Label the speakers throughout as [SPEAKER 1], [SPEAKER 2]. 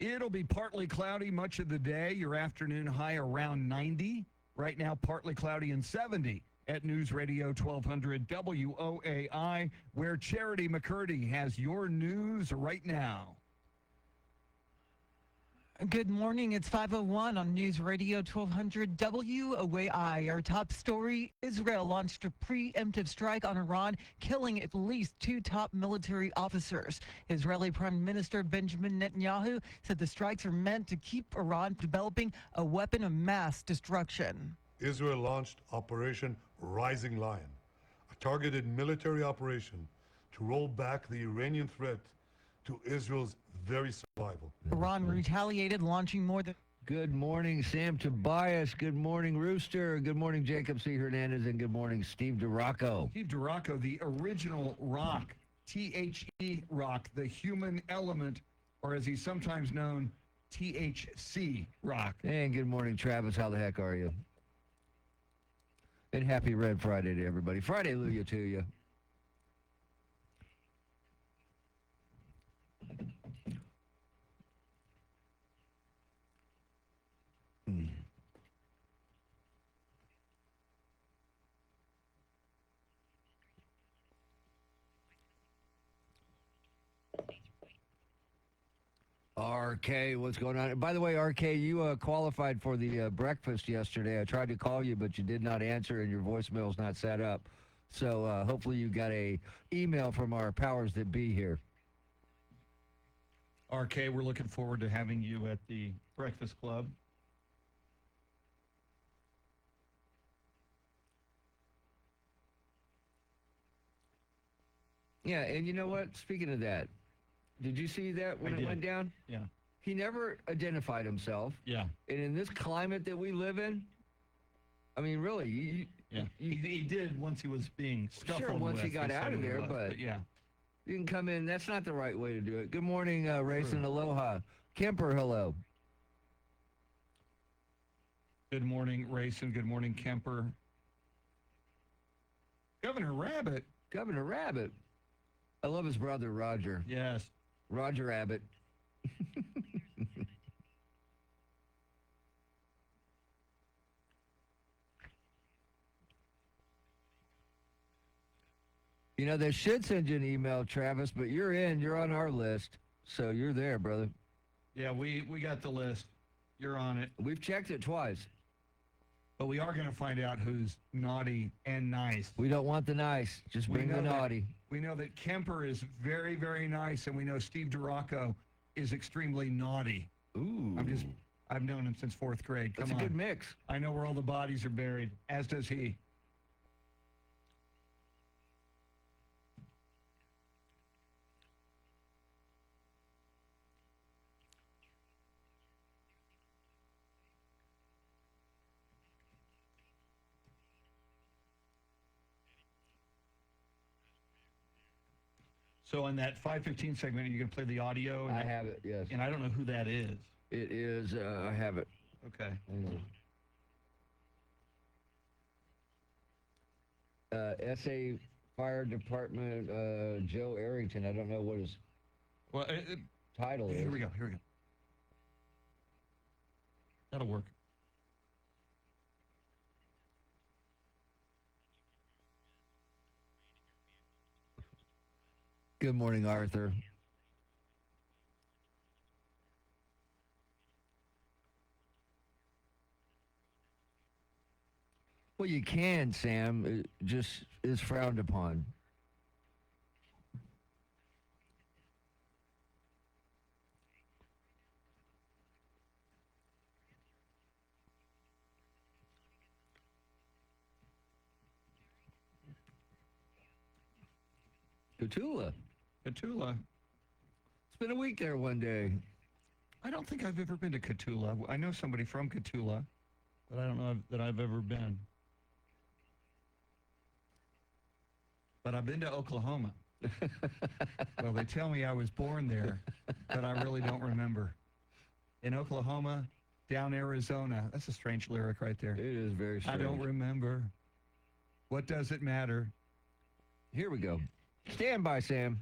[SPEAKER 1] It'll be partly cloudy much of the day. Your afternoon high around 90. Right now, partly cloudy and 70 at News Radio 1200 WOAI, where Charity McCurdy has your news right now.
[SPEAKER 2] Good morning. It's 5:01 on News Radio 1200 WOAI. Our top story, Israel launched a preemptive strike on Iran, killing at least 2 top military officers. Israeli Prime Minister Benjamin Netanyahu said the strikes are meant to keep Iran from developing a weapon of mass destruction.
[SPEAKER 3] Israel launched Operation Rising Lion, a targeted military operation to roll back the Iranian threat to Israel's very survival.
[SPEAKER 2] Iran retaliated, launching more than...
[SPEAKER 4] Good morning, Sam Tobias. Good morning, Rooster. Good morning, Jacob C. Hernandez. And good morning, Steve DeRocco.
[SPEAKER 1] Steve DeRocco, the original rock, THE rock, the human element, or as he's sometimes known, THC rock.
[SPEAKER 4] And good morning, Travis. How the heck are you? And happy Red Friday to everybody. Friday, Hallelujah to you. RK, what's going on? By the way, RK, you qualified for the breakfast yesterday. I tried to call you, but you did not answer, and your voicemail's not set up. So hopefully you got a email from our powers that be here.
[SPEAKER 1] RK, we're looking forward to having you at the Breakfast Club.
[SPEAKER 4] Yeah, and you know what? Speaking of that, did you see that when it went down?
[SPEAKER 1] Yeah.
[SPEAKER 4] He never identified himself.
[SPEAKER 1] Yeah.
[SPEAKER 4] And in this climate that we live in, I mean, really,
[SPEAKER 1] he did once he was being scuffled
[SPEAKER 4] sure, once
[SPEAKER 1] with,
[SPEAKER 4] he got out of there, but
[SPEAKER 1] yeah.
[SPEAKER 4] You can come in. That's not the right way to do it. Good morning, Rayson. Aloha. Kemper, hello.
[SPEAKER 1] Good morning, Rayson. Good morning, Kemper. Governor Rabbit.
[SPEAKER 4] Governor Rabbit. I love his brother, Roger.
[SPEAKER 1] Yes.
[SPEAKER 4] Roger Abbott. You know, they should send you an email, Travis, but you're in. You're on our list. So you're there, brother.
[SPEAKER 1] Yeah, we got the list. You're on it.
[SPEAKER 4] We've checked it twice.
[SPEAKER 1] But we are going to find out who's naughty and nice.
[SPEAKER 4] We don't want the nice. Just bring the naughty.
[SPEAKER 1] We know that Kemper is very, very nice, and we know Steve DeRocco is extremely naughty.
[SPEAKER 4] Ooh.
[SPEAKER 1] I've known him since 4th grade.
[SPEAKER 4] That's a good mix.
[SPEAKER 1] I know where all the bodies are buried, as does he. So in that 5:15 segment, are you going to play the audio?
[SPEAKER 4] I have it, yes.
[SPEAKER 1] And I don't know who that is.
[SPEAKER 4] It is, I have it.
[SPEAKER 1] Okay.
[SPEAKER 4] SA Fire Department, Joe Arrington. I don't know what his title is.
[SPEAKER 1] Here we go. That'll work.
[SPEAKER 4] Good morning, Arthur. Well, you can, Sam. It just is frowned upon. Cotulla. It's been a week there one day.
[SPEAKER 1] I don't think I've ever been to Cotulla. I know somebody from Cotulla, but I don't know that I've ever been. But I've been to Oklahoma. Well, they tell me I was born there, but I really don't remember. In Oklahoma, down Arizona. That's a strange lyric right there.
[SPEAKER 4] It is very strange.
[SPEAKER 1] I don't remember. What does it matter?
[SPEAKER 4] Here we go. Stand by, Sam.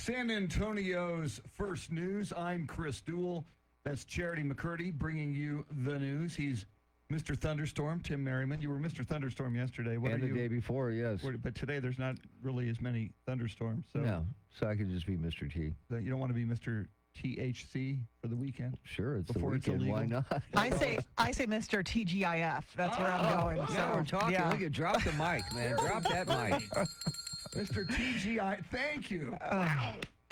[SPEAKER 1] San Antonio's first news. I'm Chris Duell. That's Charity McCurdy bringing you the news. He's Mr. Thunderstorm, Tim Merriman. You were Mr. Thunderstorm yesterday. What
[SPEAKER 4] And
[SPEAKER 1] are
[SPEAKER 4] the day before, yes.
[SPEAKER 1] But today there's not really as many thunderstorms. So
[SPEAKER 4] No, so I could just be Mr. T.
[SPEAKER 1] you don't want to be Mr. THC for the weekend.
[SPEAKER 4] Sure, it's
[SPEAKER 1] Before
[SPEAKER 4] the
[SPEAKER 1] it's
[SPEAKER 4] weekend. Why
[SPEAKER 1] illegal.
[SPEAKER 4] not?
[SPEAKER 2] I say Mr. TGIF. That's where I'm going.
[SPEAKER 4] Now we're talking.
[SPEAKER 2] Yeah.
[SPEAKER 4] Look at drop the mic, man. Drop that mic.
[SPEAKER 1] Mr. TGI, thank you.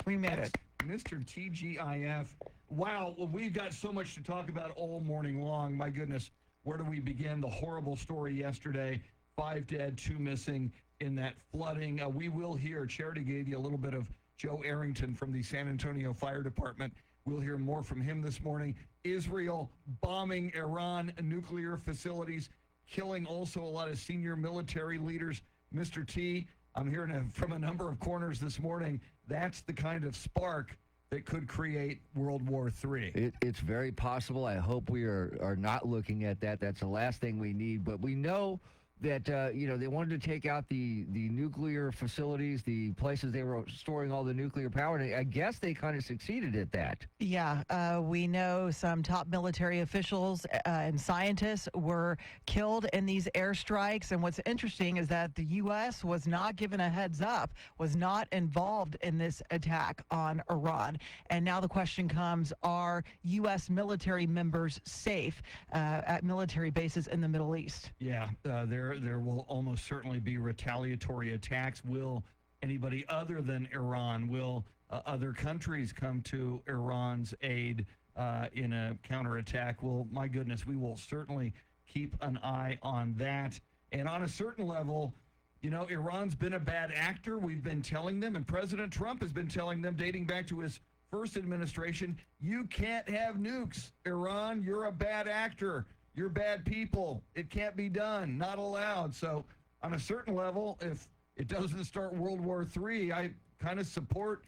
[SPEAKER 2] We made it.
[SPEAKER 1] Mr. TGIF. Wow, well, we've got so much to talk about all morning long. My goodness, where do we begin? The horrible story yesterday, 5 dead, 2 missing in that flooding. We will hear, Charity gave you a little bit of Joe Arrington from the San Antonio Fire Department. We'll hear more from him this morning. Israel bombing Iran nuclear facilities, killing also a lot of senior military leaders. Mr. T, I'm hearing from a number of corners this morning, that's the kind of spark that could create World War III.
[SPEAKER 4] It's very possible. I hope we are not looking at that. That's the last thing we need. But we know that, they wanted to take out the nuclear facilities, the places they were storing all the nuclear power. And I guess they kind of succeeded at that.
[SPEAKER 2] Yeah, we know some top military officials and scientists were killed in these airstrikes. And what's interesting is that the U.S. was not given a heads up, was not involved in this attack on Iran. And now the question comes, are U.S. military members safe at military bases in the Middle East?
[SPEAKER 1] Yeah, there will almost certainly be retaliatory attacks. Will anybody other than Iran, will other countries come to Iran's aid in a counterattack? Well, my goodness, we will certainly keep an eye on that. And on a certain level, Iran's been a bad actor. We've been telling them, and President Trump has been telling them, dating back to his first administration, you can't have nukes. Iran, you're a bad actor. You're bad people. It can't be done. Not allowed. So on a certain level, if it doesn't start World War III, I kind of support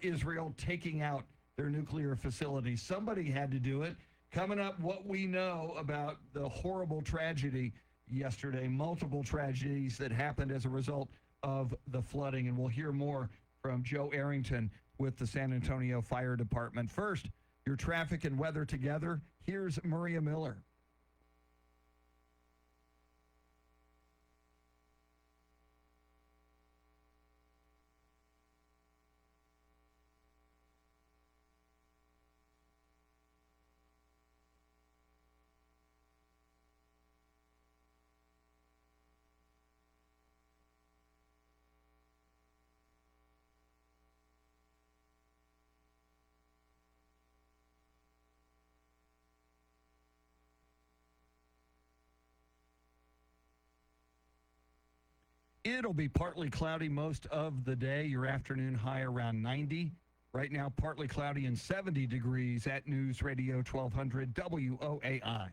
[SPEAKER 1] Israel taking out their nuclear facilities. Somebody had to do it. Coming up, what we know about the horrible tragedy yesterday, multiple tragedies that happened as a result of the flooding. And we'll hear more from Joe Arrington with the San Antonio Fire Department. First, your traffic and weather together. Here's Maria Miller. It'll be partly cloudy most of the day. Your afternoon high around 90. Right now, partly cloudy and 70 degrees at News Radio 1200 WOAI.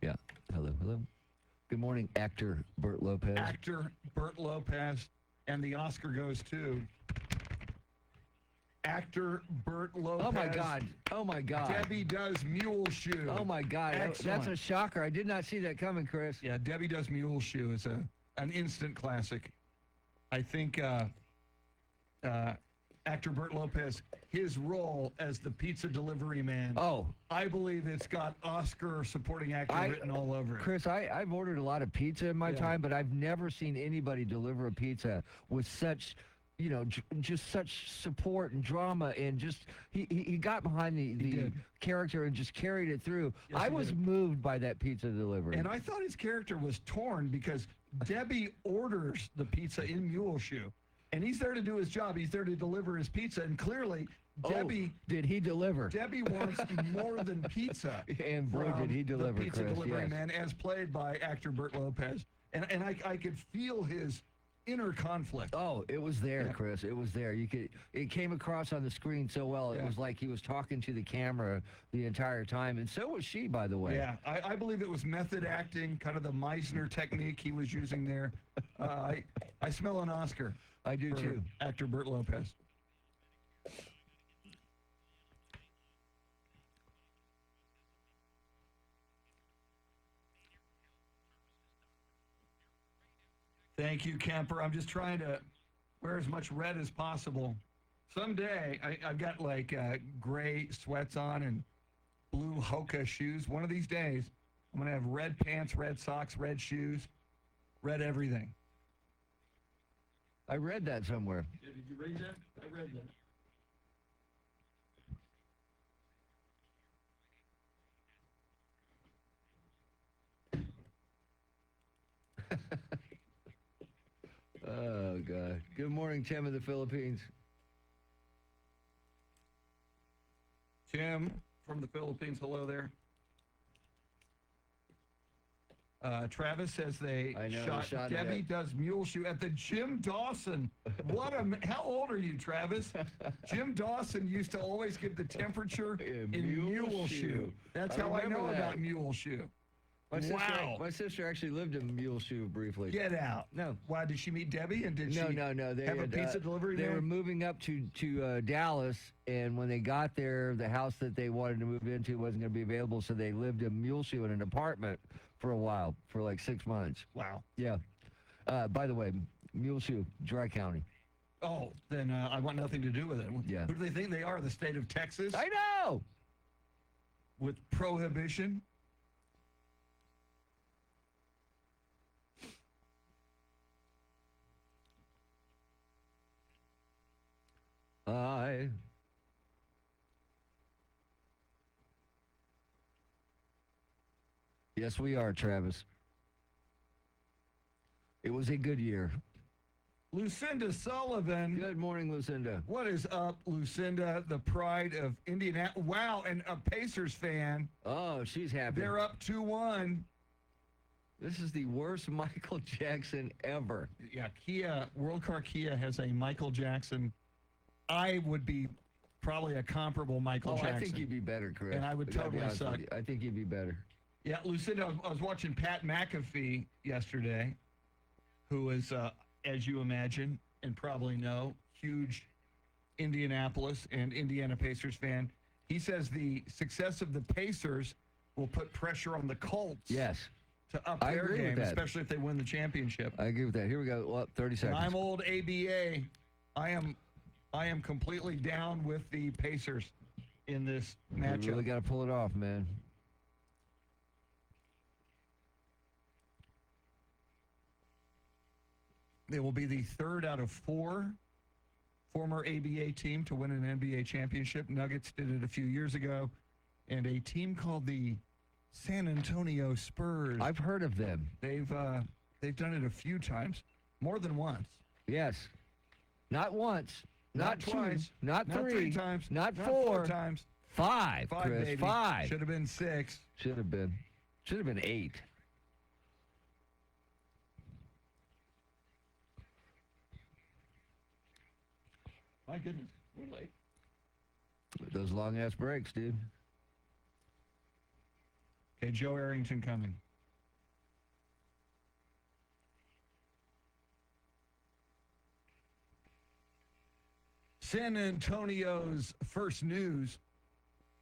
[SPEAKER 4] Yeah. Hello. Good morning, actor Bert Lopez.
[SPEAKER 1] Actor Bert Lopez, and the Oscar goes to actor Bert Lopez.
[SPEAKER 4] Oh my God.
[SPEAKER 1] Debbie Does Mule Shoe.
[SPEAKER 4] Oh my God.
[SPEAKER 1] Excellent.
[SPEAKER 4] That's a shocker. I did not see that coming, Chris.
[SPEAKER 1] Yeah, Debbie Does Mule Shoe is an instant classic. I think actor Bert Lopez, his role as the pizza delivery man.
[SPEAKER 4] Oh,
[SPEAKER 1] I believe it's got Oscar supporting actor written all over it.
[SPEAKER 4] Chris, I've ordered a lot of pizza in my time, but I've never seen anybody deliver a pizza with such just such support and drama, and just he got behind the
[SPEAKER 1] did.
[SPEAKER 4] character and just carried it through.
[SPEAKER 1] Yes,
[SPEAKER 4] I
[SPEAKER 1] he
[SPEAKER 4] was
[SPEAKER 1] did.
[SPEAKER 4] moved by that pizza delivery.
[SPEAKER 1] And I thought his character was torn because Debbie orders the pizza in Muleshoe, and he's there to do his job. He's there to deliver his pizza, and clearly Debbie
[SPEAKER 4] did he deliver?
[SPEAKER 1] Debbie wants more than pizza.
[SPEAKER 4] And boy,
[SPEAKER 1] from
[SPEAKER 4] did he deliver,
[SPEAKER 1] the pizza
[SPEAKER 4] Chris,
[SPEAKER 1] delivery
[SPEAKER 4] yes.
[SPEAKER 1] man, as played by actor Burt Lopez. And I could feel his inner conflict.
[SPEAKER 4] Oh, it was there,
[SPEAKER 1] Yeah.
[SPEAKER 4] Chris. It was there. It came across on the screen so well. It
[SPEAKER 1] Yeah.
[SPEAKER 4] was like he was talking to the camera the entire time, and so was she, by the way.
[SPEAKER 1] Yeah, I believe it was method acting, kind of the Meisner technique he was using there. I smell an Oscar.
[SPEAKER 4] I do
[SPEAKER 1] for
[SPEAKER 4] too.
[SPEAKER 1] actor Burt Lopez. Thank you, Kemper. I'm just trying to wear as much red as possible. Someday, I've got like gray sweats on and blue Hoka shoes. One of these days, I'm going to have red pants, red socks, red shoes, red everything.
[SPEAKER 4] I read that somewhere.
[SPEAKER 1] Did you read that? I read that.
[SPEAKER 4] Oh, God. Good morning, Tim of the Philippines.
[SPEAKER 1] Tim from the Philippines, hello there. Travis says they
[SPEAKER 4] I know,
[SPEAKER 1] shot
[SPEAKER 4] it
[SPEAKER 1] Debbie
[SPEAKER 4] at-
[SPEAKER 1] Does Muleshoe at the Jim Dawson. How old are you, Travis? Jim Dawson used to always give the temperature in Muleshoe. That's
[SPEAKER 4] I
[SPEAKER 1] how I know
[SPEAKER 4] remember that.
[SPEAKER 1] about Muleshoe.
[SPEAKER 4] My
[SPEAKER 1] Wow.
[SPEAKER 4] sister actually lived in Muleshoe briefly.
[SPEAKER 1] Get out.
[SPEAKER 4] No.
[SPEAKER 1] Why, did she meet Debbie and did she
[SPEAKER 4] No. They
[SPEAKER 1] have a
[SPEAKER 4] had,
[SPEAKER 1] pizza delivery
[SPEAKER 4] They
[SPEAKER 1] there?
[SPEAKER 4] were moving up to Dallas, and when they got there, the house that they wanted to move into wasn't going to be available, so they lived in Muleshoe in an apartment for a while, for like 6 months.
[SPEAKER 1] Wow.
[SPEAKER 4] Yeah. By the way, Muleshoe, Dry County.
[SPEAKER 1] Oh, then I want nothing to do with it.
[SPEAKER 4] Yeah.
[SPEAKER 1] Who do they think they are? The state of Texas?
[SPEAKER 4] I know.
[SPEAKER 1] With prohibition?
[SPEAKER 4] Yes, we are, Travis. It was a good year.
[SPEAKER 1] Lucinda Sullivan.
[SPEAKER 4] Good morning, Lucinda.
[SPEAKER 1] What is up, Lucinda? The pride of Indianapolis. Wow, and a Pacers fan.
[SPEAKER 4] Oh, she's happy.
[SPEAKER 1] They're up 2-1.
[SPEAKER 4] This is the worst Michael Jackson ever.
[SPEAKER 1] Yeah, Kia, World Car Kia has a Michael Jackson. I would be probably a comparable Michael Jackson.
[SPEAKER 4] I think you'd be better, Chris.
[SPEAKER 1] And I would
[SPEAKER 4] gotta be
[SPEAKER 1] totally
[SPEAKER 4] honest with
[SPEAKER 1] suck.
[SPEAKER 4] you. I think you'd be better.
[SPEAKER 1] Yeah, Lucinda, I was watching Pat McAfee yesterday, who is, as you imagine and probably know, huge Indianapolis and Indiana Pacers fan. He says the success of the Pacers will put pressure on the Colts
[SPEAKER 4] Yes,
[SPEAKER 1] to up
[SPEAKER 4] I
[SPEAKER 1] their
[SPEAKER 4] agree with
[SPEAKER 1] game,
[SPEAKER 4] that.
[SPEAKER 1] especially if they win the championship.
[SPEAKER 4] I agree with that. Here we go. Well, 30
[SPEAKER 1] And
[SPEAKER 4] seconds.
[SPEAKER 1] I'm old ABA. I am completely down with the Pacers in this
[SPEAKER 4] You
[SPEAKER 1] matchup.
[SPEAKER 4] really got to pull it off, man.
[SPEAKER 1] They will be the third out of four former ABA team to win an NBA championship. Nuggets did it a few years ago, and a team called the San Antonio Spurs.
[SPEAKER 4] I've heard of them.
[SPEAKER 1] They've done it a few times, more than once.
[SPEAKER 4] Yes. Not once. Not two,
[SPEAKER 1] twice.
[SPEAKER 4] not
[SPEAKER 1] Not
[SPEAKER 4] three,
[SPEAKER 1] three times.
[SPEAKER 4] not
[SPEAKER 1] Not
[SPEAKER 4] four,
[SPEAKER 1] four times.
[SPEAKER 4] five,
[SPEAKER 1] Five,
[SPEAKER 4] Chris,
[SPEAKER 1] baby.
[SPEAKER 4] five.
[SPEAKER 1] Should have been six.
[SPEAKER 4] Should have been 8.
[SPEAKER 1] My goodness, we're late.
[SPEAKER 4] Those long ass breaks, dude.
[SPEAKER 1] Okay, Joe Arrington coming. San Antonio's first news.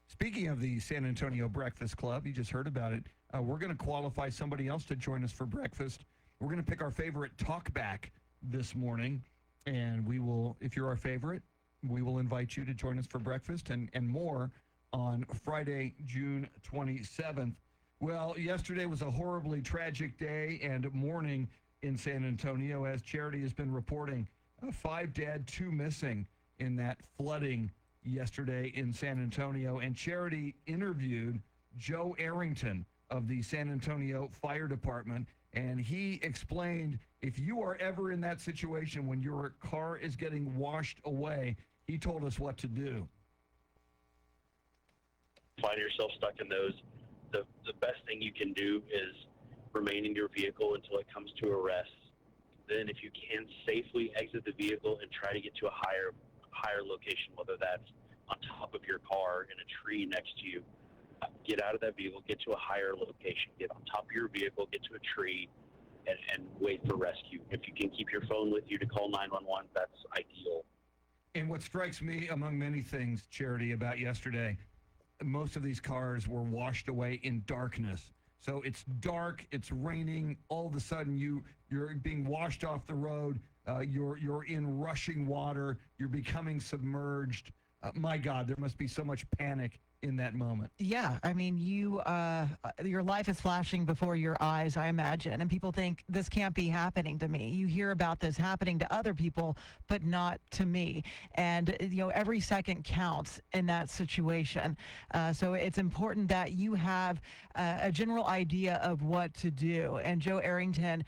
[SPEAKER 1] Speaking of the San Antonio Breakfast Club, you just heard about it. We're going to qualify somebody else to join us for breakfast. We're going to pick our favorite talkback this morning, and we will, if you're our favorite, we will invite you to join us for breakfast and more on Friday, June 27th. Well, yesterday was a horribly tragic day and morning in San Antonio, as Charity has been reporting. 5 dead, 2 missing in that flooding yesterday in San Antonio. And Charity interviewed Joe Arrington of the San Antonio Fire Department, and he explained if you are ever in that situation when your car is getting washed away, he told us what to do.
[SPEAKER 5] Find yourself stuck in those, the best thing you can do is remain in your vehicle until it comes to a rest. Then if you can, safely exit the vehicle and try to get to a higher location, whether that's on top of your car in a tree next to you. Get out of that vehicle, get to a higher location, get on top of your vehicle, get to a tree, and wait for rescue. If you can keep your phone with you to call 911, that's ideal.
[SPEAKER 1] And what strikes me, among many things, Charity, about yesterday, most of these cars were washed away in darkness. So it's dark, it's raining, all of a sudden you're being washed off the road, you're in rushing water, you're becoming submerged. My God, there must be so much panic in that moment.
[SPEAKER 2] Yeah, I mean, your life is flashing before your eyes, I imagine, and people think this can't be happening to me. You hear about this happening to other people, but not to me. And every second counts in that situation. So it's important that you have a general idea of what to do. And Joe Arrington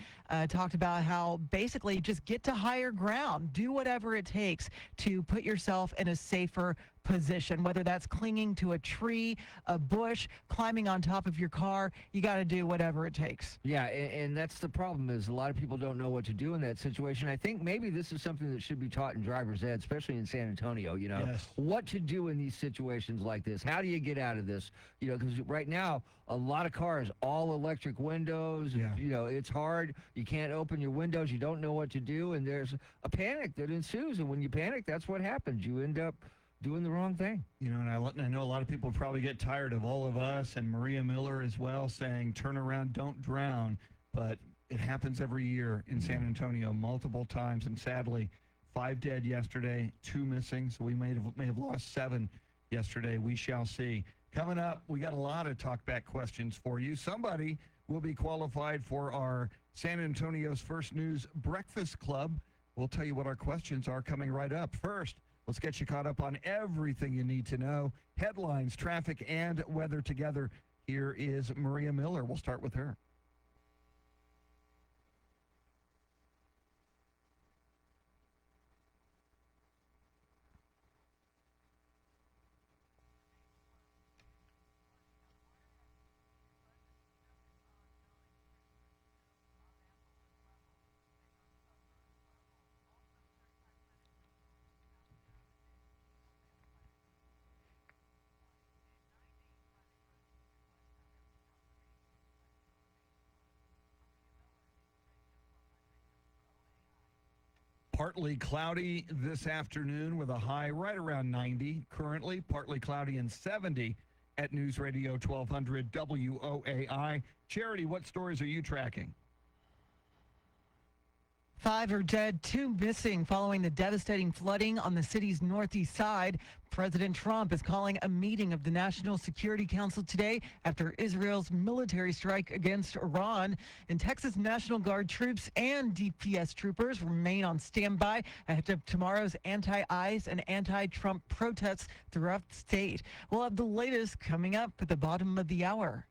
[SPEAKER 2] talked about how basically just get to higher ground, do whatever it takes to put yourself in a safer position, whether that's clinging to a tree, a bush, climbing on top of your car. You got to do whatever it takes.
[SPEAKER 4] Yeah, and that's the problem is a lot of people don't know what to do in that situation. I think maybe this is something that should be taught in driver's ed, especially in San Antonio,
[SPEAKER 1] Yes.
[SPEAKER 4] what to do in these situations like this. How do you get out of this? Because right now, a lot of cars, all electric windows,
[SPEAKER 1] Yeah.
[SPEAKER 4] it's hard. You can't open your windows. You don't know what to do, and there's a panic that ensues. And when you panic, that's what happens. You end up doing the wrong thing.
[SPEAKER 1] And I know a lot of people probably get tired of all of us and Maria Miller as well saying, turn around, don't drown. But it happens every year in San Antonio multiple times. And sadly, 5 dead yesterday, 2 missing. So we may have lost 7 yesterday. We shall see. Coming up, we got a lot of talkback questions for you. Somebody will be qualified for our San Antonio's First News Breakfast Club. We'll tell you what our questions are coming right up. First, let's get you caught up on everything you need to know. Headlines, traffic, and weather together. Here is Maria Miller. We'll start with her. Partly cloudy this afternoon with a high right around 90 currently. Partly cloudy and 70 at News Radio 1200 WOAI. Charity, what stories are you tracking?
[SPEAKER 2] 5 are dead, 2 missing following the devastating flooding on the city's northeast side. President Trump is calling a meeting of the National Security Council today after Israel's military strike against Iran. And Texas National Guard troops and DPS troopers remain on standby ahead of tomorrow's anti-ICE and anti-Trump protests throughout the state. We'll have the latest coming up at the bottom of the hour.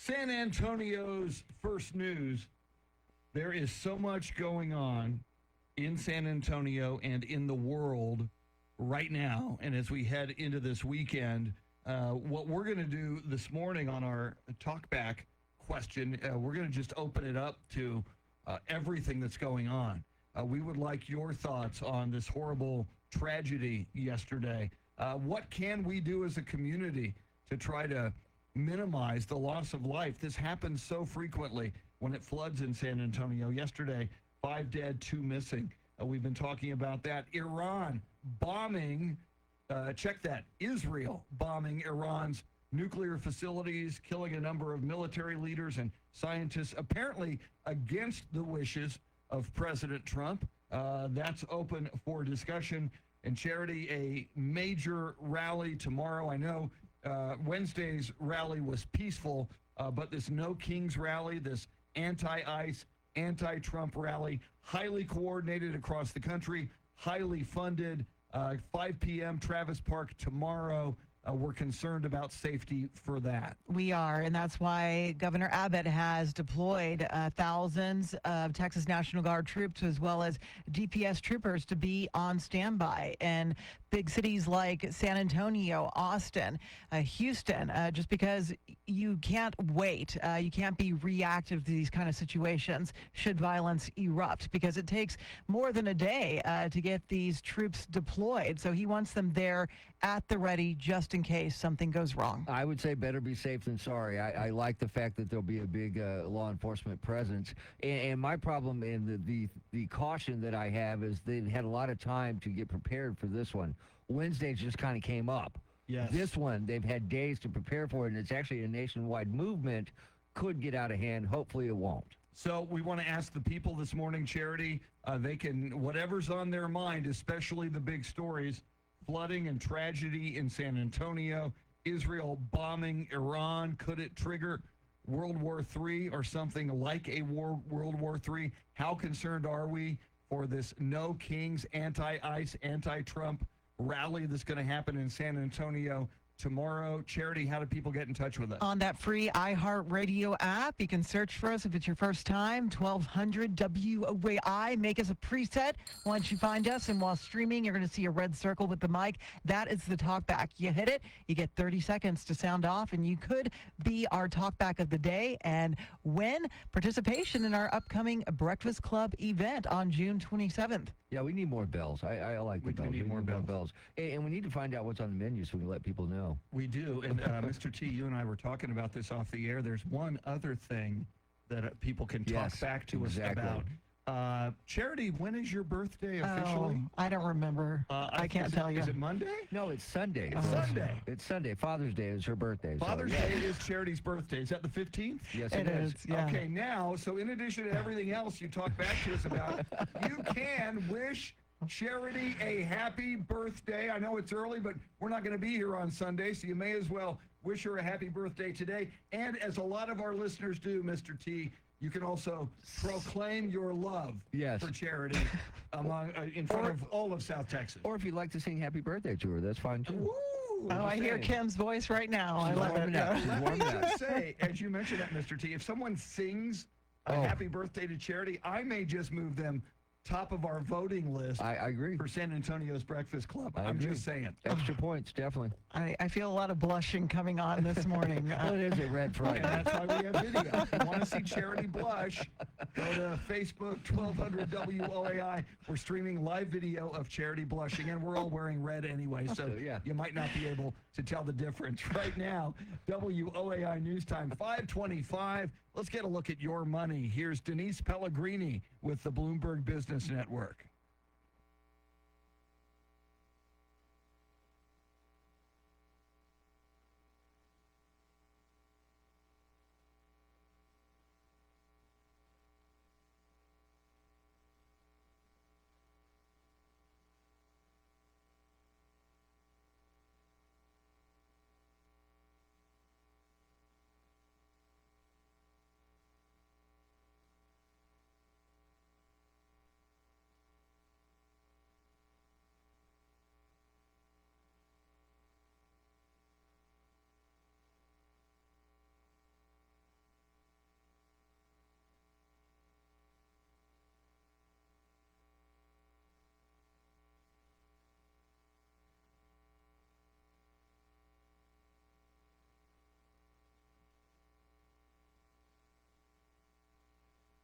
[SPEAKER 1] San Antonio's First News. There is so much going on in San Antonio and in the world right now. And as we head into this weekend, what we're going to do this morning on our talkback question, we're going to just open it up to everything that's going on. We would like your thoughts on this horrible tragedy yesterday. What can we do as a community to try to minimize the loss of life. This happens so frequently when it floods in San Antonio. Yesterday, 5 dead, 2 missing. We've been talking about that. Iran bombing, check that, Israel bombing Iran's nuclear facilities, killing a number of military leaders and scientists, apparently against the wishes of President Trump. That's open for discussion. And Charity, a major rally tomorrow. I know Wednesday's rally was peaceful, but this No Kings rally, this anti-ICE, anti-Trump rally, highly coordinated across the country, highly funded. 5 p.m. Travis Park tomorrow. We're concerned about safety for that.
[SPEAKER 2] We are, and that's why Governor Abbott has deployed thousands of Texas National Guard troops as well as DPS troopers to be on standby. And big cities like San Antonio, Austin, Houston, just because you can't wait. You can't be reactive to these kind of situations should violence erupt, because it takes more than a day to get these troops deployed. So he wants them there at the ready just in case something goes wrong.
[SPEAKER 4] I would say better be safe than sorry. I like the fact that there'll be a big law enforcement presence. And my problem and the caution that I have is they've had a lot of time to get prepared for this one. Wednesday just kind of came up.
[SPEAKER 1] Yes.
[SPEAKER 4] This one, they've had days to prepare for it, and it's actually a nationwide movement. Could get out of hand. Hopefully it won't.
[SPEAKER 1] So we want to ask the people this morning, Charity, they can, whatever's on their mind, especially the big stories, flooding and tragedy in San Antonio, Israel bombing Iran, could it trigger World War III or something like a World War III? How concerned are we for this No Kings, anti-ICE, anti-Trump rally that's going to happen in San Antonio tomorrow? Charity, how do people get in touch with us?
[SPEAKER 2] On that free iHeartRadio app, you can search for us if it's your first time, 1200 WOAI. Make us a preset once you find us, and while streaming, you're going to see a red circle with the mic. That is the talkback. You hit it, you get 30 seconds to sound off, and you could be our talkback of the day and win participation in our upcoming Breakfast Club event on June 27th.
[SPEAKER 4] Yeah, we need more bells. I like the bells.
[SPEAKER 1] We need more bells.
[SPEAKER 4] And we need to find out what's on the menu so we can let people know.
[SPEAKER 1] We do. And Mr. T, you and I were talking about this off the air. There's one other thing that people can talk back to us about. Charity, when is your birthday officially?
[SPEAKER 2] Oh, I don't remember. I can't tell you.
[SPEAKER 1] Is it Monday?
[SPEAKER 4] No, it's Sunday.
[SPEAKER 1] It's Sunday.
[SPEAKER 4] It's Sunday. Father's Day is her birthday.
[SPEAKER 1] Father's Day is Charity's birthday. Is that the 15th?
[SPEAKER 4] Yes,
[SPEAKER 2] It is, yeah.
[SPEAKER 1] Okay, now, so in addition to everything else you talk back to us about, you can wish Charity a happy birthday. I know it's early, but we're not going to be here on Sunday, so you may as well wish her a happy birthday today. And as a lot of our listeners do, Mr. T, you can also proclaim your love for Charity in front of all of South Texas.
[SPEAKER 4] Or if you'd like to sing happy birthday to her, that's fine too.
[SPEAKER 1] Woo!
[SPEAKER 2] Oh, I hear Kim's voice right now. I love it.
[SPEAKER 1] Let me just say, as you mentioned that, Mr. T, if someone sings a happy birthday to Charity, I may just move them top of our voting list.
[SPEAKER 4] I agree.
[SPEAKER 1] For San Antonio's Breakfast Club.
[SPEAKER 4] I
[SPEAKER 1] I'm
[SPEAKER 4] agree.
[SPEAKER 1] just saying.
[SPEAKER 4] Extra points, definitely.
[SPEAKER 2] I feel a lot of blushing coming on this morning.
[SPEAKER 4] Well, it is a red Friday.
[SPEAKER 1] And that's why we have video. If you want to see Charity blush, go to Facebook, 1200 WOAI. We're streaming live video of Charity blushing, and we're all wearing red anyway, so you might not be able to tell the difference. Right now, WOAI News Time, 5:25. Let's get a look at your money. Here's Denise Pellegrini with the Bloomberg Business Network.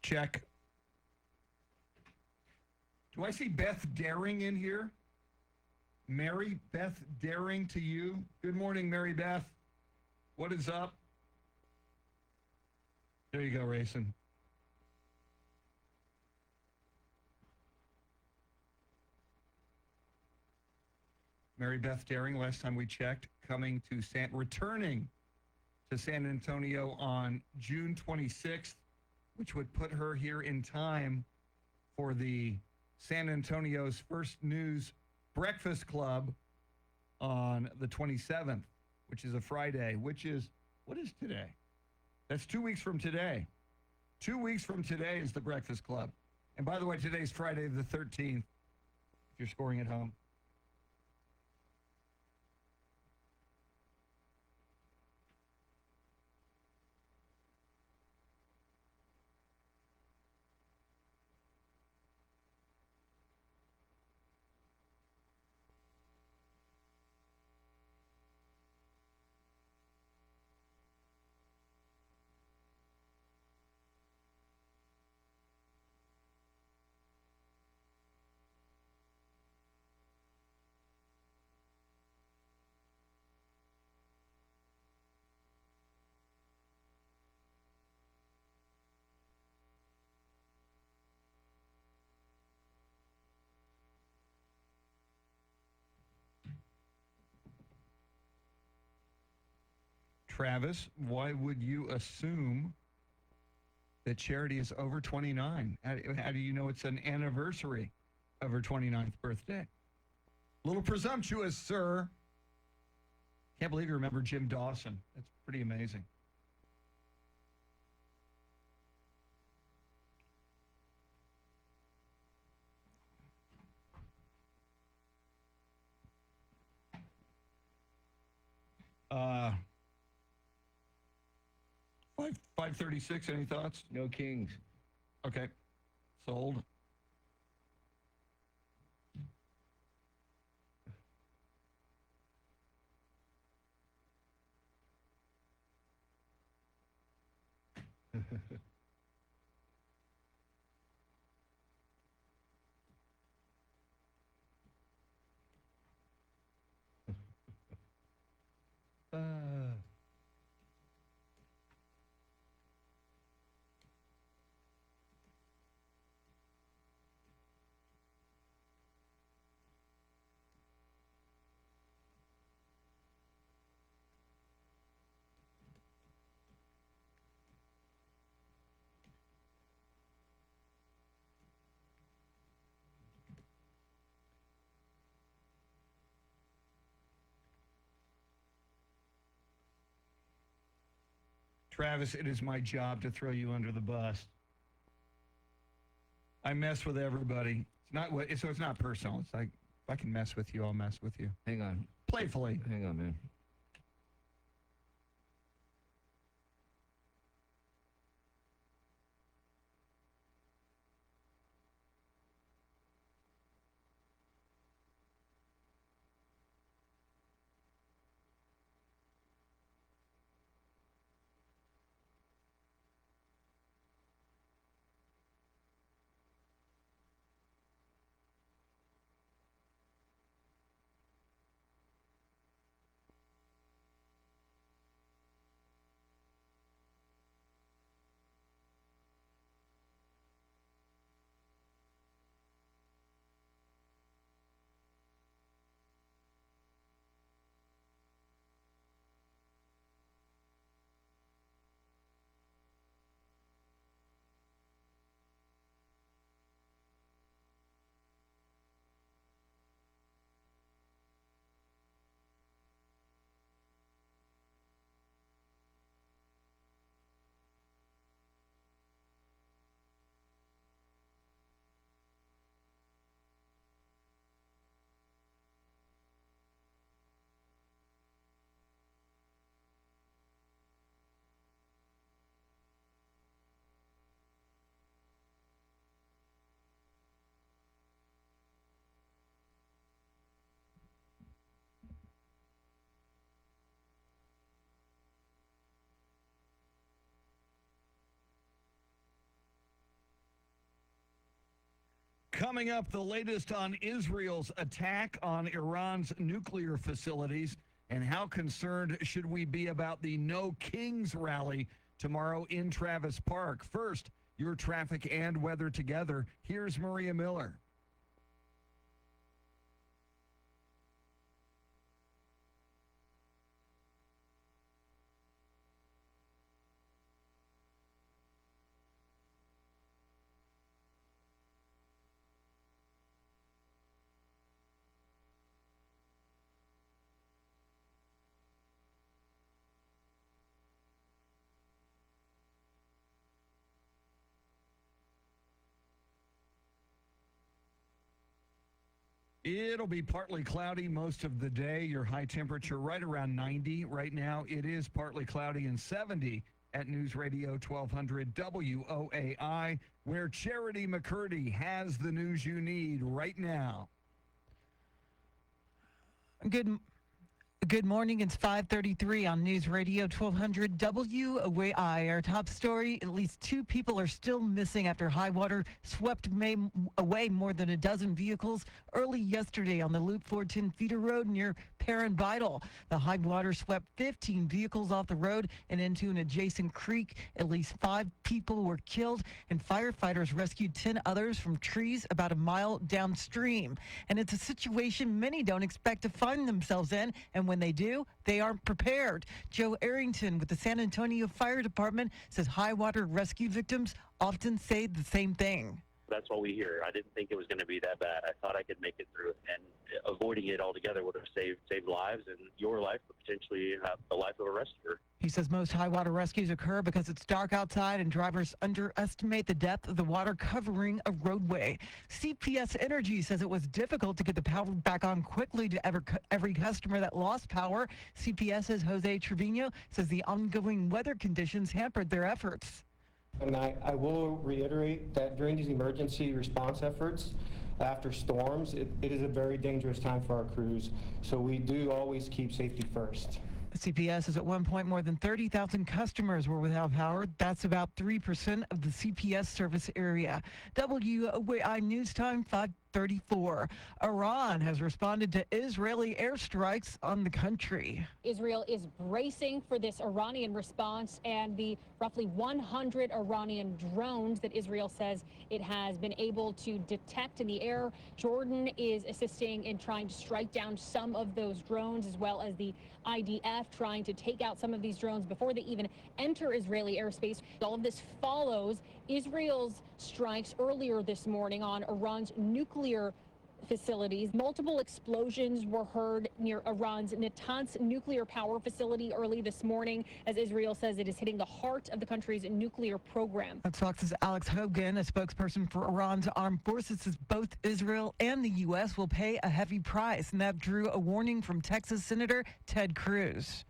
[SPEAKER 1] Check. Do I see Beth Daring in here? Mary Beth Daring to you. Good morning, Mary Beth. What is up? There you go, Rayson. Mary Beth Daring, last time we checked, returning to San Antonio on June 26th, which would put her here in time for the San Antonio's First News Breakfast Club on the 27th, which is a Friday, what is today? That's 2 weeks from today. 2 weeks from today is the Breakfast Club. And by the way, today's Friday the 13th, if you're scoring at home. Travis, why would you assume that Charity is over 29? How do you know it's an anniversary of her 29th birthday? A little presumptuous, sir. Can't believe you remember Jim Dawson. That's pretty amazing. Uh, 536, any thoughts?
[SPEAKER 4] No Kings.
[SPEAKER 1] Okay. Sold. Travis, it is my job to throw you under the bus. I mess with everybody. It's not personal. It's like, if I can mess with you, I'll mess with you.
[SPEAKER 4] Hang on.
[SPEAKER 1] Playfully.
[SPEAKER 4] Hang on, man.
[SPEAKER 1] Coming up, the latest on Israel's attack on Iran's nuclear facilities and how concerned should we be about the No Kings rally tomorrow in Travis Park. First, your traffic and weather together. Here's Maria Miller. It'll be partly cloudy most of the day. Your high temperature right around 90. Right now, it is partly cloudy and 70 at News Radio 1200 WOAI, where Charity McCurdy has the news you need right now.
[SPEAKER 2] Good morning. It's 5:33 on News Radio 1200 WOAI. Our top story, at least 2 people are still missing after high water swept away more than a dozen vehicles early yesterday on the Loop 410 feeder road near Perrin Vital. The high water swept 15 vehicles off the road and into an adjacent creek. At least 5 people were killed, and firefighters rescued 10 others from trees about a mile downstream. And it's a situation many don't expect to find themselves in, and when they do, they aren't prepared. Joe Arrington with the San Antonio Fire Department says high water rescue victims often say the same thing.
[SPEAKER 5] That's what we hear. I didn't think it was going to be that bad. I thought I could make it through it, and avoiding it altogether would have saved lives and your life, but potentially the life of a rescuer.
[SPEAKER 2] He says most high water rescues occur because it's dark outside and drivers underestimate the depth of the water covering a roadway. CPS Energy says it was difficult to get the power back on quickly to every customer that lost power. CPS's Jose Trevino says the ongoing weather conditions hampered their efforts.
[SPEAKER 6] And I will reiterate that during these emergency response efforts, after storms, it is a very dangerous time for our crews. So we do always keep safety first.
[SPEAKER 2] CPS is at one point more than 30,000 customers were without power. That's about 3% of the CPS service area. WOAI News Time 5:34. Iran has responded to Israeli airstrikes on the country.
[SPEAKER 7] Israel is bracing for this Iranian response and the roughly 100 Iranian drones that Israel says it has been able to detect in the air. Jordan is assisting in trying to strike down some of those drones, as well as the IDF trying to take out some of these drones before they even enter Israeli airspace. All of this follows Israel's strikes earlier this morning on Iran's nuclear facilities. Multiple explosions were heard near Iran's Natanz nuclear power facility early this morning, as Israel says it is hitting the heart of the country's nuclear program.
[SPEAKER 2] That's Fox's Alex Hogan, a spokesperson for Iran's armed forces, says both Israel and the U.S. will pay a heavy price, and that drew a warning from Texas Senator Ted Cruz.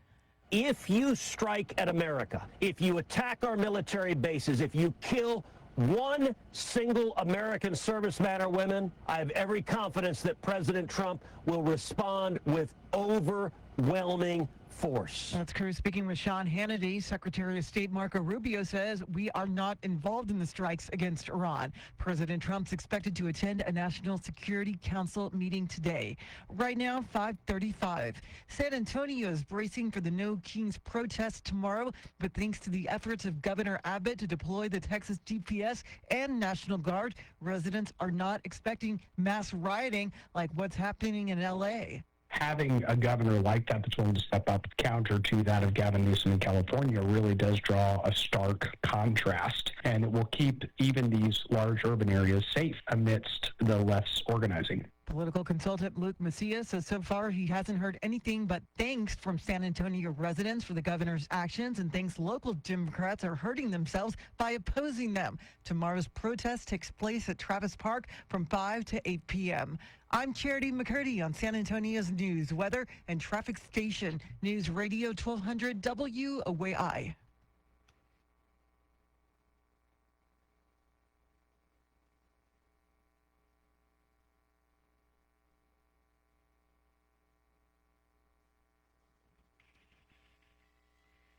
[SPEAKER 8] If you strike at America, if you attack our military bases, if you kill one single American serviceman or women, I have every confidence that President Trump will respond with overwhelming force.
[SPEAKER 2] That's Cruz speaking with Sean Hannity. Secretary of State Marco Rubio says we are not involved in the strikes against Iran. President Trump's expected to attend a National Security Council meeting today. Right now, 5:35. San Antonio is bracing for the No Kings protest tomorrow, but thanks to the efforts of Governor Abbott to deploy the Texas DPS and National Guard, residents are not expecting mass rioting like what's happening in L.A.
[SPEAKER 9] Having a governor like that that's willing to step up counter to that of Gavin Newsom in California really does draw a stark contrast, and it will keep even these large urban areas safe amidst the left's organizing.
[SPEAKER 2] Political consultant Luke Macias says so far he hasn't heard anything but thanks from San Antonio residents for the governor's actions, and thinks local Democrats are hurting themselves by opposing them. Tomorrow's protest takes place at Travis Park from 5 to 8 p.m. I'm Charity McCurdy on San Antonio's news, weather, and traffic station, News Radio 1200 WOAI.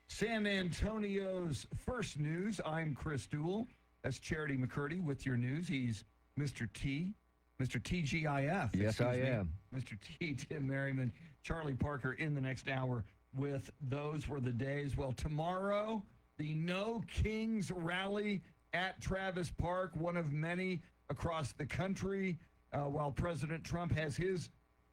[SPEAKER 1] San Antonio's first news. I'm Chris Duell. That's Charity McCurdy with your news. He's Mr. T. Mr. TGIF.
[SPEAKER 4] Yes, I am.
[SPEAKER 1] Mr. T, Tim Merriman, Charlie Parker in the next hour with Those Were the Days. Well, tomorrow the No Kings rally at Travis Park, one of many across the country, while President Trump has his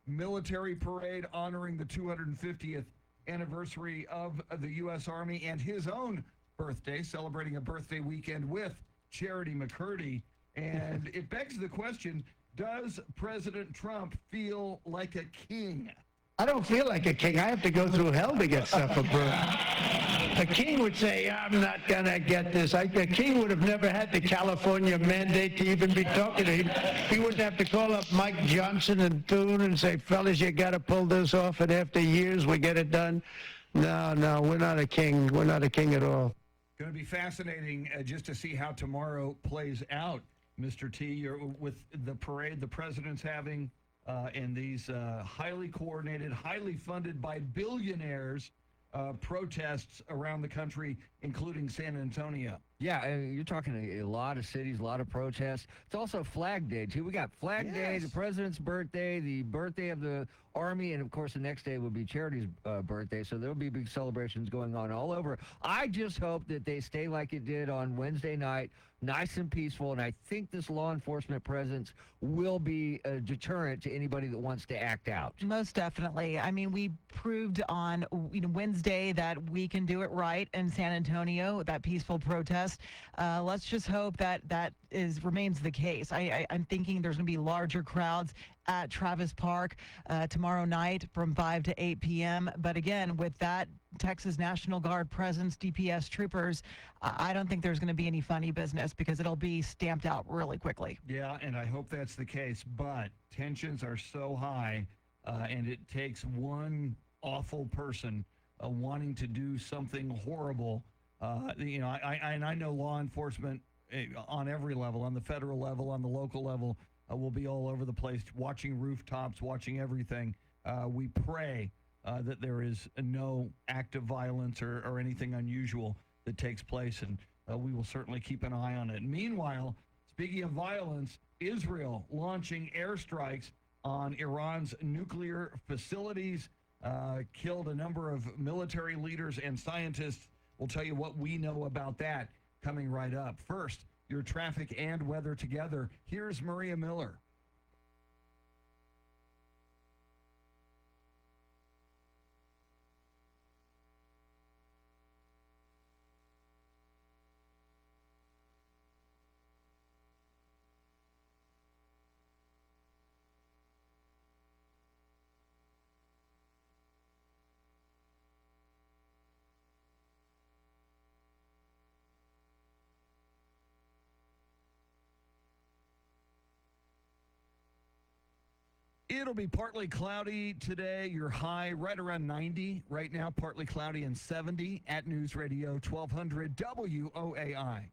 [SPEAKER 1] military parade honoring the 250th anniversary of the U.S. Army and his own birthday, celebrating a birthday weekend with Charity McCurdy. And it begs the question, does President Trump feel like a king?
[SPEAKER 10] I don't feel like a king. I have to go through hell to get stuff approved. A king would say, I'm not going to get this. A king would have never had the California mandate to even be talking to him. He wouldn't have to call up Mike Johnson and Thune and say, fellas, you got to pull this off, and after years we get it done. No, we're not a king. We're not a king at all.
[SPEAKER 1] Going to be fascinating just to see how tomorrow plays out, Mr. T. You're with the parade the president's having and these highly coordinated, highly funded by billionaires protests around the country, including San Antonio.
[SPEAKER 4] Yeah, and you're talking a lot of cities, a lot of protests. It's also Flag Day, too. We got Flag Day, the president's birthday, the birthday of the Army, and, of course, the next day would be Charity's birthday, so there'll be big celebrations going on all over. I just hope that they stay like it did on Wednesday night, nice and peaceful, and I think this law enforcement presence will be a deterrent to anybody that wants to act out.
[SPEAKER 2] Most definitely. I mean, we proved on Wednesday that we can do it right in San Antonio, that peaceful protest. Let's just hope that remains the case. I'm thinking there's going to be larger crowds at Travis Park tomorrow night from 5 to 8 p.m. But again, with that Texas National Guard presence, DPS troopers, I don't think there's going to be any funny business because it'll be stamped out really quickly.
[SPEAKER 1] Yeah, and I hope that's the case. But tensions are so high, and it takes one awful person wanting to do something horrible. I know law enforcement on every level, on the federal level, on the local level, will be all over the place, watching rooftops, watching everything. We pray that there is no act of violence or anything unusual that takes place, and we will certainly keep an eye on it. Meanwhile, speaking of violence, Israel launching airstrikes on Iran's nuclear facilities, killed a number of military leaders and scientists. We'll tell you what we know about that coming right up. First, your traffic and weather together. Here's Maria Miller. It'll be partly cloudy today. Your high right around 90. Right now, partly cloudy and 70 at News Radio 1200 WOAI.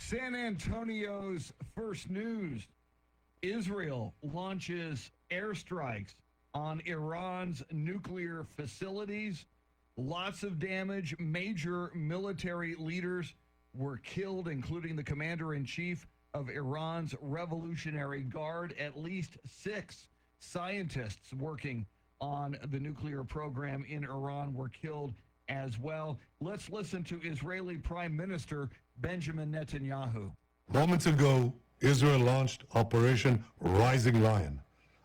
[SPEAKER 1] San Antonio's first news. Israel launches airstrikes on Iran's nuclear facilities. Lots of damage. Major military leaders were killed, including the commander-in-chief of Iran's Revolutionary Guard. At least 6 scientists working on the nuclear program in Iran were killed as well. Let's listen to Israeli Prime Minister Benjamin Netanyahu.
[SPEAKER 3] Moments ago, Israel launched Operation Rising Lion,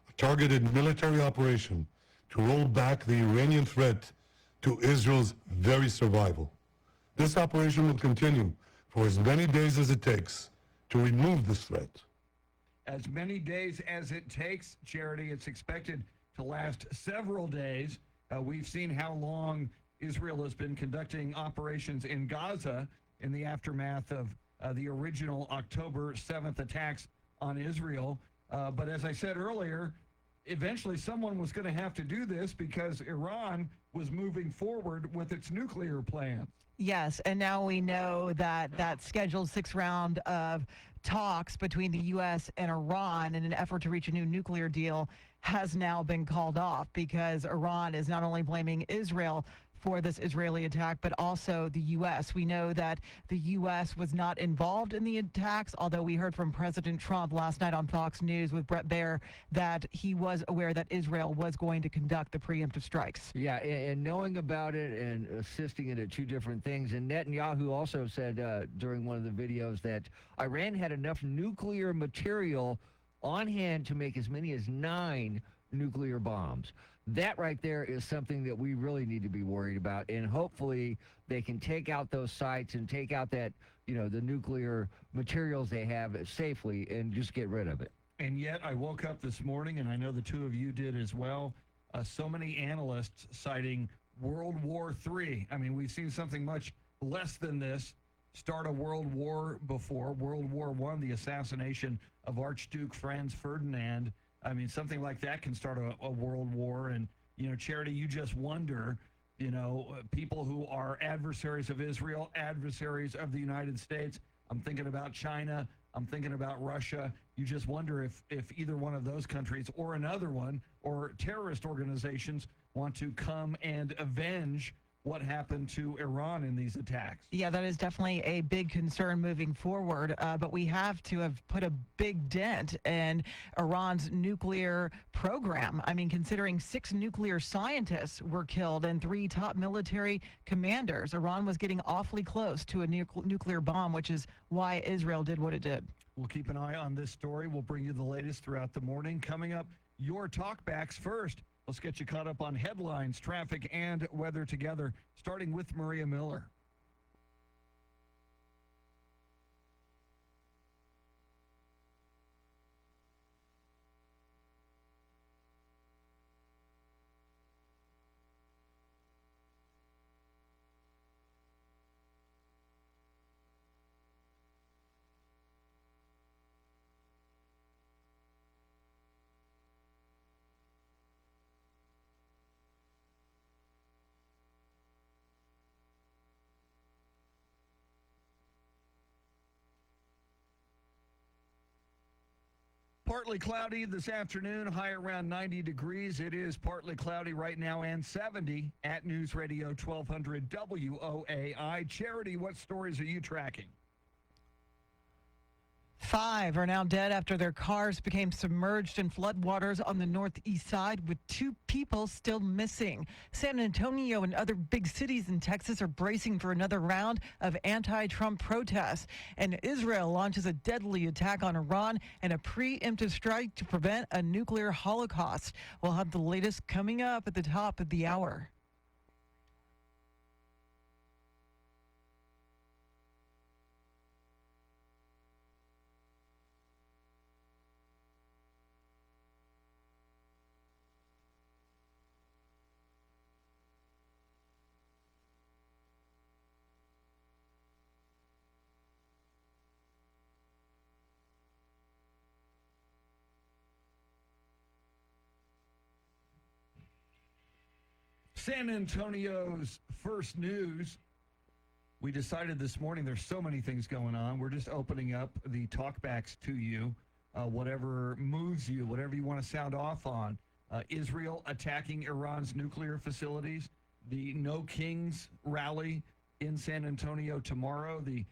[SPEAKER 3] a targeted military operation to roll back the Iranian threat to Israel's very survival. This operation will continue for as many days as it takes to remove this threat.
[SPEAKER 1] As many days as it takes, Charity, it's expected to last several days. We've seen how long Israel has been conducting operations in Gaza in the aftermath of the original October 7th attacks on Israel. But as I said earlier, eventually someone was going to have to do this because Iran was moving forward with its nuclear plans.
[SPEAKER 2] Yes, and now we know that that scheduled 6th round of talks between the U.S. and Iran in an effort to reach a new nuclear deal has now been called off because Iran is not only blaming Israel for this Israeli attack, but also the U.S. We know that the U.S. was not involved in the attacks, although we heard from President Trump last night on Fox News with Brett Baer that he was aware that Israel was going to conduct the preemptive strikes.
[SPEAKER 4] Yeah, and knowing about it and assisting it at 2 different things. And Netanyahu also said during one of the videos that Iran had enough nuclear material on hand to make as many as 9 nuclear bombs. That right there is something that we really need to be worried about. And hopefully they can take out those sites and take out that, the nuclear materials they have safely and just get rid of it.
[SPEAKER 1] And yet I woke up this morning, and I know the 2 of you did as well, so many analysts citing World War III. I mean, we've seen something much less than this start a world war before. World War I, the assassination of Archduke Franz Ferdinand. I mean, something like that can start a world war. And, Charity, you just wonder, people who are adversaries of Israel, adversaries of the United States. I'm thinking about China. I'm thinking about Russia. You just wonder if either one of those countries or another one or terrorist organizations want to come and avenge what happened to Iran in these attacks.
[SPEAKER 2] Yeah, that is definitely a big concern moving forward, but we have to have put a big dent in Iran's nuclear program. I mean, considering 6 nuclear scientists were killed and 3 top military commanders, Iran was getting awfully close to a nuclear bomb, which is why Israel did what it did.
[SPEAKER 1] We'll keep an eye on this story. We'll bring you the latest throughout the morning. Coming up, your talkbacks first. Let's get you caught up on headlines, traffic, and weather together, starting with Maria Miller. Partly cloudy this afternoon, high around 90 degrees. It is partly cloudy right now and 70 at News Radio 1200 WOAI. Charity, what stories are you tracking?
[SPEAKER 2] 5 are now dead after their cars became submerged in floodwaters on the northeast side, with 2 people still missing. San Antonio and other big cities in Texas are bracing for another round of anti-Trump protests. And Israel launches a deadly attack on Iran and a preemptive strike to prevent a nuclear holocaust. We'll have the latest coming up at the top of the hour.
[SPEAKER 1] San Antonio's first news. we decided this morning there's so many things going on. We're just opening up the talkbacks to you, whatever moves you, whatever you want to sound off on. Israel attacking Iran's nuclear facilities, the No Kings rally in San Antonio tomorrow, the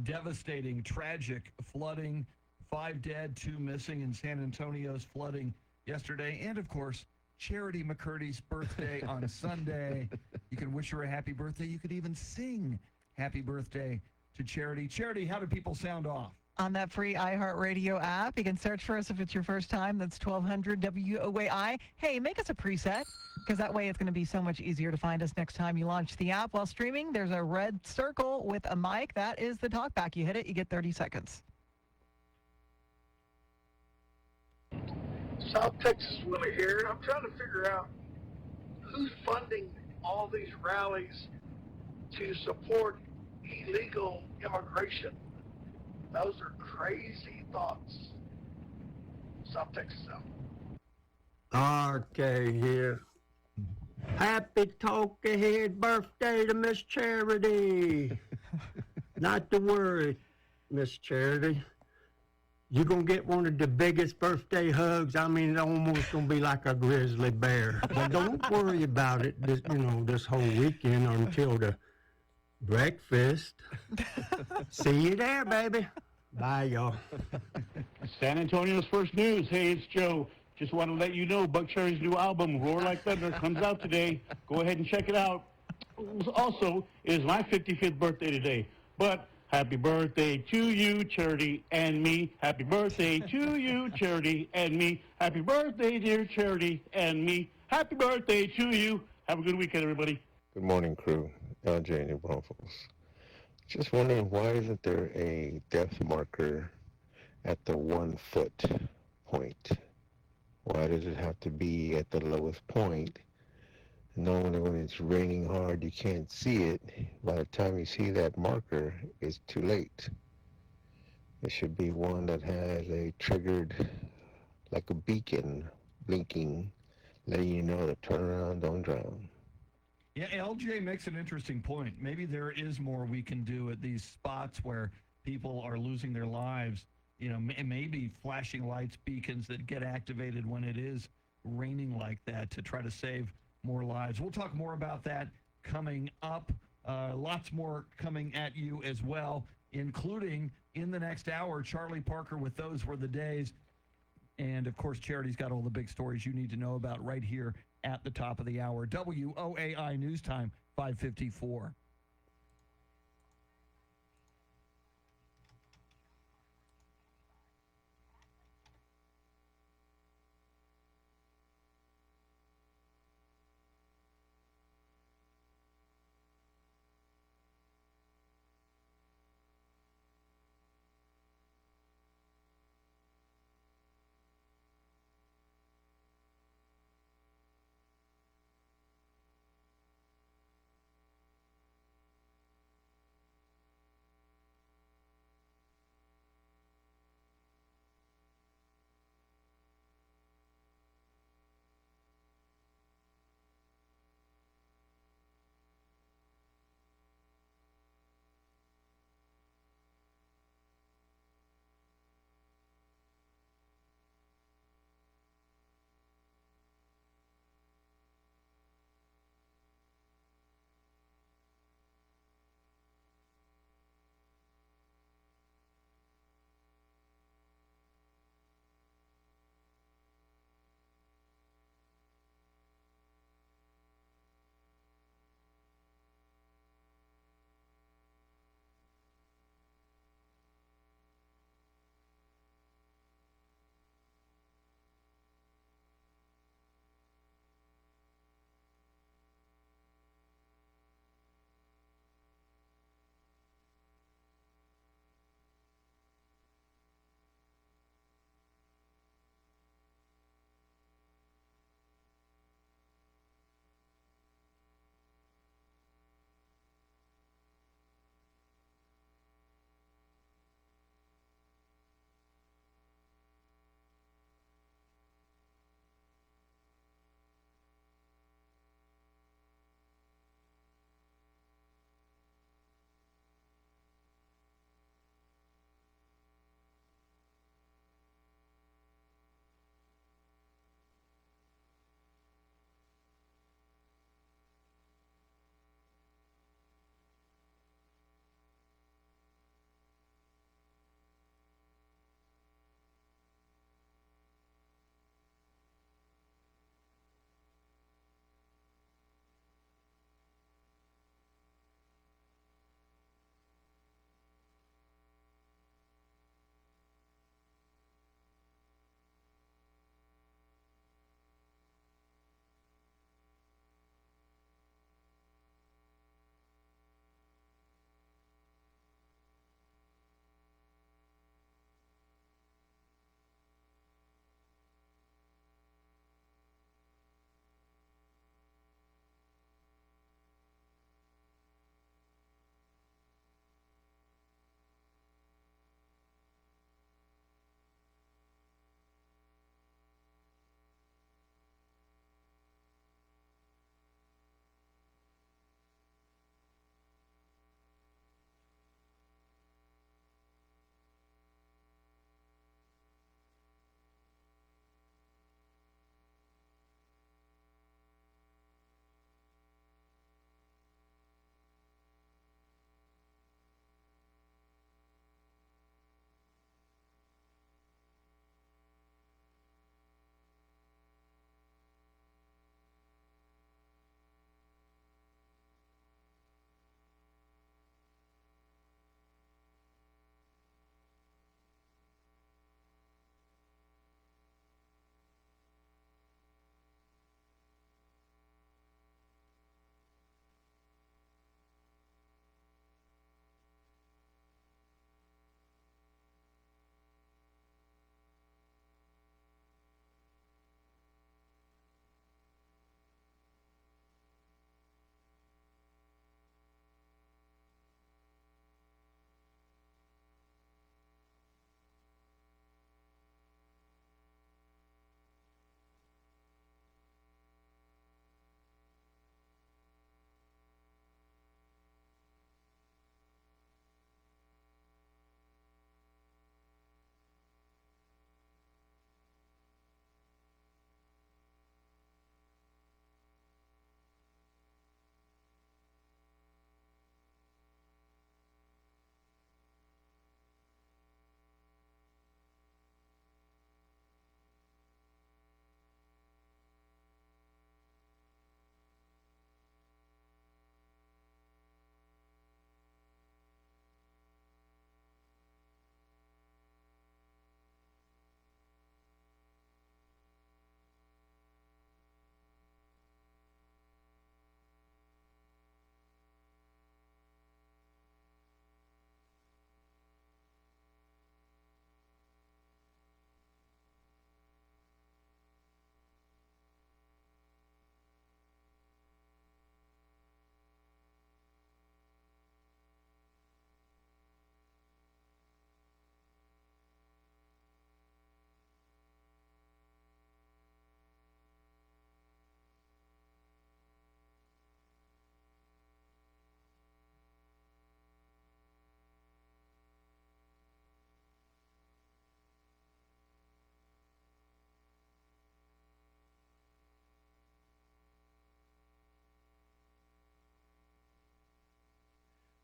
[SPEAKER 1] devastating, tragic flooding, 5 dead, 2 missing in San Antonio's flooding yesterday, and of course, Charity McCurdy's birthday on Sunday. You can wish her a happy birthday. You could even sing happy birthday to Charity. Charity, how do people sound off?
[SPEAKER 2] On that free iHeartRadio app, you can search for us if it's your first time. That's 1200 WOAI. Hey, make us a preset, because that way it's going to be so much easier to find us next time you launch the app. While streaming, there's a red circle with a mic. That is the talkback. You hit it, you get 30 seconds.
[SPEAKER 10] South Texas Willie here. I'm trying to figure out who's funding all these rallies to support illegal immigration. Those are crazy thoughts. South Texas out.
[SPEAKER 11] RK here. Happy talk ahead birthday to Miss Charity. Not to worry, Miss Charity. You're going to get one of the biggest birthday hugs. I mean, it's almost going to be like a grizzly bear. But don't worry about it, this whole weekend until the breakfast. See you there, baby. Bye, y'all.
[SPEAKER 12] San Antonio's First News. Hey, it's Joe. Just want to let you know Buck Cherry's new album, Roar Like Thunder, comes out today. Go ahead and check it out. Also, it is my 55th birthday today. But happy birthday to you, Charity, and me. Happy birthday to you, Charity, and me. Happy birthday, dear Charity, and me. Happy birthday to you. Have a good weekend, everybody.
[SPEAKER 13] Good morning, crew. LJ in New Braunfels. Just wondering, why isn't there a depth marker at the 1 foot point? Why does it have to be at the lowest point? Normally when it's raining hard, you can't see it. By the time you see that marker, it's too late. There should be one that has a triggered, like a beacon, blinking, letting you know to turn around, don't drown.
[SPEAKER 1] Yeah, LJ makes an interesting point. Maybe there is more we can do at these spots where people are losing their lives. Maybe flashing lights, beacons that get activated when it is raining like that to try to save more lives. We'll talk more about that coming up. Lots more coming at you as well, including in the next hour, Charlie Parker with Those Were the Days. And, of course, Charity's got all the big stories you need to know about right here at the top of the hour. WOAI News Time, 5:54.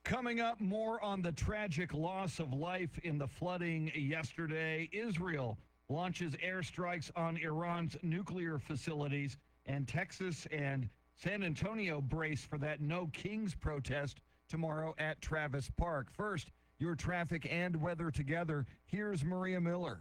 [SPEAKER 1] Coming up, more on the tragic loss of life in the flooding yesterday. Israel launches airstrikes on Iran's nuclear facilities, and Texas and San Antonio brace for that No Kings protest tomorrow at Travis Park. First, your traffic and weather together. Here's Maria Miller.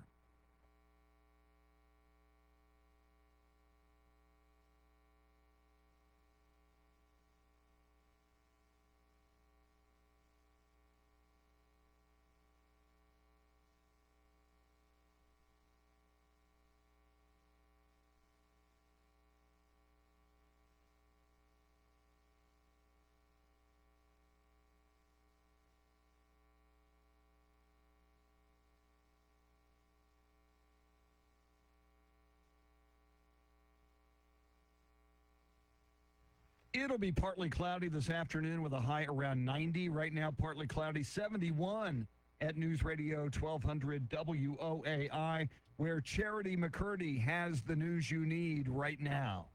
[SPEAKER 1] It'll be partly cloudy this afternoon with a high around 90. Right now, partly cloudy, 71 at News Radio 1200 WOAI, where Charity McCurdy has the news you need right now.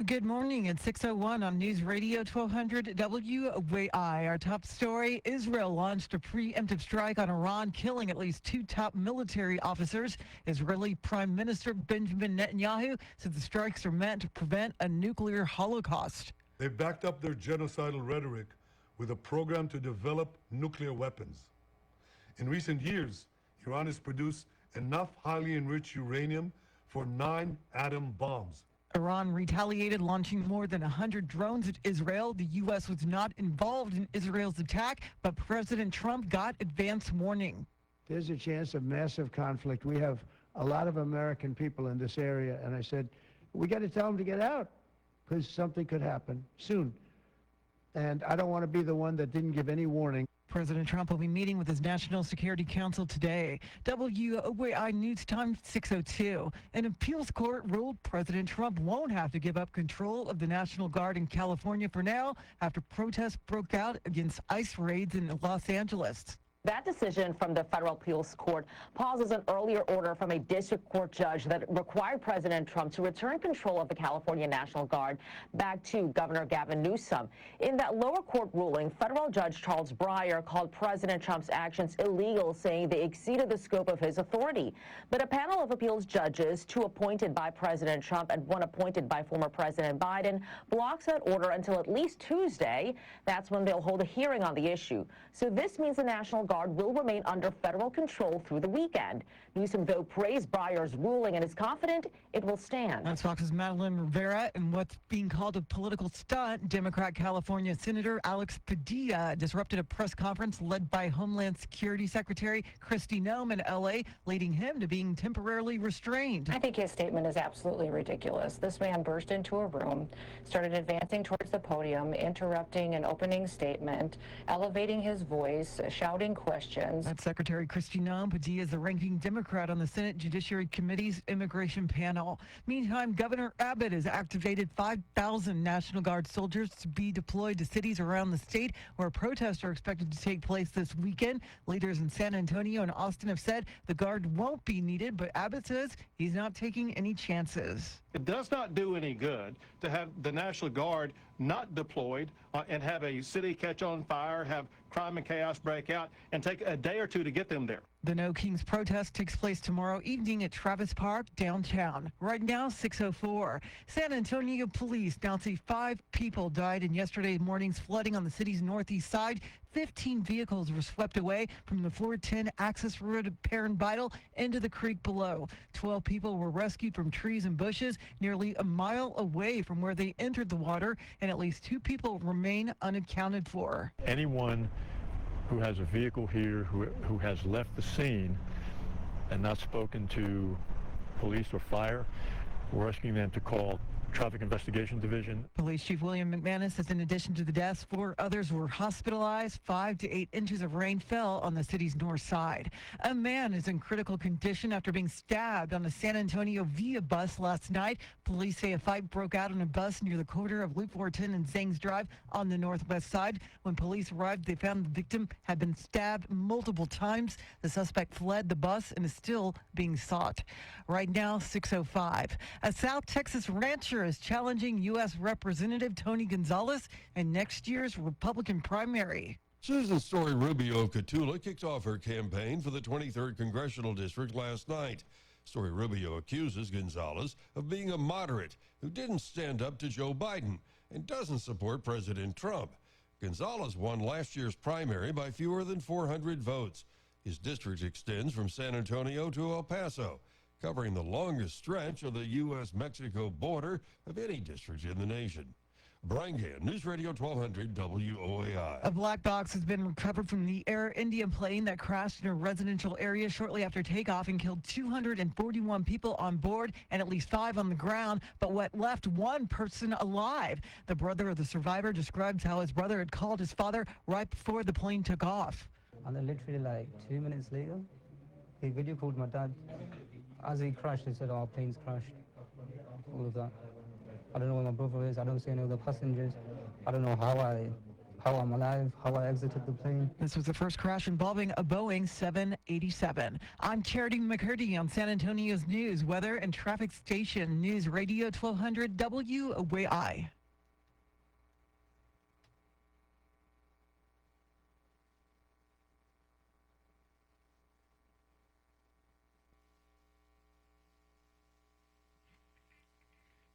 [SPEAKER 2] Good morning at 6:01 on News Radio 1200 WOAI. Our top story, Israel launched a preemptive strike on Iran, killing at least 2 top military officers. Israeli Prime Minister Benjamin Netanyahu said the strikes are meant to prevent a nuclear holocaust.
[SPEAKER 3] They backed up their genocidal rhetoric with a program to develop nuclear weapons. In recent years, Iran has produced enough highly enriched uranium for 9 atom bombs.
[SPEAKER 2] Iran retaliated, launching more than 100 drones at Israel. The U.S. was not involved in Israel's attack, but President Trump got advance warning.
[SPEAKER 10] There's a chance of massive conflict. We have a lot of American people in this area, and I said, we got to tell them to get out because something could happen soon. And I don't want to be the one that didn't give any warning.
[SPEAKER 2] President Trump will be meeting with his National Security Council today. WOAI News Time 6:02. An appeals court ruled President Trump won't have to give up control of the National Guard in California for now after protests broke out against ICE raids in Los Angeles.
[SPEAKER 14] That decision from the federal appeals court pauses an earlier order from a district court judge that required President Trump to return control of the California National Guard back to Governor Gavin Newsom. In that lower court ruling, federal judge Charles Breyer called President Trump's actions illegal, saying they exceeded the scope of his authority. But a panel of appeals judges, 2 appointed by President Trump and 1 appointed by former President Biden, blocks that order until at least Tuesday. That's when they'll hold a hearing on the issue. So this means the National Guard will remain under federal control through the weekend. Newsom, though, praised Breyer's ruling and is confident it will stand.
[SPEAKER 2] That's Fox's Madeline Rivera. And what's being called a political stunt, Democrat California Senator Alex Padilla disrupted a press conference led by Homeland Security Secretary Kristi Noem in L.A., leading him to being temporarily restrained.
[SPEAKER 15] I think his statement is absolutely ridiculous. This man burst into a room, started advancing towards the podium, interrupting an opening statement, elevating his voice, shouting questions.
[SPEAKER 2] That's Secretary Kristi Noem. Padilla is the ranking Democrat on the Senate Judiciary Committee's immigration panel. Meantime, Governor Abbott has activated 5,000 National Guard soldiers to be deployed to cities around the state where protests are expected to take place this weekend. Leaders in San Antonio and Austin have said the Guard won't be needed, but Abbott says he's not taking any chances.
[SPEAKER 16] It does not do any good to have the National Guard not deployed and have a city catch on fire, have crime and chaos break out, and take a day or 2 to get them there.
[SPEAKER 2] The No Kings protest takes place tomorrow evening at Travis Park, downtown. Right now, 6:04. San Antonio police now say 5 people died in yesterday morning's flooding on the city's northeast side. 15 vehicles were swept away from the 410 access road of Perrin Vital into the creek below. 12 people were rescued from trees and bushes nearly a mile away from where they entered the water, and at least 2 people remain unaccounted for.
[SPEAKER 17] Anyone who has a vehicle here who has left the scene and not spoken to police or fire, we're asking them to call Traffic Investigation Division.
[SPEAKER 2] Police Chief William McManus says in addition to the deaths, 4 others were hospitalized. 5 to 8 inches of rain fell on the city's north side. A man is in critical condition after being stabbed on a San Antonio Via bus last night. Police say a fight broke out on a bus near the corner of Loop 410 and Zangs Drive on the northwest side. When police arrived, they found the victim had been stabbed multiple times. The suspect fled the bus and is still being sought. Right now, 6:05. A South Texas rancher brother is challenging U.S. Representative Tony Gonzalez in next year's Republican primary.
[SPEAKER 18] Susan Story Rubio of Cotulla kicked off her campaign for the 23rd Congressional District last night. Story Rubio accuses Gonzalez of being a moderate who didn't stand up to Joe Biden and doesn't support President Trump. Gonzalez won last year's primary by fewer than 400 votes. His district extends from San Antonio to El Paso, covering the longest stretch of the U.S.-Mexico border of any district in the nation. Brian Gann, News Radio 1200 WOAI.
[SPEAKER 2] A black box has been recovered from the Air India plane that crashed in a residential area shortly after takeoff and killed 241 people on board and at least 5 on the ground, but what left 1 person alive. The brother of the survivor describes how his brother had called his father right before the plane took off.
[SPEAKER 19] And then literally like 2 minutes later, he video called my dad. As he crashed, he said, "Our plane's crashed." All of that. I don't know where my brother is. I don't see any other passengers. I don't know how I'm alive, how I exited the plane.
[SPEAKER 2] This was the first crash involving a Boeing 787. I'm Charity McCurdy on San Antonio's news, weather, and traffic station News Radio 1200 WOAI.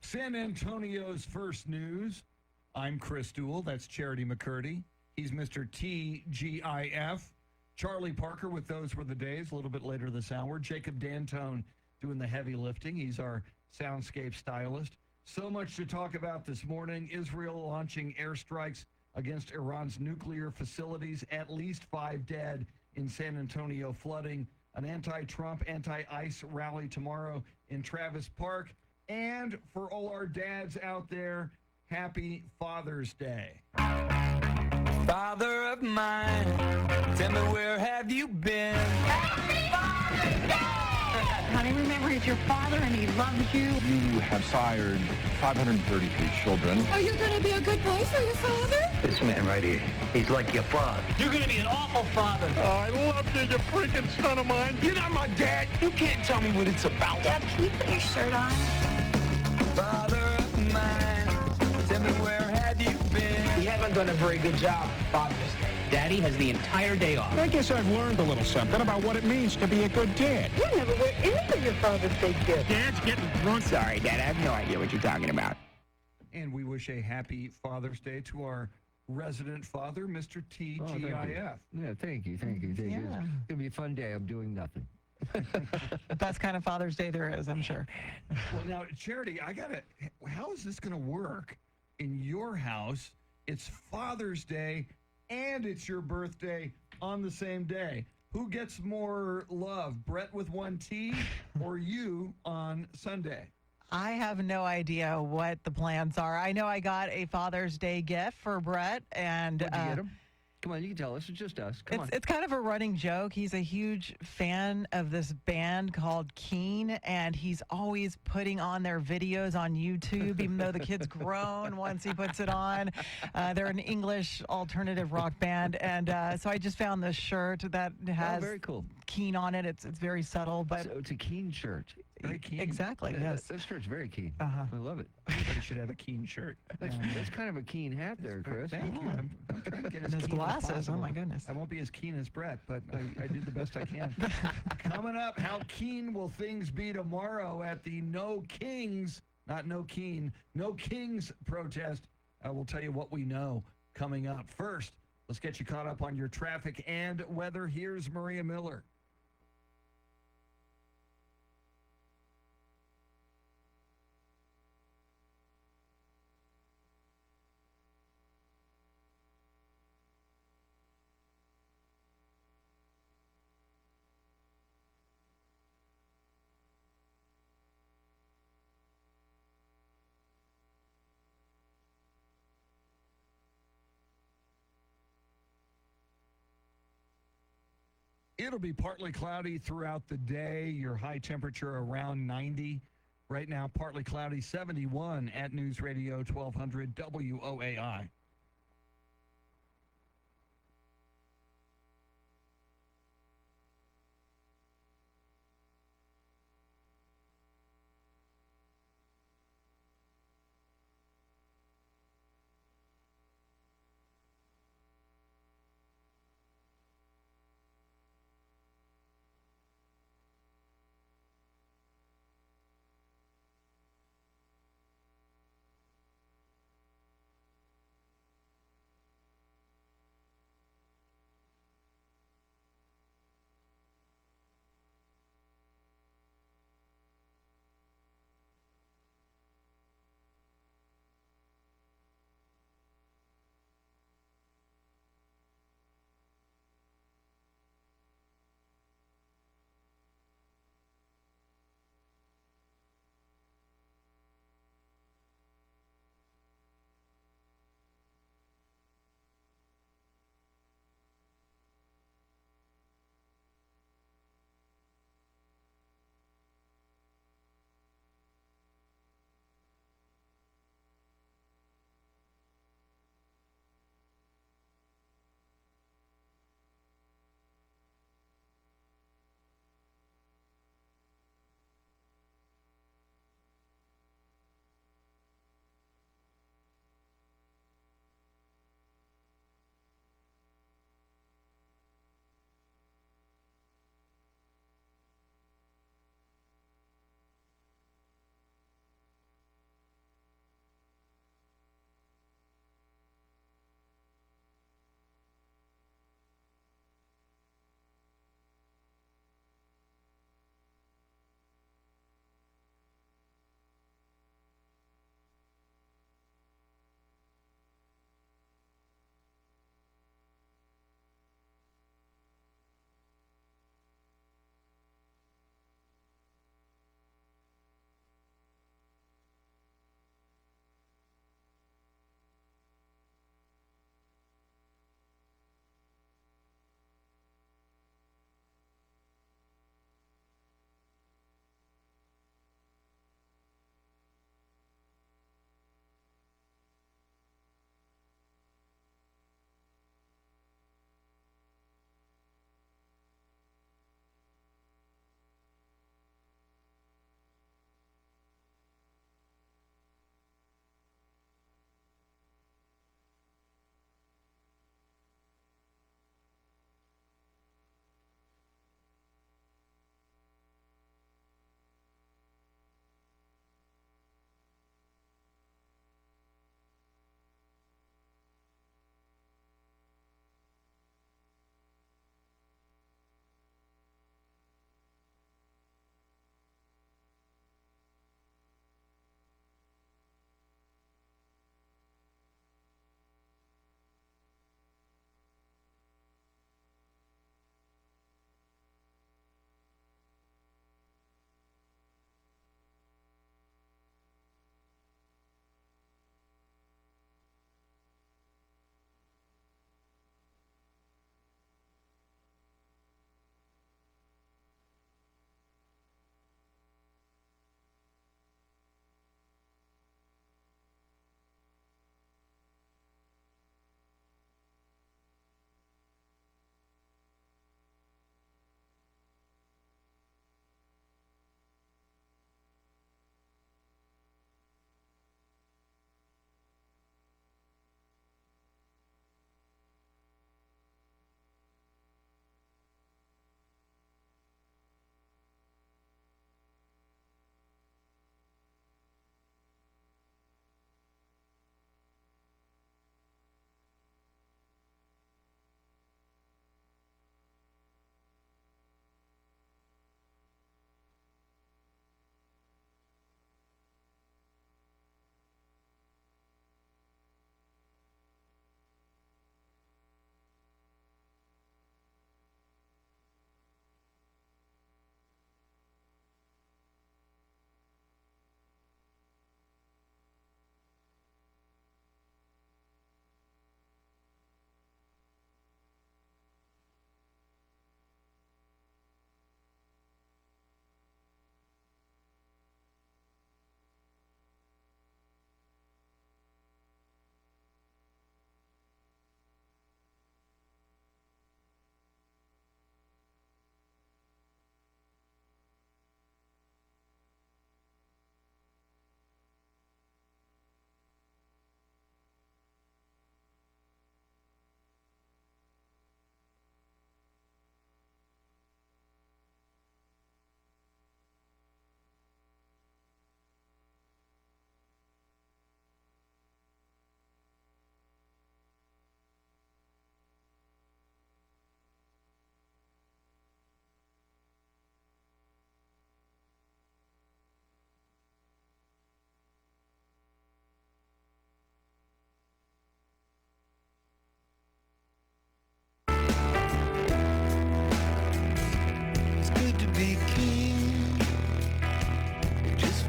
[SPEAKER 1] San Antonio's first news. I'm Chris Duell. That's Charity McCurdy. He's Mr. TGIF. Charlie Parker with Those Were the Days a little bit later this hour. Jacob D'Antone doing the heavy lifting. He's our soundscape stylist. So much to talk about this morning. Israel launching airstrikes against Iran's nuclear facilities. At least 5 dead in San Antonio flooding. An anti-Trump, anti-ICE rally tomorrow in Travis Park. And for all our dads out there, happy Father's Day.
[SPEAKER 20] Father of mine, tell me where have you been? Happy Father's Day!
[SPEAKER 21] Honey, remember, he's your father and he loves you.
[SPEAKER 22] You have sired 533 children.
[SPEAKER 21] Are you going to be a good boy for your father?
[SPEAKER 10] This man right here, he's like your father.
[SPEAKER 20] You're going to be an awful father.
[SPEAKER 22] Oh, I love you, you freaking son of mine.
[SPEAKER 20] You're not my dad. You can't tell me what it's about.
[SPEAKER 21] Dad, can you put your shirt on?
[SPEAKER 20] Father of mine, tell me where have you been?
[SPEAKER 23] You haven't done a very good job, Father's Day. Daddy has the entire day off.
[SPEAKER 22] I guess I've learned a little something about what it means to be a good dad.
[SPEAKER 21] You never wear any of your Father's Day gifts.
[SPEAKER 22] Dad's getting drunk.
[SPEAKER 23] Sorry, Dad, I have no idea what you're talking about.
[SPEAKER 1] And we wish a happy Father's Day to our resident father, Mr. TGIF.
[SPEAKER 4] Yeah, thank you.
[SPEAKER 2] Yeah.
[SPEAKER 4] It's going to be a fun day. I'm doing nothing.
[SPEAKER 2] Best kind of Father's Day there is, I'm sure.
[SPEAKER 1] Well, now, Charity, how is this going to work in your house? It's Father's Day and it's your birthday on the same day. Who gets more love, Brett with 1 T or you on Sunday?
[SPEAKER 2] I have no idea what the plans are. I know I got a Father's Day gift for Brett, and
[SPEAKER 4] What'd you get him? Come on, you can tell us. It's just us. Come on.
[SPEAKER 2] It's kind of a running joke. He's a huge fan of this band called Keen, and he's always putting on their videos on YouTube, even though the kid's grown once he puts it on. They're an English alternative rock band, and so I just found this shirt that has
[SPEAKER 4] very cool.
[SPEAKER 2] Keen on it. It's very subtle, but
[SPEAKER 4] So it's a Keen shirt.
[SPEAKER 1] Very keen.
[SPEAKER 2] Exactly,
[SPEAKER 4] Yeah,
[SPEAKER 2] yes.
[SPEAKER 4] That shirt's very keen.
[SPEAKER 2] Uh-huh.
[SPEAKER 4] I love it.
[SPEAKER 1] Everybody should have a Keen shirt.
[SPEAKER 4] That's kind of a keen hat there, Chris.
[SPEAKER 1] Thank you. I'm trying to get as
[SPEAKER 2] And his
[SPEAKER 1] keen as
[SPEAKER 2] glasses, oh
[SPEAKER 1] possible.
[SPEAKER 2] my goodness.
[SPEAKER 1] I won't be as keen as Brett, but I did the best I can. Coming up, how keen will things be tomorrow at the No Kings protest? We'll tell you what we know coming up. First, let's get you caught up on your traffic and weather. Here's Maria Miller. It'll be partly cloudy throughout the day. Your high temperature around 90. Right now, partly cloudy, 71 at News Radio 1200 WOAI.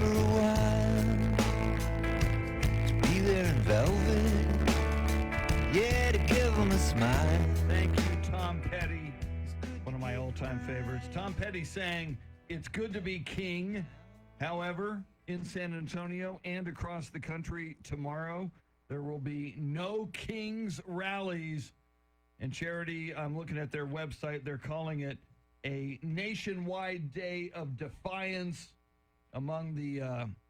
[SPEAKER 5] for a while, to be there in velvet, yeah, to give them a smile.
[SPEAKER 1] Thank you, Tom Petty. One of my all-time favorites. Tom Petty saying, "It's good to be king." However, in San Antonio and across the country tomorrow, there will be no Kings rallies. And Charity, I'm looking at their website, they're calling it a nationwide day of defiance among the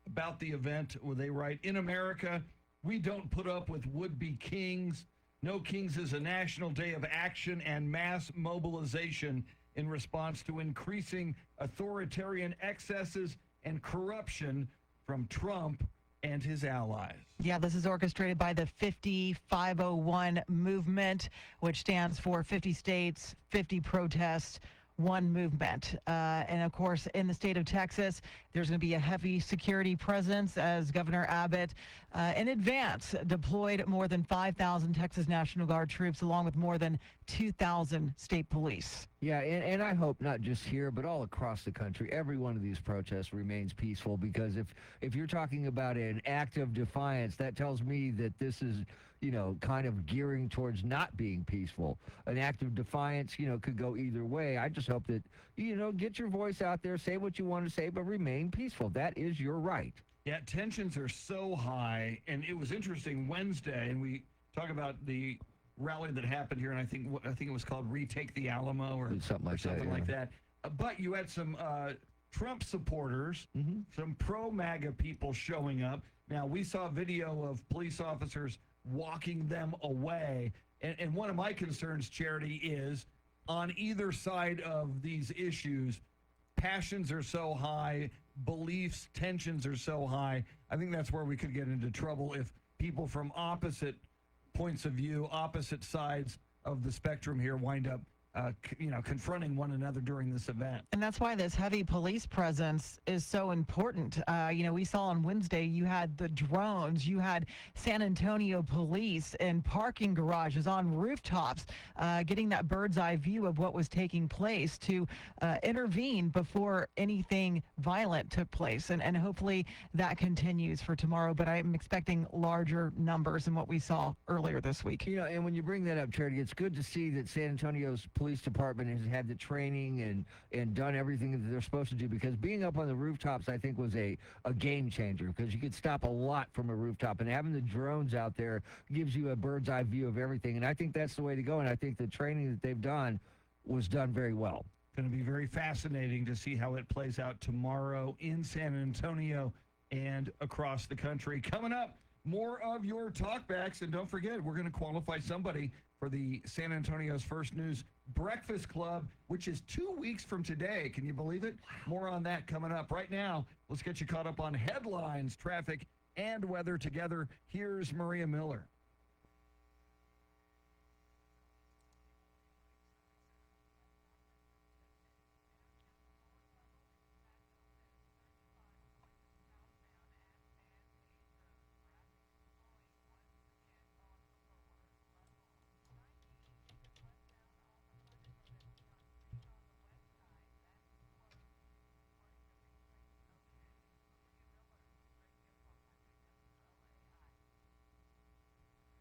[SPEAKER 1] about the event, where they write, "In America, we don't put up with would-be kings. No Kings is a national day of action and mass mobilization in response to increasing authoritarian excesses and corruption from Trump and his allies."
[SPEAKER 2] Yeah, this is orchestrated by the 50501 movement, which stands for 50 states, 50 protests, one movement. And of course, in the state of Texas, there's going to be a heavy security presence as Governor Abbott, in advance, deployed more than 5,000 Texas National Guard troops, along with more than 2,000 state police.
[SPEAKER 4] Yeah, and I hope not just here, but all across the country, every one of these protests remains peaceful, because if you're talking about an act of defiance, that tells me that this is, kind of gearing towards not being peaceful. An act of defiance, could go either way. I just hope that, get your voice out there, say what you want to say, but remain peaceful. That is your right.
[SPEAKER 1] Yeah, tensions are so high, and it was interesting Wednesday, and we talk about the rally that happened here, and I think it was called "Retake the Alamo" or something like that. But you had some Trump supporters, some pro-MAGA people showing up. Now, we saw video of police officers walking them away, and one of my concerns, Charity, is on either side of these issues, passions are so high, beliefs, tensions are so high. I think that's where we could get into trouble if people from opposite points of view, opposite sides of the spectrum here wind up confronting one another during this event.
[SPEAKER 2] And that's why this heavy police presence is so important. We saw on Wednesday, you had the drones, you had San Antonio police in parking garages, on rooftops, getting that bird's eye view of what was taking place to intervene before anything violent took place. And hopefully that continues for tomorrow, but I'm expecting larger numbers than what we saw earlier this week.
[SPEAKER 4] And when you bring that up, Charity, it's good to see that San Antonio's police department has had the training and done everything that they're supposed to do, because being up on the rooftops, I think, was a game changer, because you could stop a lot from a rooftop, and having the drones out there gives you a bird's eye view of everything. And I think that's the way to go. And I think the training that they've done was done very well.
[SPEAKER 1] Going to be very fascinating to see how it plays out tomorrow in San Antonio and across the country. Coming up, more of your talkbacks, and don't forget, we're going to qualify somebody for the San Antonio's First News Breakfast Club, which is 2 weeks from today. Can you believe it? More on that coming up. Right now, let's get you caught up on headlines, traffic, and weather together. Here's Maria Miller.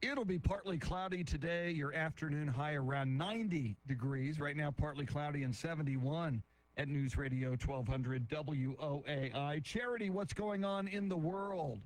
[SPEAKER 1] It'll be partly cloudy today. Your afternoon high around 90 degrees. Right now, partly cloudy and 71 at News Radio 1200 WOAI. Charity, what's going on in the world?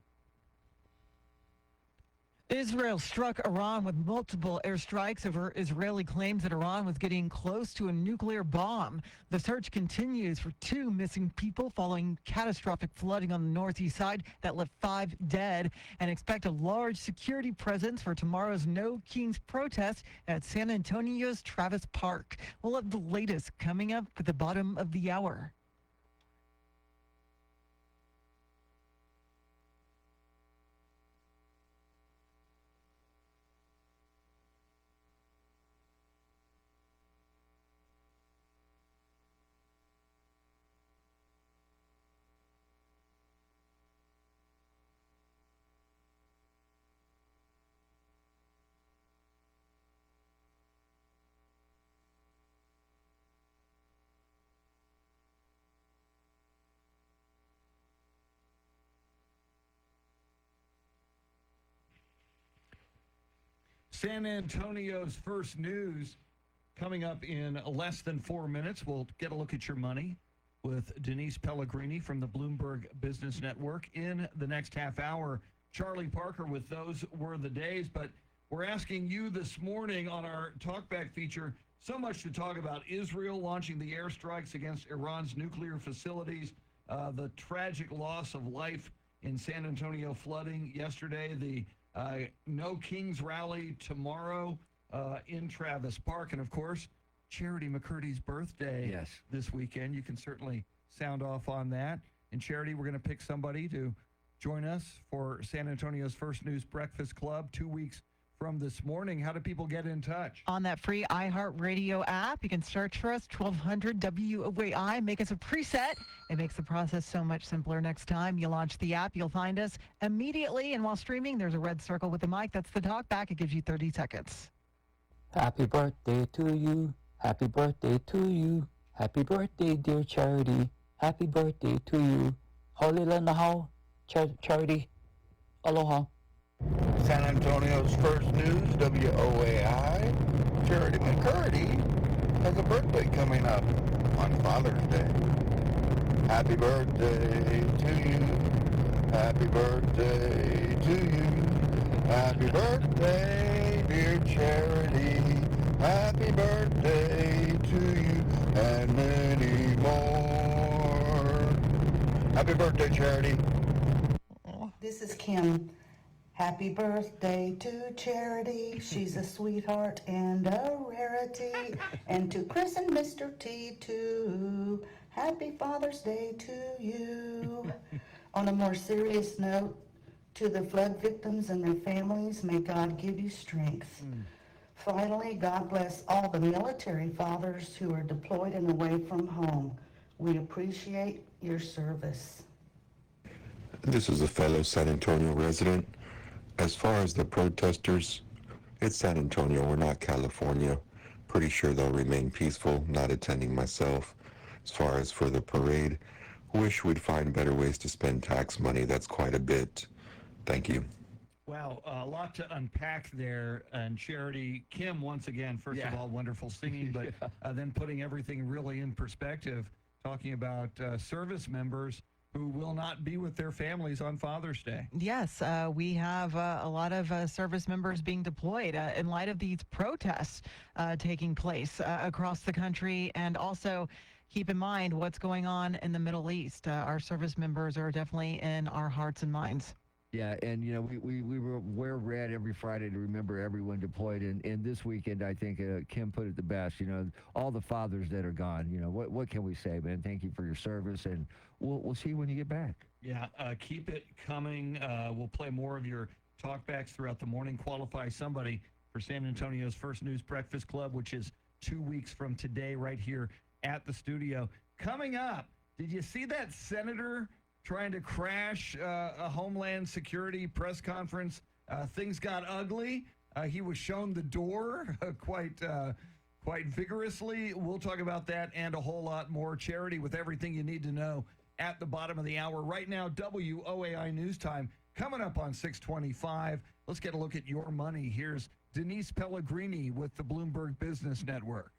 [SPEAKER 2] Israel struck Iran with multiple airstrikes over Israeli claims that Iran was getting close to a nuclear bomb. The search continues for 2 missing people following catastrophic flooding on the northeast side that left 5 dead, and expect a large security presence for tomorrow's No Kings protest at San Antonio's Travis Park. We'll have the latest coming up at the bottom of the hour.
[SPEAKER 1] San Antonio's first news coming up in less than 4 minutes. We'll get a look at your money with Denise Pellegrini from the Bloomberg Business Network. In the next half hour, Charlie Parker with Those Were the Days. But we're asking you this morning on our Talkback feature, so much to talk about. Israel launching the airstrikes against Iran's nuclear facilities, the tragic loss of life in San Antonio flooding yesterday, the No Kings rally tomorrow in Travis Park, and of course, Charity McCurdy's birthday this weekend. You can certainly sound off on that. And Charity, we're going to pick somebody to join us for San Antonio's First News Breakfast Club 2 weeks from this morning. How do people get in touch?
[SPEAKER 2] On that free iHeartRadio app, you can search for us, 1200 WOAI. Make us a preset. It makes the process so much simpler. Next time you launch the app, you'll find us immediately. And while streaming, there's a red circle with the mic. That's the talkback. It gives you 30 seconds.
[SPEAKER 6] Happy birthday to you. Happy birthday to you. Happy birthday, dear Charity. Happy birthday to you. Holy how, Charity. Aloha.
[SPEAKER 5] San Antonio's First News, WOAI. Charity McCurdy has a birthday coming up on Father's Day. Happy birthday to you. Happy birthday to you. Happy birthday, dear Charity. Happy birthday to you and many more. Happy birthday, Charity.
[SPEAKER 7] This is Kim. Happy birthday to Charity. She's a sweetheart and a rarity. And to Chris and Mr. T too. Happy Father's Day to you. On a more serious note, to the flood victims and their families, may God give you strength. Finally, God bless all the military fathers who are deployed and away from home. We appreciate your service.
[SPEAKER 13] This is a fellow San Antonio resident. As far as the protesters, it's San Antonio, we're not California. Pretty sure they'll remain peaceful, not attending myself. As far as for the parade, wish we'd find better ways to spend tax money. That's quite a bit. Thank you.
[SPEAKER 1] Wow, a lot to unpack there. And Charity, Kim, once again, first of all, wonderful singing, but then putting everything really in perspective, talking about service members who will not be with their families on Father's Day.
[SPEAKER 2] Yes, we have a lot of service members being deployed in light of these protests taking place across the country. And also keep in mind what's going on in the Middle East. Our service members are definitely in our hearts and minds.
[SPEAKER 4] Yeah, and you know we wear red every Friday to remember everyone deployed, and this weekend I think Kim put it the best. You know, all the fathers that are gone. You know, what can we say, man? Thank you for your service, and we'll see you when you get back.
[SPEAKER 1] Yeah, keep it coming. We'll play more of your talkbacks throughout the morning. Qualify somebody for San Antonio's First News Breakfast Club, which is 2 weeks from today, right here at the studio. Coming up, did you see that senator trying to crash a Homeland Security press conference? Things got ugly. He was shown the door quite vigorously. We'll talk about that and a whole lot more. Charity with everything you need to know at the bottom of the hour. Right now, WOAI News Time coming up on 625. Let's get a look at your money. Here's Denise Pellegrini with the Bloomberg Business Network.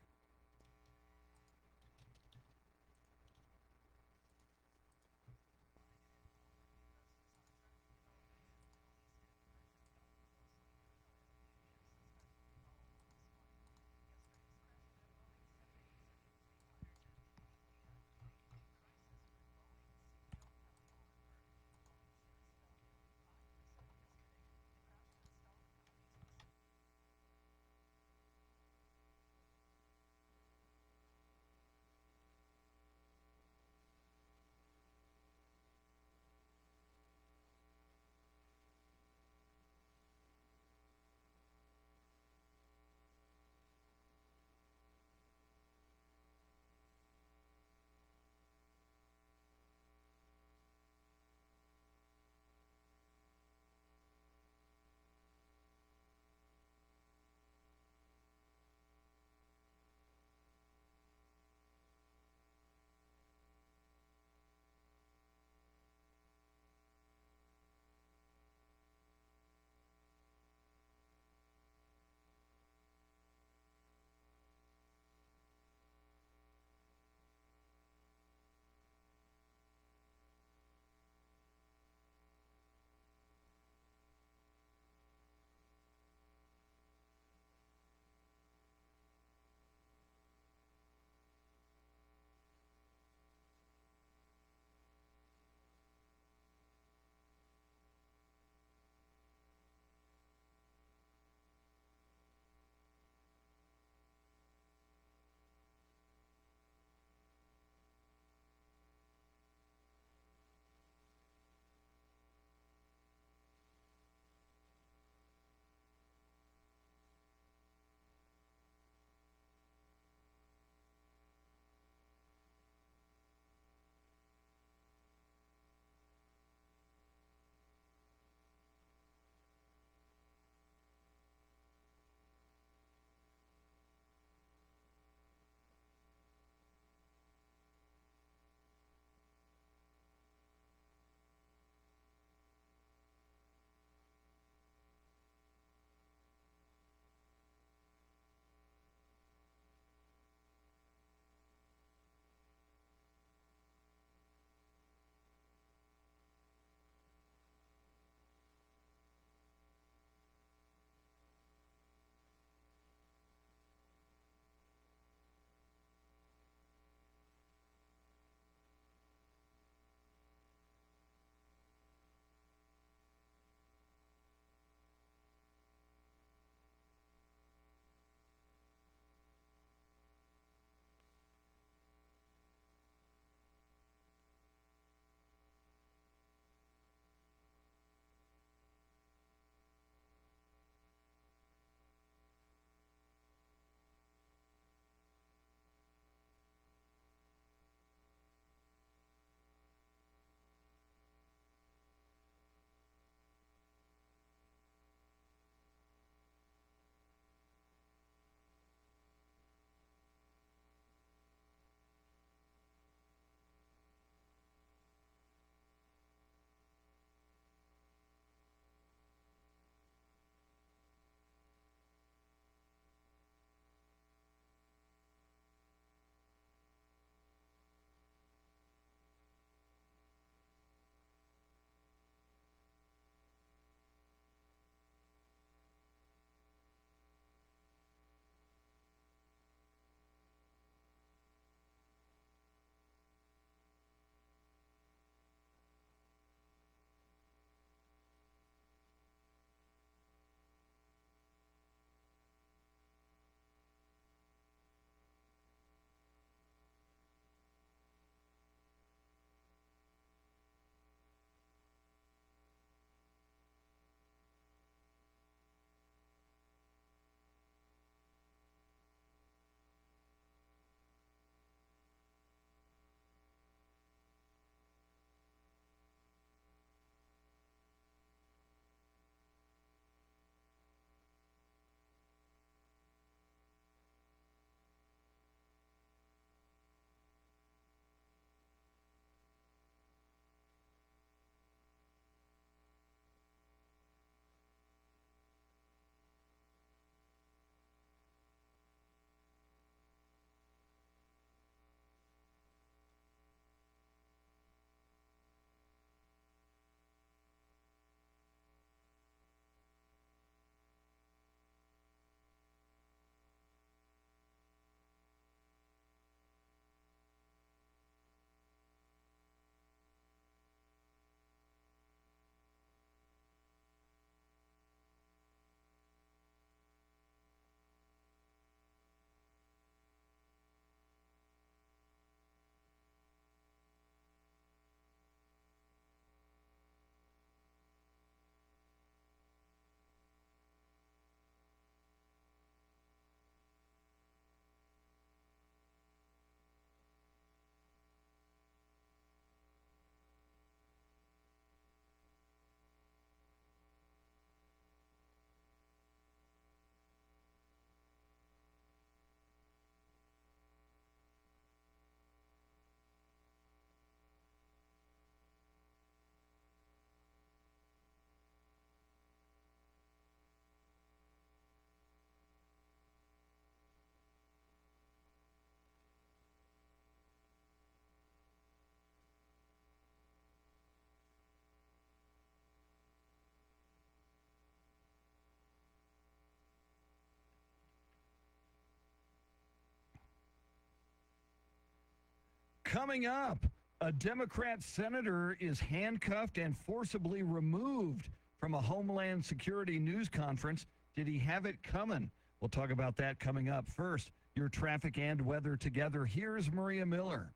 [SPEAKER 1] Coming up, a Democrat senator is handcuffed and forcibly removed from a Homeland Security news conference. Did he have it coming? We'll talk about that coming up. First, your traffic and weather together. Here's Maria Miller.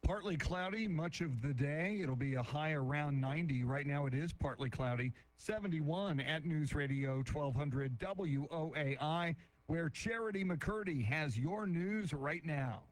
[SPEAKER 1] Partly cloudy much of the day. It'll be a high around 90. Right now it is partly cloudy. 71 at News Radio 1200 WOAI, where Charity McCurdy has your news right now.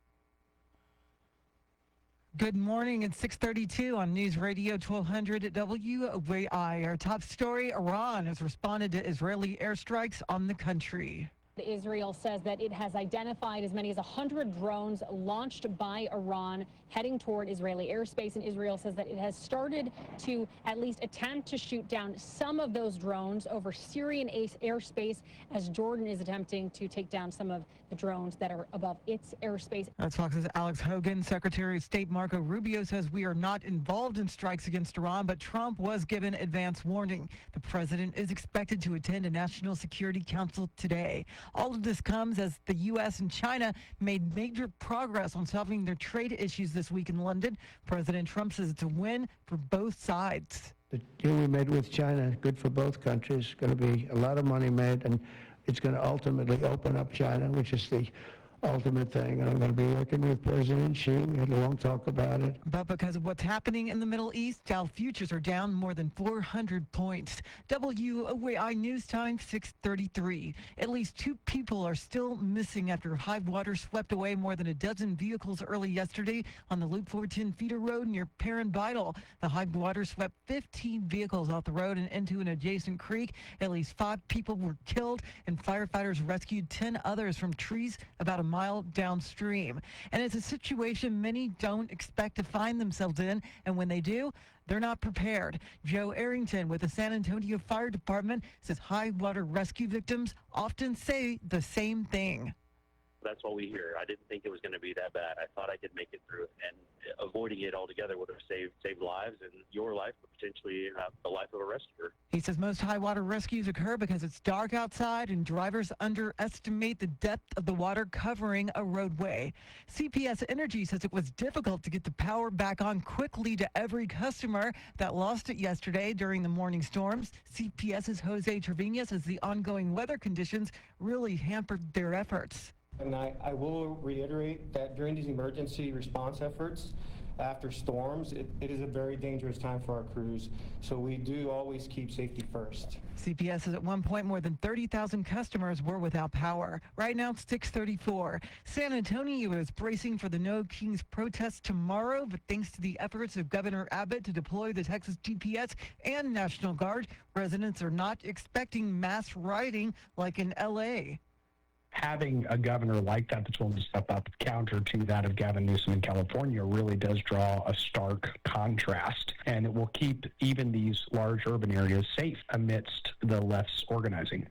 [SPEAKER 2] Good morning. It's 6:32 on News Radio 1200 at WOAI. Our top story, Iran has responded to Israeli airstrikes on the country.
[SPEAKER 8] Israel says that it has identified as many as 100 drones launched by Iran heading toward Israeli airspace, and Israel says that it has started to at least attempt to shoot down some of those drones over Syrian airspace as Jordan is attempting to take down some of the drones that are above its airspace.
[SPEAKER 2] That's Fox's Alex Hogan. Secretary of State Marco Rubio says we are not involved in strikes against Iran, but Trump was given advance warning. The president is expected to attend a National Security Council today. All of this comes as the U.S. and China made major progress on solving their trade issues this week in London. President Trump says it's a win for both sides.
[SPEAKER 10] The deal we made with China is good for both countries. Going to be a lot of money made, and it's going to ultimately open up China, which is the ultimate thing. And I'm going to be working with President Xi. We had a long talk about it.
[SPEAKER 2] But because of what's happening in the Middle East, Dow futures are down more than 400 points. WOAI News Time, 6:33. At least 2 people are still missing after high water swept away more than a dozen vehicles early yesterday on the Loop 410 feeder road near Perrin Vital. The high water swept 15 vehicles off the road and into an adjacent creek. At least 5 people were killed, and firefighters rescued 10 others from trees about a mile downstream. And it's a situation many don't expect to find themselves in, and when they do, they're not prepared. Joe Arrington with the San Antonio Fire Department says high water rescue victims often say the same thing.
[SPEAKER 9] That's what we hear. I didn't think it was going to be that bad. I thought I could make it through it, and avoiding it altogether would have saved lives, and your life, but potentially the life of a rescuer.
[SPEAKER 2] He says most high water rescues occur because it's dark outside and drivers underestimate the depth of the water covering a roadway. CPS Energy says it was difficult to get the power back on quickly to every customer that lost it yesterday during the morning storms. CPS's Jose Trevino says the ongoing weather conditions really hampered their efforts.
[SPEAKER 11] And I will reiterate that during these emergency response efforts after storms, it is a very dangerous time for our crews. So we do always keep safety first.
[SPEAKER 2] CPS says at one point more than 30,000 customers were without power. Right now it's 6:34. San Antonio is bracing for the No Kings protest tomorrow, but thanks to the efforts of Governor Abbott to deploy the Texas GPS and National Guard, residents are not expecting mass rioting like in L.A.
[SPEAKER 24] Having a governor like that that's willing to step up counter to that of Gavin Newsom in California really does draw a stark contrast, and it will keep even these large urban areas safe amidst the left's organizing.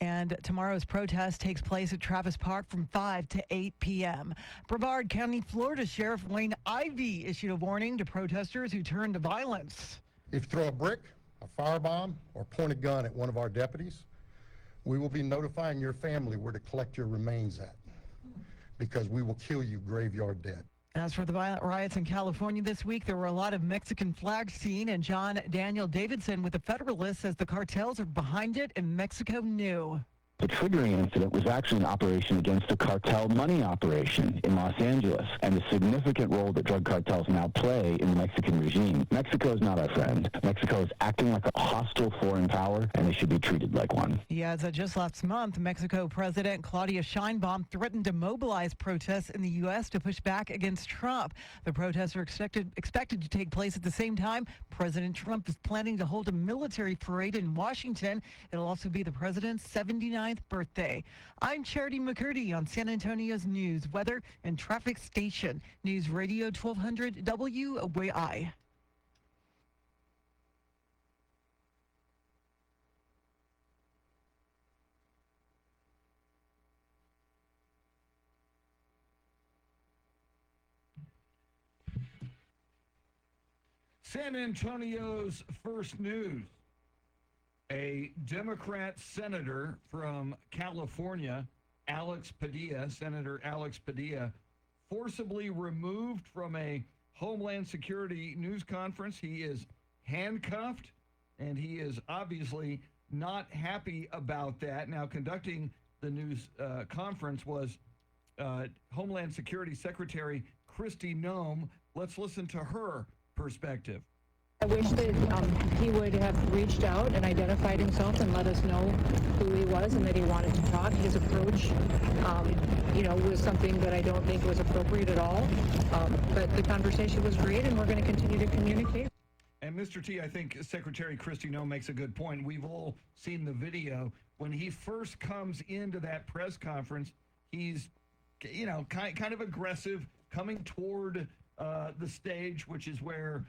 [SPEAKER 2] And tomorrow's protest takes place at Travis Park from 5 to 8 p.m. Brevard County, Florida Sheriff Wayne Ivey issued a warning to protesters who turned to violence.
[SPEAKER 25] If you throw a brick, a firebomb, or point a gun at one of our deputies, we will be notifying your family where to collect your remains at, because we will kill you graveyard dead.
[SPEAKER 2] As for the violent riots in California this week, there were a lot of Mexican flags seen, and John Daniel Davidson with the Federalist says the cartels are behind it and Mexico knew.
[SPEAKER 26] The triggering incident was actually an operation against a cartel money operation in Los Angeles, and the significant role that drug cartels now play in the Mexican regime. Mexico is not our friend. Mexico is acting like a hostile foreign power, and they should be treated like one.
[SPEAKER 2] Yeah, as just last month, Mexico President Claudia Sheinbaum threatened to mobilize protests in the U.S. to push back against Trump. The protests are expected to take place at the same time. President Trump is planning to hold a military parade in Washington. It'll also be the president's 79th birthday. I'm Charity McCurdy on San Antonio's news, weather, and traffic station. News Radio 1200 WOAI.
[SPEAKER 1] San Antonio's first news. A Democrat senator from California, Senator Alex Padilla, forcibly removed from a Homeland Security news conference. He is handcuffed, and he is obviously not happy about that. Now, conducting the news conference was Homeland Security Secretary Kristi Noem. Let's listen to her perspective.
[SPEAKER 3] I wish that he would have reached out and identified himself and let us know who he was and that he wanted to talk. His approach, was something that I don't think was appropriate at all. But the conversation was great, and we're going to continue to communicate.
[SPEAKER 1] And Mr. T, I think Secretary Kristi Noem makes a good point. We've all seen the video. When he first comes into that press conference, he's, kind of aggressive, coming toward the stage, which is where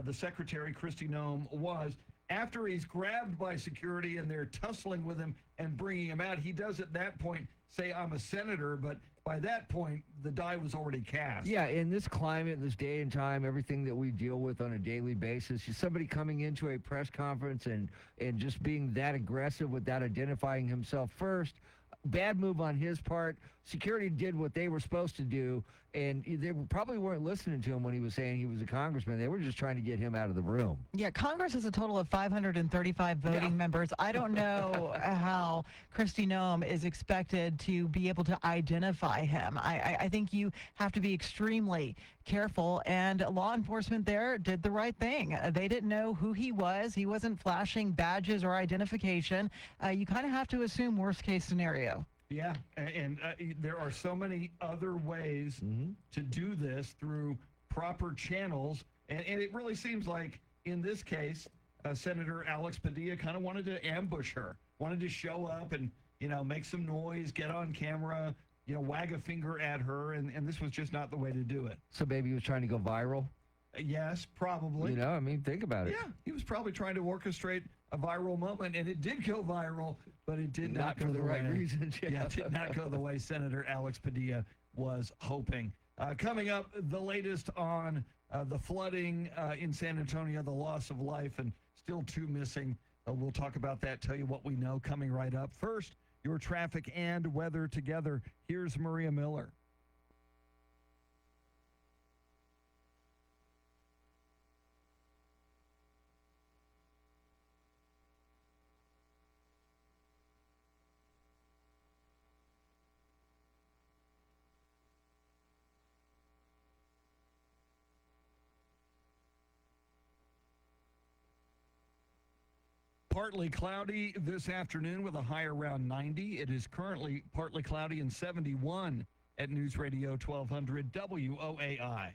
[SPEAKER 1] the Secretary, Kristi Noem, was. After he's grabbed by security and they're tussling with him and bringing him out, he does at that point say, "I'm a senator," but by that point, the die was already cast.
[SPEAKER 4] Yeah, in this climate, this day and time, everything that we deal with on a daily basis, somebody coming into a press conference and just being that aggressive without identifying himself first, bad move on his part. Security did what they were supposed to do, and they probably weren't listening to him when he was saying he was a congressman. They were just trying to get him out of the room.
[SPEAKER 2] Yeah, Congress has a total of 535 voting members. I don't know how Kristi Noem is expected to be able to identify him. I think you have to be extremely careful, and law enforcement there did the right thing. They didn't know who he was. He wasn't flashing badges or identification. You kind of have to assume worst case scenario.
[SPEAKER 1] Yeah, and there are so many other ways to do this through proper channels, and it really seems like in this case, Senator Alex Padilla kind of wanted to ambush her, wanted to show up and, make some noise, get on camera, wag a finger at her, and this was just not the way to do it.
[SPEAKER 4] So maybe he was trying to go viral?
[SPEAKER 1] Yes, probably.
[SPEAKER 4] Think about it.
[SPEAKER 1] Yeah, he was probably trying to orchestrate a viral moment, and it did go viral, but it did not go
[SPEAKER 4] for the right reasons.
[SPEAKER 1] Yeah, it did not go the way Senator Alex Padilla was hoping. Coming up, the latest on the flooding in San Antonio, the loss of life, and still 2 missing. We'll talk about that, tell you what we know coming right up. First, your traffic and weather together. Here's Maria Miller. Partly cloudy this afternoon with a high around 90. It is currently partly cloudy and 71 at News Radio 1200 WOAI.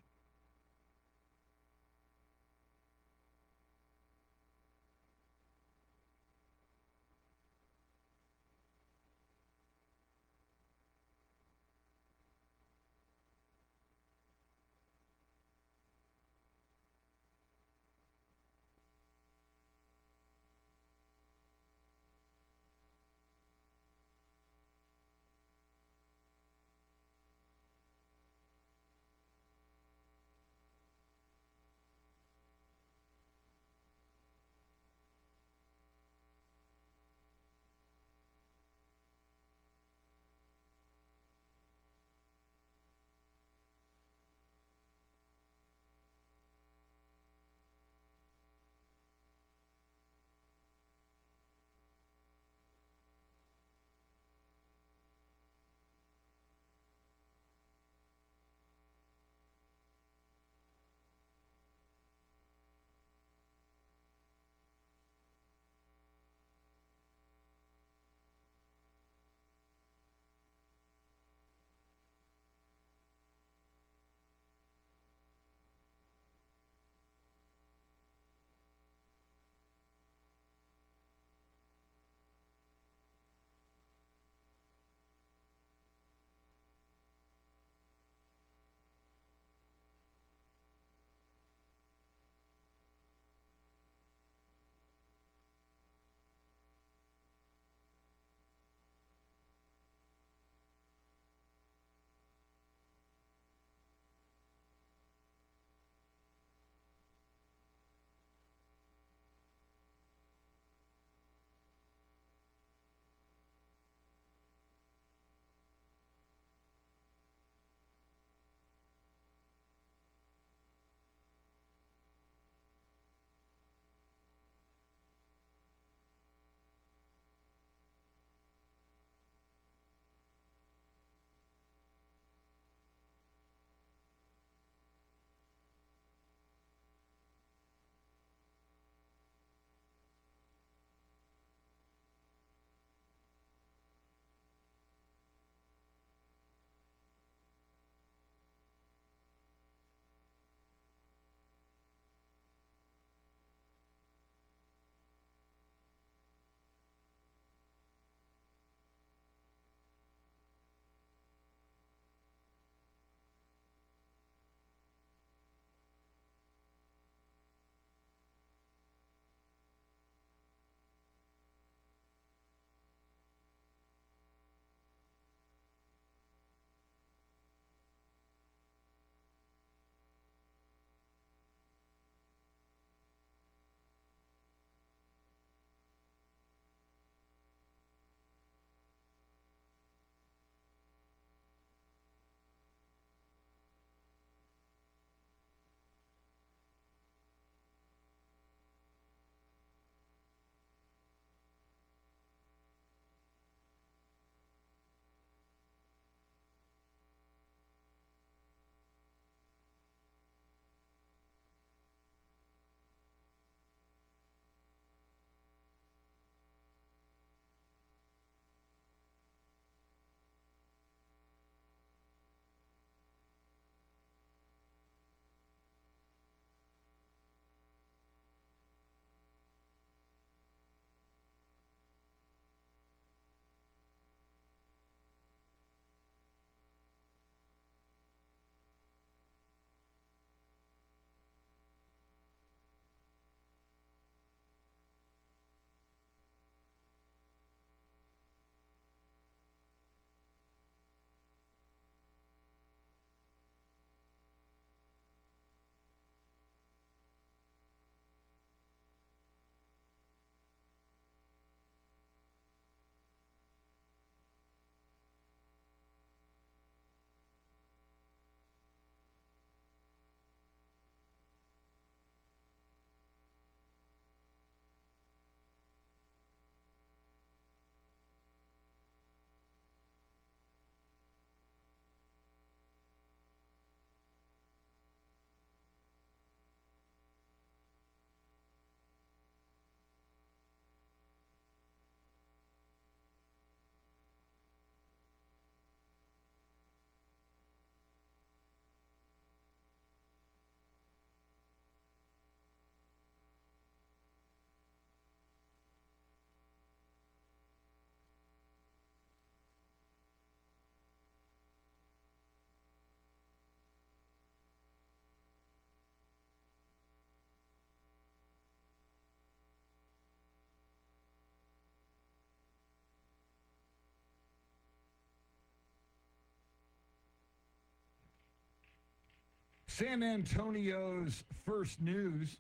[SPEAKER 1] San Antonio's first news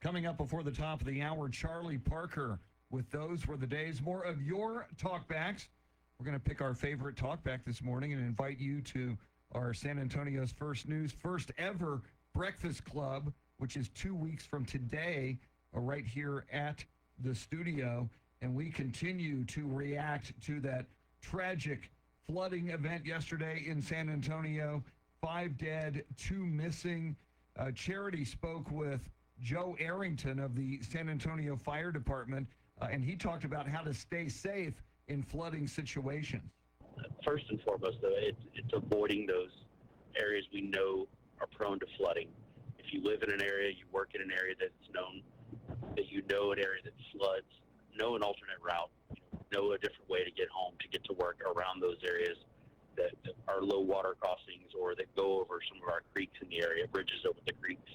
[SPEAKER 1] coming up before the top of the hour. Charlie Parker with Those Were the Days. More of your talkbacks. We're going to pick our favorite talkback this morning and invite you to our San Antonio's first news, first ever Breakfast Club, which is 2 weeks from today, right here at the studio. And we continue to react to that tragic flooding event yesterday in San Antonio. 5 dead, 2 missing. Charity spoke with Joe Arrington of the San Antonio Fire Department, and he talked about how to stay safe in flooding situations.
[SPEAKER 9] First and foremost, though, it's avoiding those areas we know are prone to flooding. If you live in an area, you work in an area that's known, that you know an area that floods, know an alternate route, know a different way to get home, to get to work around those areas that are low water crossings or that go over some of our creeks in the area, bridges over the creeks.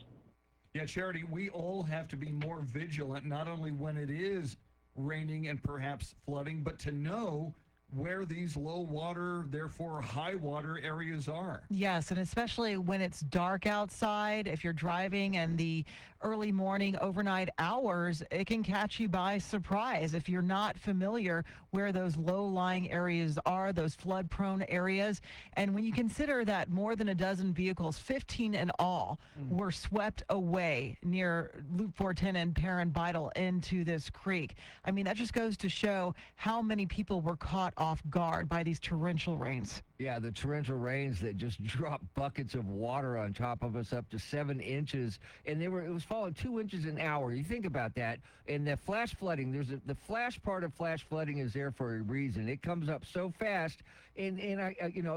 [SPEAKER 1] Yeah, Charity, we all have to be more vigilant, not only when it is raining and perhaps flooding, but to know where these low water, therefore high water areas are.
[SPEAKER 2] Yes, and especially when it's dark outside, if you're driving in the early morning, overnight hours, it can catch you by surprise if you're not familiar where those low-lying areas are, those flood-prone areas. And when you consider that more than a dozen vehicles, 15 in all, were swept away near Loop 410 and Perrin Vital into this creek. I mean, that just goes to show how many people were caught off guard by these torrential rains.
[SPEAKER 4] Yeah, the torrential rains that just dropped buckets of water on top of us up to 7 inches, and it was falling 2 inches an hour. You think about that. And the flash flooding, the flash part of flash flooding is there for a reason. It comes up so fast, and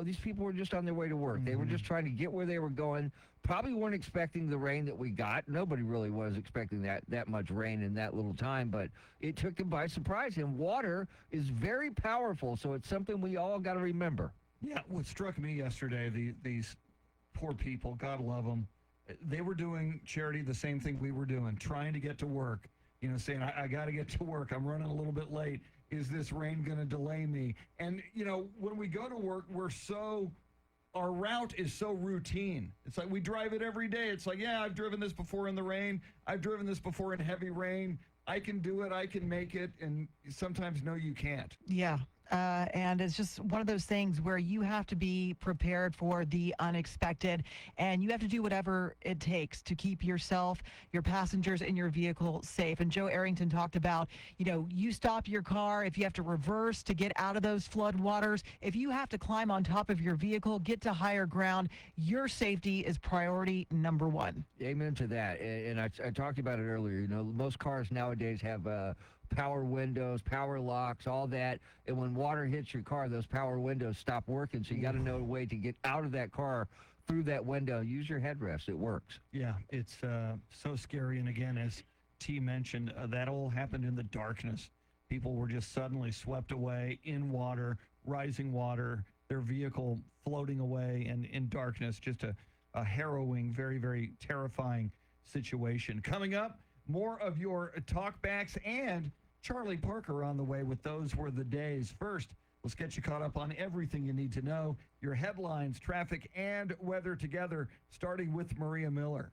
[SPEAKER 4] these people were just on their way to work. They were just trying to get where they were going. Probably weren't expecting the rain that we got. Nobody really was expecting that much rain in that little time, but it took them by surprise. And water is very powerful, so it's something we all got to remember.
[SPEAKER 1] Yeah, what struck me yesterday, these poor people, God love them, they were doing, Charity, the same thing we were doing, trying to get to work, saying, I got to get to work. I'm running a little bit late. Is this rain going to delay me? And, when we go to work, our route is so routine. It's like we drive it every day. It's like, yeah, I've driven this before in the rain. I've driven this before in heavy rain. I can do it. I can make it. And sometimes, no, you can't.
[SPEAKER 2] Yeah. And it's just one of those things where you have to be prepared for the unexpected, and you have to do whatever it takes to keep yourself, your passengers, and your vehicle safe. And Joe Arrington talked about, you stop your car if you have to reverse to get out of those flood waters. If you have to climb on top of your vehicle, get to higher ground, your safety is priority number one.
[SPEAKER 4] Amen to that. And I talked about it earlier. Most cars nowadays have power windows, power locks, all that. And when water hits your car, those power windows stop working. So you got to know a way to get out of that car through that window. Use your headrest. It works.
[SPEAKER 1] Yeah, it's so scary. And again, as T mentioned, that all happened in the darkness. People were just suddenly swept away in water, rising water, their vehicle floating away and in darkness. Just a harrowing, very, very terrifying situation. Coming up, more of your talkbacks and Charlie Parker on the way with Those Were the Days. First, let's get you caught up on everything you need to know. Your headlines, traffic, and weather together, starting with Maria Miller.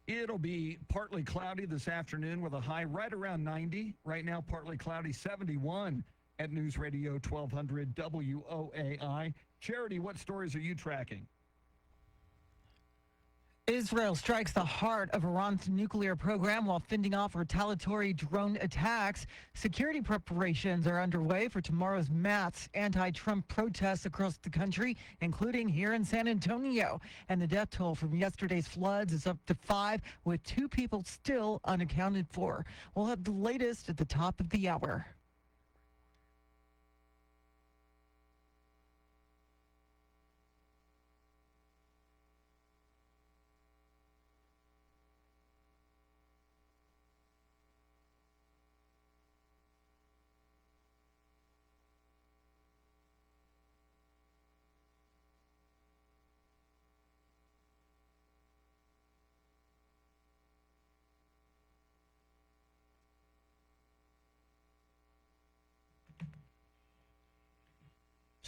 [SPEAKER 1] It'll be partly cloudy this afternoon with a high right around 90. Right now, partly cloudy, 71 at News Radio 1200 WOAI. Charity, what stories are you tracking?
[SPEAKER 2] Israel strikes the heart of Iran's nuclear program while fending off retaliatory drone attacks. Security preparations are underway for tomorrow's mass anti-Trump protests across the country, including here in San Antonio. And the death toll from yesterday's floods is up to 5, with 2 people still unaccounted for. We'll have the latest at the top of the hour.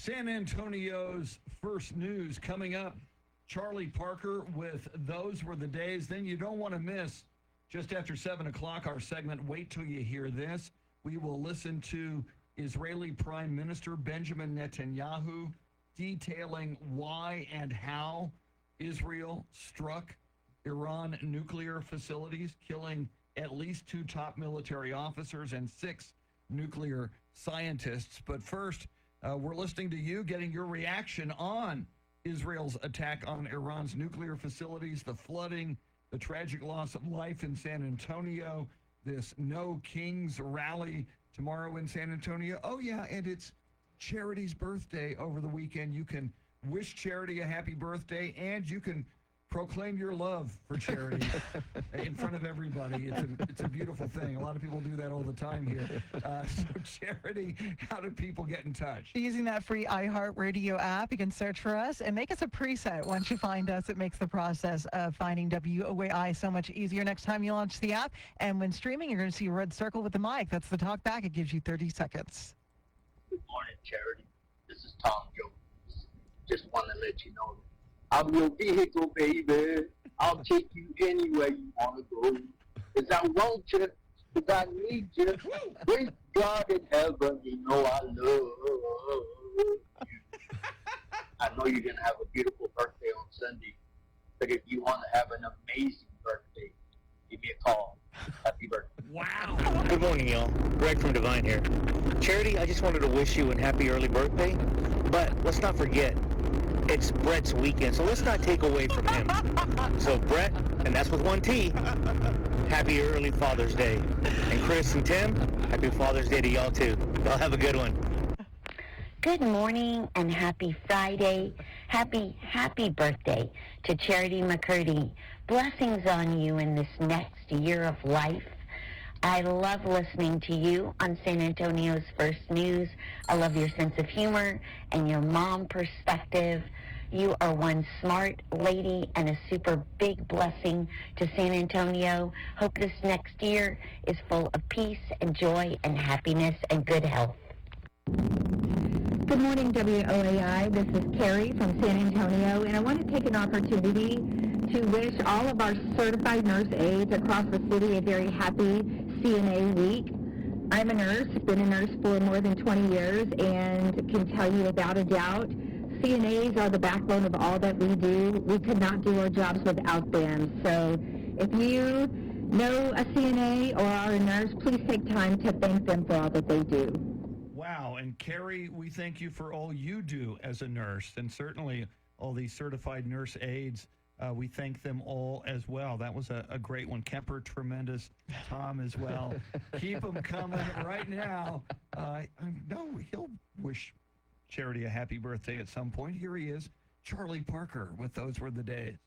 [SPEAKER 1] San Antonio's first news coming up. Charlie Parker with Those Were the Days. Then you don't want to miss, just after 7 o'clock, our segment, Wait Till You Hear This. We will listen to Israeli Prime Minister Benjamin Netanyahu detailing why and how Israel struck Iran nuclear facilities, killing at least 2 top military officers and 6 nuclear scientists. But first, we're listening to you, getting your reaction on Israel's attack on Iran's nuclear facilities, the flooding, the tragic loss of life in San Antonio, this No Kings rally tomorrow in San Antonio. Oh, yeah, and it's Charity's birthday over the weekend. You can wish Charity a happy birthday, and you can proclaim your love for Charity in front of everybody. It's a beautiful thing. A lot of people do that all the time here. So Charity, how do people get in touch?
[SPEAKER 2] Using that free iHeartRadio app, you can search for us and make us a preset. Once you find us, it makes the process of finding WOAI so much easier next time you launch the app. And when streaming, you're going to see a red circle with the mic. That's the talk back. It gives you 30 seconds.
[SPEAKER 12] Good morning, Charity. This is Tom Jones. Just want to let you know that I'm your vehicle, baby. I'll take you anywhere you want to go. 'Cause I want you, 'cause I need you. Great God in heaven, you know I love you. I know you're going to have a beautiful birthday on Sunday. But if you want to have an amazing birthday, give me a call. Happy birthday.
[SPEAKER 1] Wow.
[SPEAKER 14] Good morning, y'all. Greg from Divine here. Charity, I just wanted to wish you a happy early birthday. But let's not forget, it's Brett's weekend, so let's not take away from him. So Brett, and that's with 1 T, happy early Father's Day. And Chris and Tim, happy Father's Day to y'all too. Y'all have a good one.
[SPEAKER 15] Good morning and happy Friday. Happy birthday to Charity McCurdy. Blessings on you in this next year of life. I love listening to you on San Antonio's First News. I love your sense of humor and your mom perspective. You are one smart lady and a super big blessing to San Antonio. Hope this next year is full of peace and joy and happiness and good health.
[SPEAKER 16] Good morning, WOAI. This is Carrie from San Antonio, and I want to take an opportunity to wish all of our certified nurse aides across the city a very happy CNA week. I'm a nurse, been a nurse for more than 20 years, and can tell you without a doubt, CNAs are the backbone of all that we do. We could not do our jobs without them. So if you know a CNA or are a nurse, please take time to thank them for all that they do.
[SPEAKER 1] Wow. And Carrie, we thank you for all you do as a nurse, and certainly all these certified nurse aides. We thank them all as well. That was a great one. Kemper, tremendous. Tom as well. Keep them coming right now. No, he'll wish Charity a happy birthday at some point. Here he is, Charlie Parker with Those Were the Days.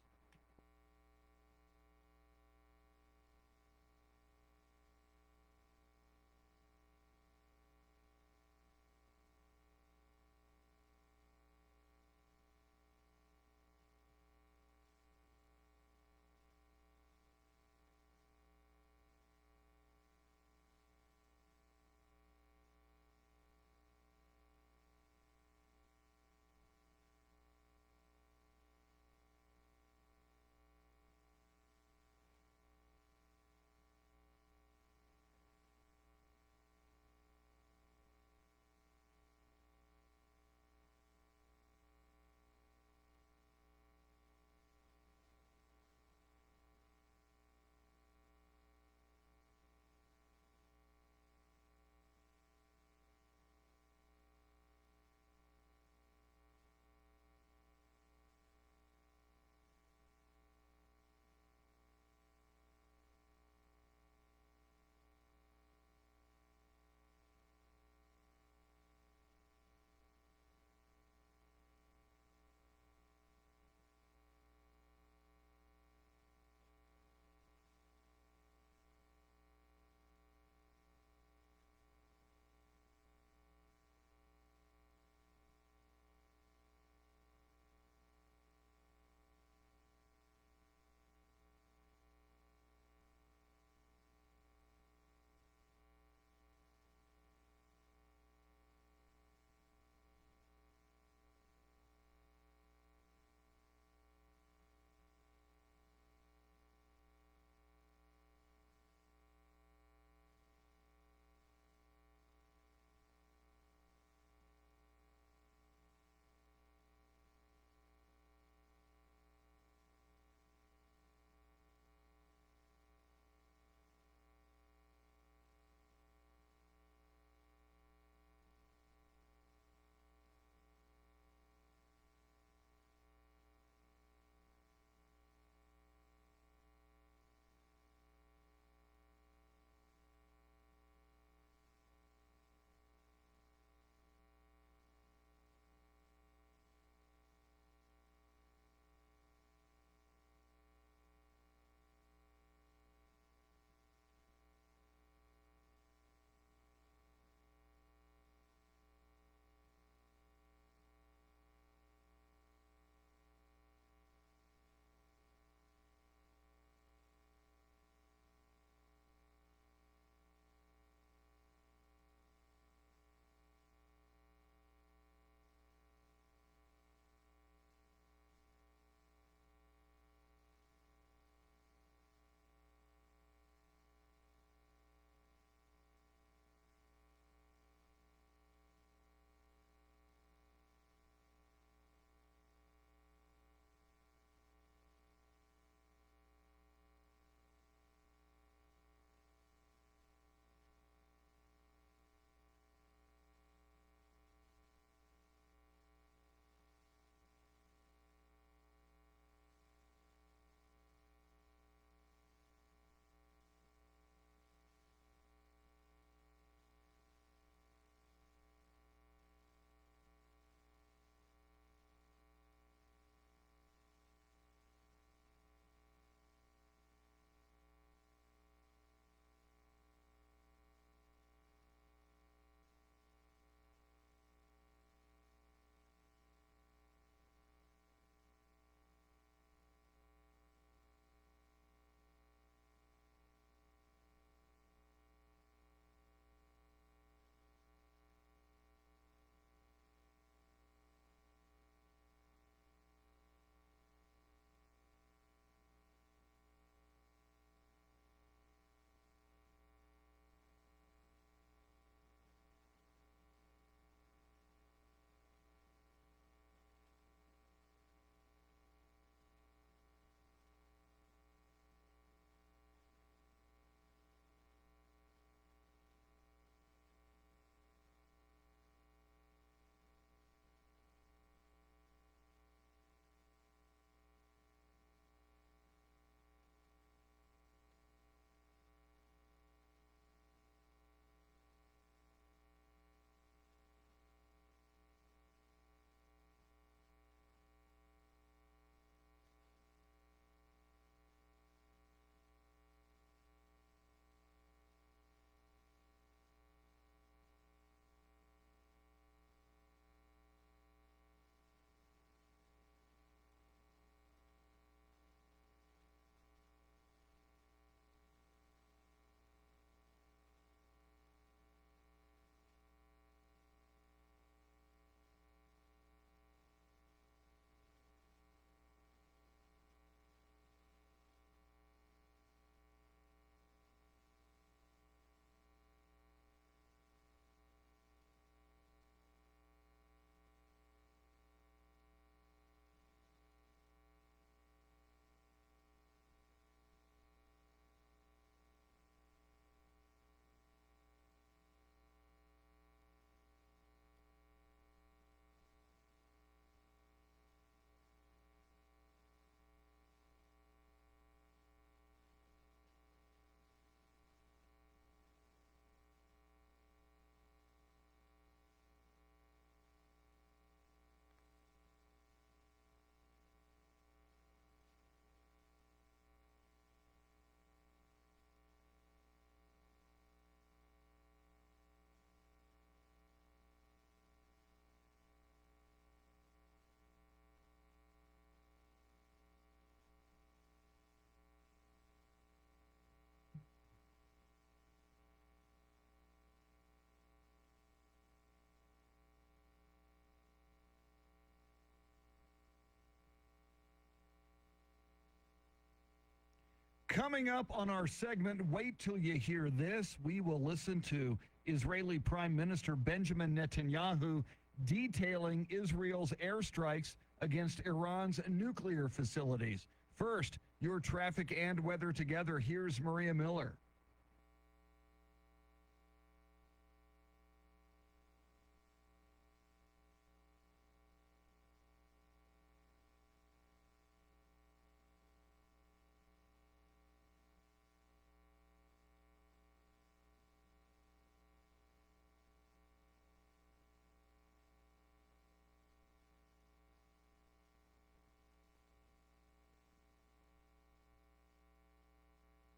[SPEAKER 1] Coming up on our segment, wait till you hear this. We will listen to Israeli Prime Minister Benjamin Netanyahu detailing Israel's airstrikes against Iran's nuclear facilities. First, your traffic and weather together. Here's Maria Miller.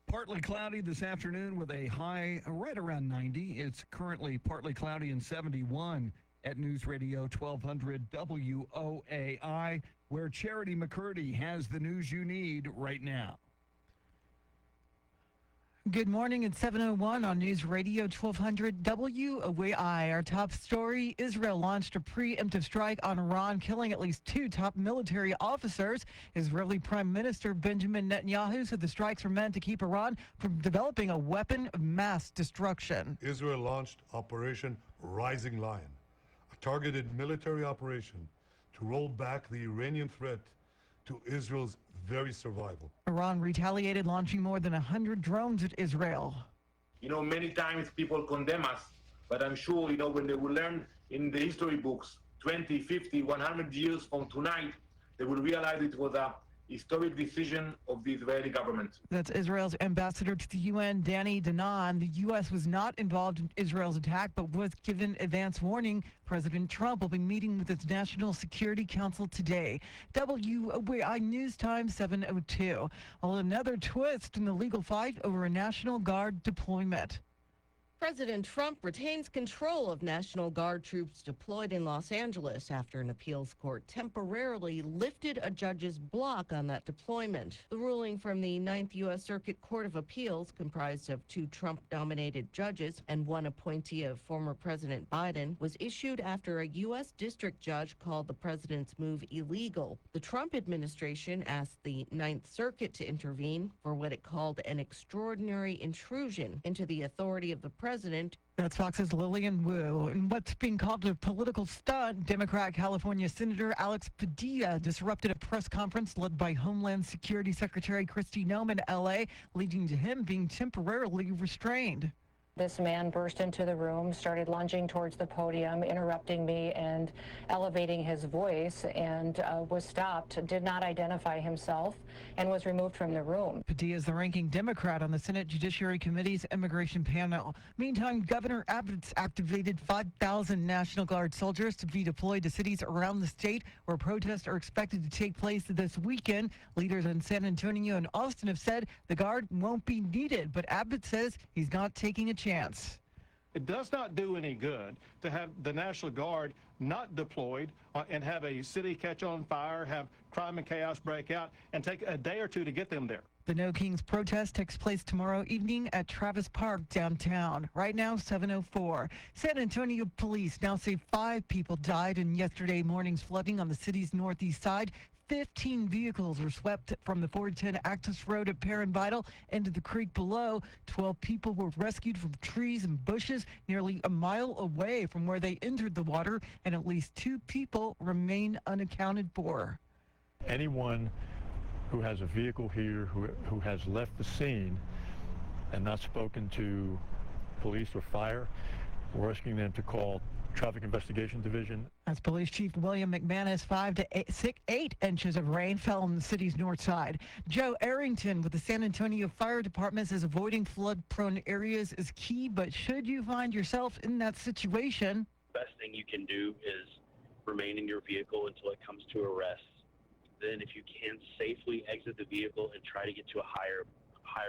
[SPEAKER 1] Partly cloudy this afternoon with a high right around 90. It's currently partly cloudy and 71 at News Radio 1200 WOAI, where Charity McCurdy has the news you need right now.
[SPEAKER 2] Good morning. It's 7:01 on News Radio 1200 WOAI. Our top story, Israel launched a preemptive strike on Iran, killing at least 2 top military officers. Israeli Prime Minister Benjamin Netanyahu said the strikes were meant to keep Iran from developing a weapon of mass destruction.
[SPEAKER 17] Israel launched Operation Rising Lion, a targeted military operation to roll back the Iranian threat to Israel's very survival.
[SPEAKER 2] Iran retaliated, launching more than 100 drones at Israel.
[SPEAKER 18] You know, many times people condemn us, but I'm sure, you know, when they will learn in the history books 20, 50, 100 years from tonight, they will realize it was a historic decision of the Israeli government.
[SPEAKER 2] That's Israel's ambassador to the UN, Danny Danon. The U.S. was not involved in Israel's attack, but was given advance warning. President Trump will be meeting with its National Security Council today. WOAI News Time 7:02. Well, another twist in the legal fight over a National Guard deployment.
[SPEAKER 19] President Trump retains control of National Guard troops deployed in Los Angeles after an appeals court temporarily lifted a judge's block on that deployment. The ruling from the 9th U.S. Circuit Court of Appeals, comprised of 2 Trump-nominated judges and 1 appointee of former President Biden, was issued after a U.S. district judge called the president's move illegal. The Trump administration asked the 9th Circuit to intervene for what it called an extraordinary intrusion into the authority of the president.
[SPEAKER 2] That's Fox's Lillian Wu. And what's being called a political stunt, Democrat California Senator Alex Padilla disrupted a press conference led by Homeland Security Secretary Kristi Noem in L.A., leading to him being temporarily restrained.
[SPEAKER 20] This man burst into the room, started lunging towards the podium, interrupting me and elevating his voice, and was stopped, did not identify himself, and was removed from the room.
[SPEAKER 2] Padilla is the ranking Democrat on the Senate Judiciary Committee's immigration panel. Meantime, Governor Abbott's activated 5,000 National Guard soldiers to be deployed to cities around the state where protests are expected to take place this weekend. Leaders in San Antonio and Austin have said the Guard won't be needed, but Abbott says he's not taking a chance.
[SPEAKER 21] It does not do any good to have the National Guard not deployed and have a city catch on fire, have crime and chaos break out, and take a day or 2 to get them there.
[SPEAKER 2] The No Kings protest takes place tomorrow evening at Travis Park downtown. Right now, 7:04. San Antonio police now say 5 people died in yesterday morning's flooding on the city's northeast side. 15 vehicles were swept from the 410 Access Road at Perrin Vital into the creek below. 12 people were rescued from trees and bushes nearly a mile away from where they entered the water, and at least 2 people remain unaccounted for.
[SPEAKER 22] Anyone who has a vehicle here who has left the scene and not spoken to police or fire, we're asking them to call Traffic Investigation Division.
[SPEAKER 2] That's Police Chief William McManus. 5 to 8 inches of rain fell on the city's north side. Joe Arrington with the San Antonio Fire Department says avoiding flood-prone areas is key, but should you find yourself in that situation,
[SPEAKER 9] best thing you can do is remain in your vehicle until it comes to a rest. Then if you can, safely exit the vehicle and try to get to a higher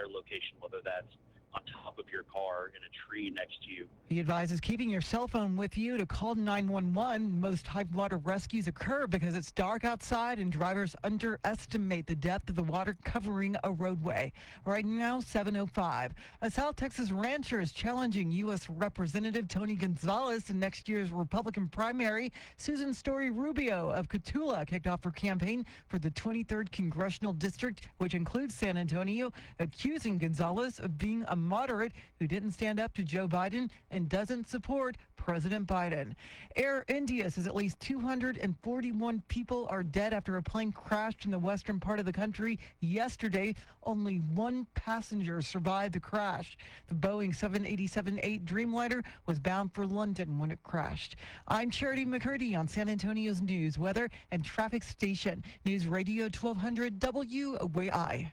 [SPEAKER 9] location, whether that's on top of your car in a tree next to you.
[SPEAKER 2] He advises keeping your cell phone with you to call 911. Most high water rescues occur because it's dark outside and drivers underestimate the depth of the water covering a roadway. Right now, 7:05. A South Texas rancher is challenging U.S. Representative Tony Gonzalez in next year's Republican primary. Susan Story Rubio of Cotulla kicked off her campaign for the 23rd Congressional District, which includes San Antonio, accusing Gonzalez of being a moderate who didn't stand up to Joe Biden and doesn't support President Biden. Air India says at least 241 people are dead after a plane crashed in the western part of the country yesterday. Only one passenger survived the crash. The Boeing 787-8 Dreamliner was bound for London when it crashed. I'm Charity McCurdy on San Antonio's news, weather, and traffic station. News Radio 1200 WOAI.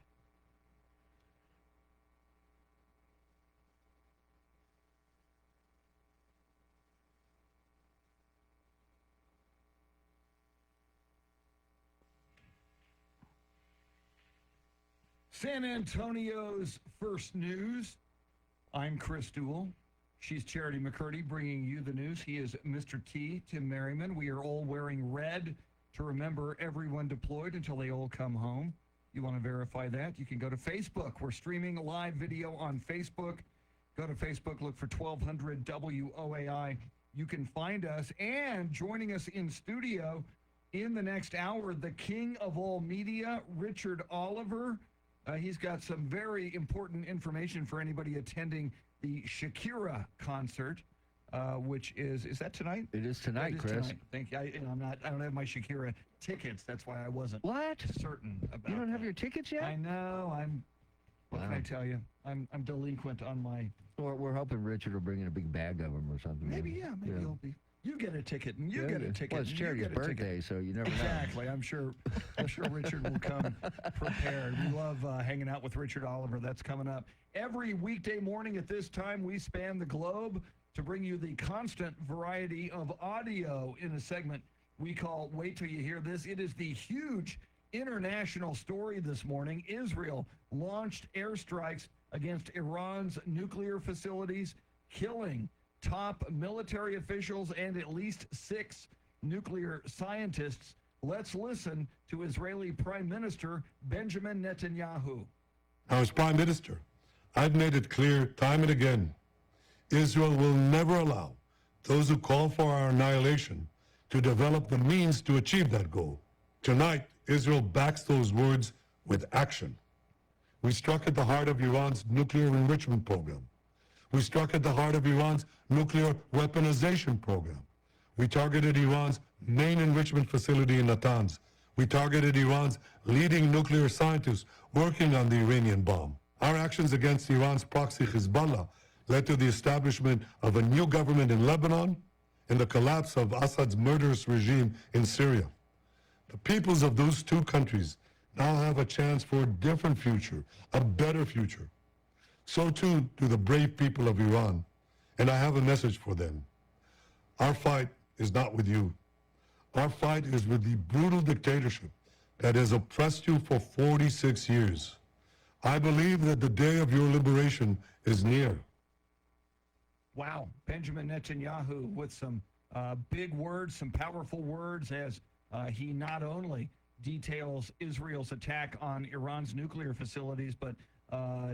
[SPEAKER 1] San Antonio's first news. I'm Chris Duell. She's Charity McCurdy bringing you the news. He is Mr. T, Tim Merriman. We are all wearing red to remember everyone deployed until they all come home. You want to verify that? You can go to Facebook. We're streaming a live video on Facebook. Go to Facebook, look for 1200 WOAI. You can find us. And joining us in studio in the next hour, the king of all media, Richard Oliver. He's got some very important information for anybody attending the Shakira concert, which is that tonight?
[SPEAKER 4] It is tonight, Chris.
[SPEAKER 1] Tonight. Thank you. I don't have my Shakira tickets. That's why I wasn't certain about.
[SPEAKER 4] You don't have your tickets yet?
[SPEAKER 1] I know. What can I tell you? I'm delinquent on my.
[SPEAKER 4] We're hoping Richard will bring in a big bag of them or something.
[SPEAKER 1] Maybe he'll be. You get a ticket, and you get a ticket.
[SPEAKER 4] Well, it's Charity's birthday, so you never know.
[SPEAKER 1] Exactly. I'm sure Richard will come prepared. We love hanging out with Richard Oliver. That's coming up. Every weekday morning at this time, we span the globe to bring you the constant variety of audio in a segment we call Wait Till You Hear This. It is the huge international story this morning. Israel launched airstrikes against Iran's nuclear facilities, killing top military officials and at least 6 nuclear scientists. Let's listen to Israeli Prime Minister Benjamin Netanyahu.
[SPEAKER 17] Now, as Prime Minister, I've made it clear time and again, Israel will never allow those who call for our annihilation to develop the means to achieve that goal. Tonight, Israel backs those words with action. We struck at the heart of Iran's nuclear enrichment program. We struck at the heart of Iran's nuclear weaponization program. We targeted Iran's main enrichment facility in Natanz. We targeted Iran's leading nuclear scientists working on the Iranian bomb. Our actions against Iran's proxy Hezbollah led to the establishment of a new government in Lebanon and the collapse of Assad's murderous regime in Syria. The peoples of those two countries now have a chance for a different future, a better future. So too do the brave people of Iran, and I have a message for them. Our fight is not with you. Our fight is with the brutal dictatorship that has oppressed you for 46 years. I believe that the day of your liberation is near.
[SPEAKER 1] Wow, Benjamin Netanyahu with some big words, some powerful words as he not only details Israel's attack on Iran's nuclear facilities, but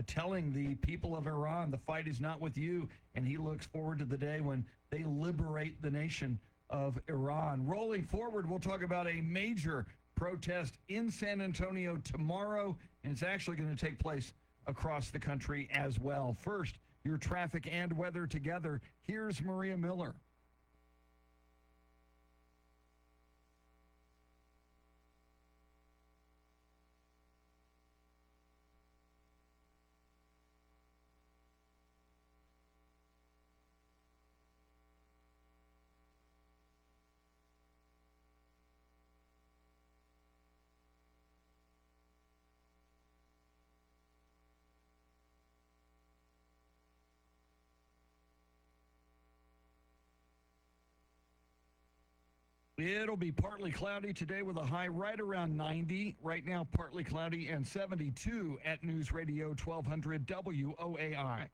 [SPEAKER 1] telling the people of Iran the fight is not with you, and he looks forward to the day when they liberate the nation of Iran. Rolling forward, we'll talk about a major protest in San Antonio tomorrow, and it's actually going to take place across the country as well. First, your traffic and weather together. Here's Maria Miller. It'll be partly cloudy today with a high right around 90. Right now, partly cloudy and 72 at News Radio 1200 WOAI.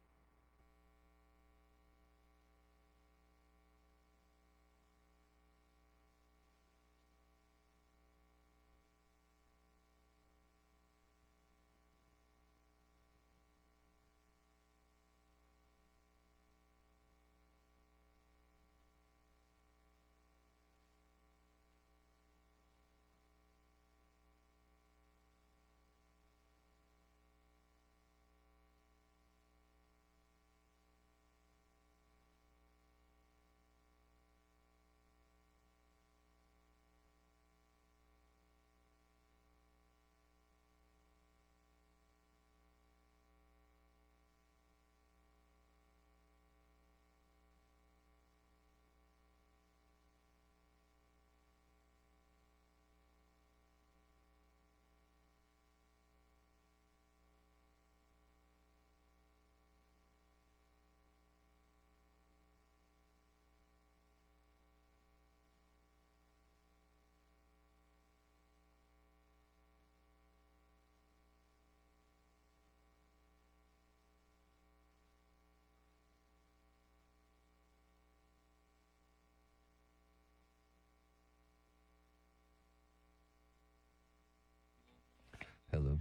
[SPEAKER 4] Hello.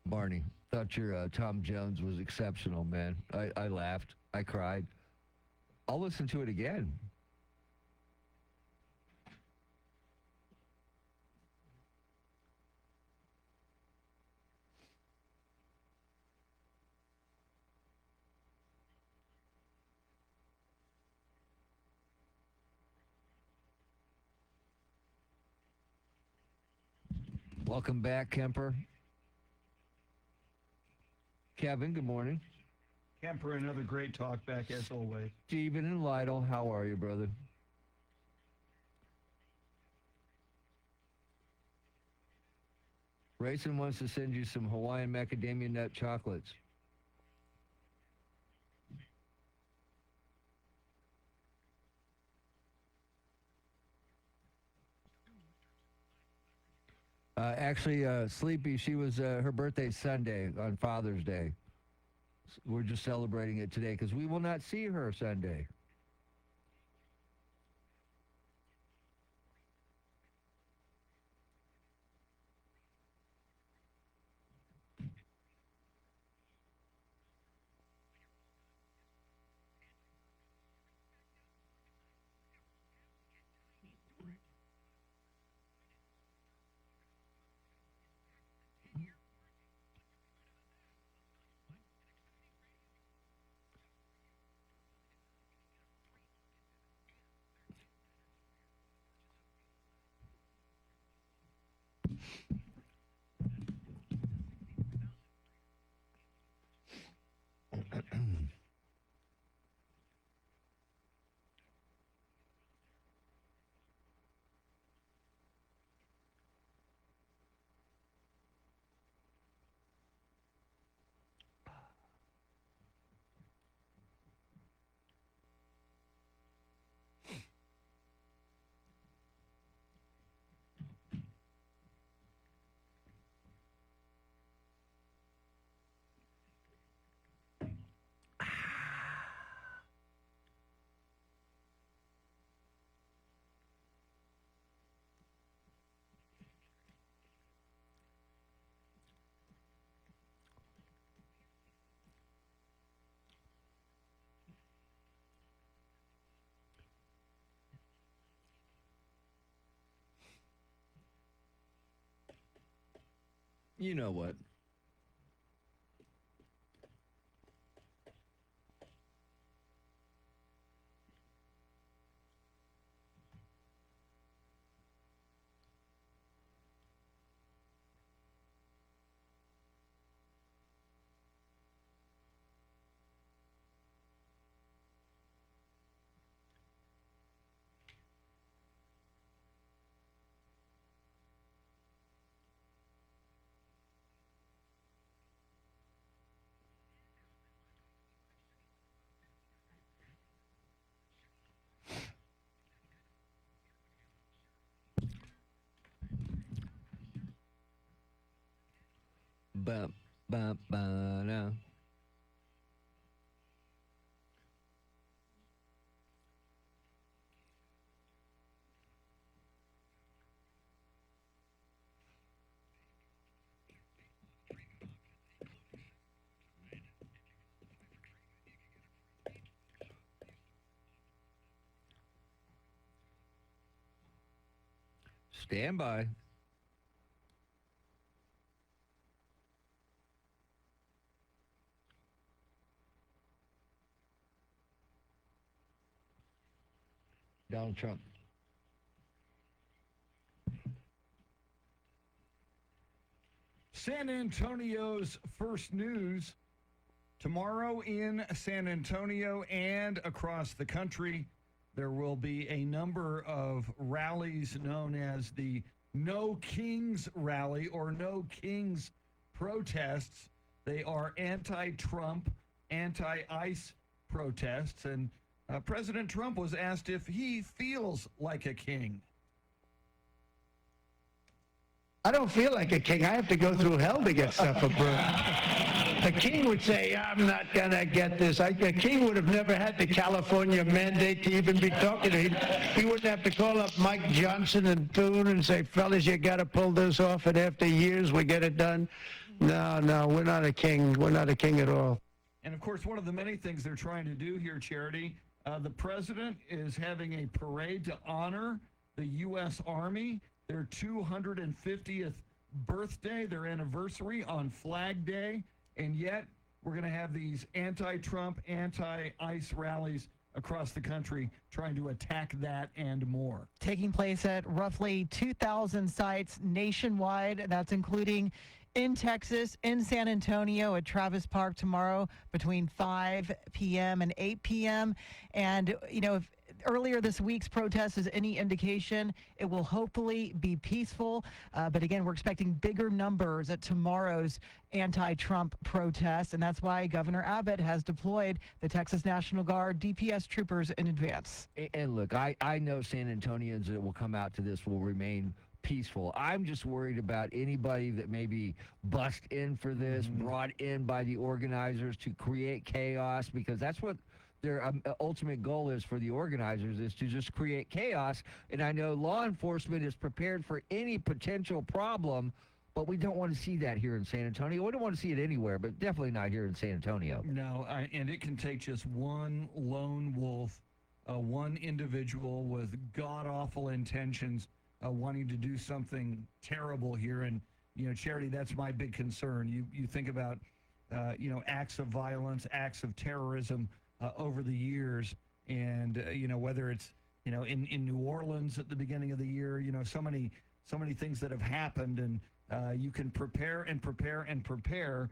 [SPEAKER 4] Barney, thought your Tom Jones was exceptional, man. I laughed. I cried. I'll listen to it again. Welcome back, Kemper. Kevin, good morning.
[SPEAKER 1] Kemper, another great talk back as always.
[SPEAKER 4] Stephen and Lytle, how are you, brother? Rayson wants to send you some Hawaiian macadamia nut chocolates. Actually, Sleepy, she was her birthday's Sunday on Father's Day. We're just celebrating it today because we will not see her Sunday. You know what? Bum, bum, ba-da. Stand by. Donald Trump.
[SPEAKER 1] San Antonio's first news tomorrow in San Antonio and across the country. There will be a number of rallies known as the No Kings Rally or No Kings protests. They are anti-Trump, anti-ICE protests. And President Trump was asked if he feels like a king.
[SPEAKER 10] I don't feel like a king. I have to go through hell to get stuff approved. A king would say, I'm not going to get this. A king would have never had the California mandate to even be talking to him. He wouldn't have to call up Mike Johnson and Thune and say, fellas, you got to pull this off, and after years we get it done. No, we're not a king. We're not a king at all.
[SPEAKER 1] And, of course, one of the many things they're trying to do here, Charity, the president is having a parade to honor the U.S. Army, their 250th birthday, their anniversary on Flag Day, and yet we're going to have these anti-Trump, anti-ICE rallies across the country trying to attack that and more.
[SPEAKER 2] Taking place at roughly 2,000 sites nationwide. That's including in Texas, in San Antonio, at Travis Park tomorrow between 5 p.m. and 8 p.m. And, you know, if earlier this week's protest is any indication, it will hopefully be peaceful. But again, we're expecting bigger numbers at tomorrow's anti-Trump protest. And that's why Governor Abbott has deployed the Texas National Guard DPS troopers in advance.
[SPEAKER 4] And look, I know San Antonians that will come out to this will remain peaceful. I'm just worried about anybody that may be bust in for this, brought in by the organizers to create chaos, because that's what their ultimate goal is for the organizers, is to just create chaos. And I know law enforcement is prepared for any potential problem, but we don't want to see that here in San Antonio. We don't want to see it anywhere, but definitely not here in San Antonio.
[SPEAKER 1] No, and it can take just one lone wolf, one individual with god-awful intentions wanting to do something terrible here. And, you know, Charity, that's my big concern. You think about, acts of violence, acts of terrorism over the years. And, whether it's, in New Orleans at the beginning of the year, so many things that have happened. And you can prepare and prepare and prepare.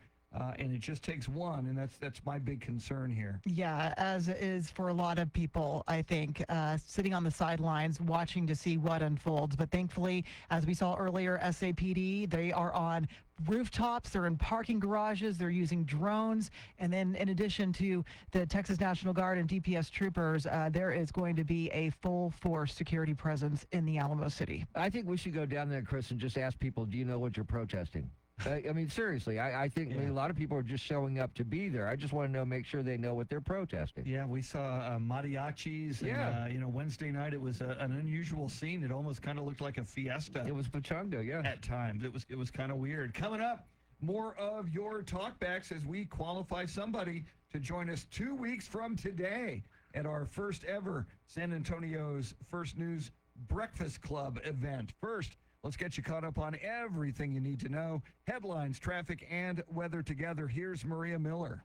[SPEAKER 1] And it just takes one, and that's my big concern here.
[SPEAKER 2] Yeah, as it is for a lot of people, I think, sitting on the sidelines watching to see what unfolds. But thankfully, as we saw earlier, SAPD, they are on rooftops, they're in parking garages, they're using drones. And then in addition to the Texas National Guard and DPS troopers, there is going to be a full force security presence in the Alamo City.
[SPEAKER 4] I think we should go down there, Chris, and just ask people, do you know what you're protesting? I mean, seriously, I think a lot of people are just showing up to be there. I just want to make sure they know what they're protesting.
[SPEAKER 1] Yeah, we saw mariachis. And, Wednesday night it was an unusual scene. It almost kind of looked like a fiesta.
[SPEAKER 4] It was pachanga, yeah.
[SPEAKER 1] At times. It was kind of weird. Coming up, more of your talkbacks as we qualify somebody to join us 2 weeks from today at our first ever San Antonio's First News Breakfast Club event. First, let's get you caught up on everything you need to know. Headlines, traffic, and weather together. Here's Maria Miller.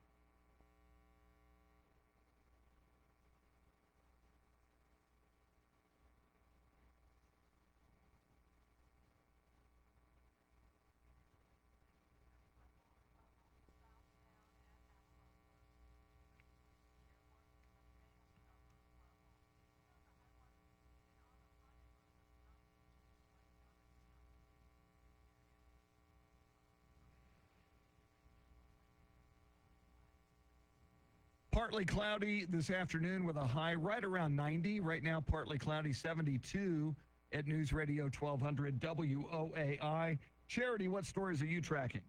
[SPEAKER 1] Partly cloudy this afternoon with a high right around 90. Right now, partly cloudy 72 at News Radio 1200 WOAI. Charity, what stories are you tracking?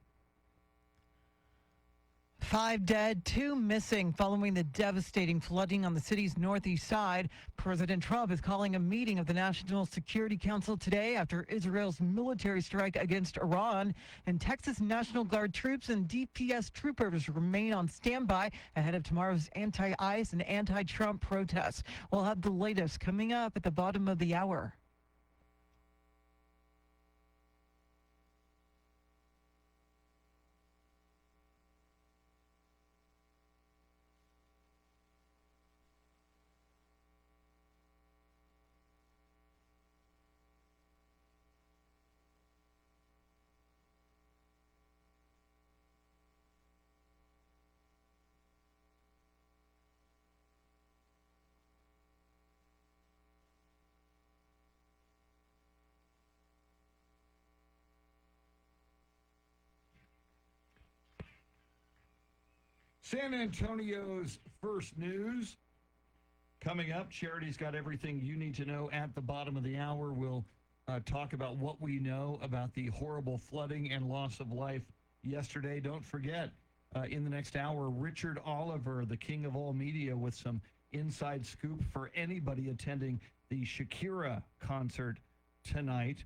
[SPEAKER 2] 5 dead, 2 missing following the devastating flooding on the city's northeast side. President Trump is calling a meeting of the National Security Council today after Israel's military strike against Iran. And Texas National Guard troops and DPS troopers remain on standby ahead of tomorrow's anti-ICE and anti-Trump protests. We'll have the latest coming up at the bottom of the hour.
[SPEAKER 1] San Antonio's first news coming up. Charity's got everything you need to know at the bottom of the hour. We'll talk about what we know about the horrible flooding and loss of life yesterday. Don't forget, in the next hour, Richard Oliver, the king of all media, with some inside scoop for anybody attending the Shakira concert tonight.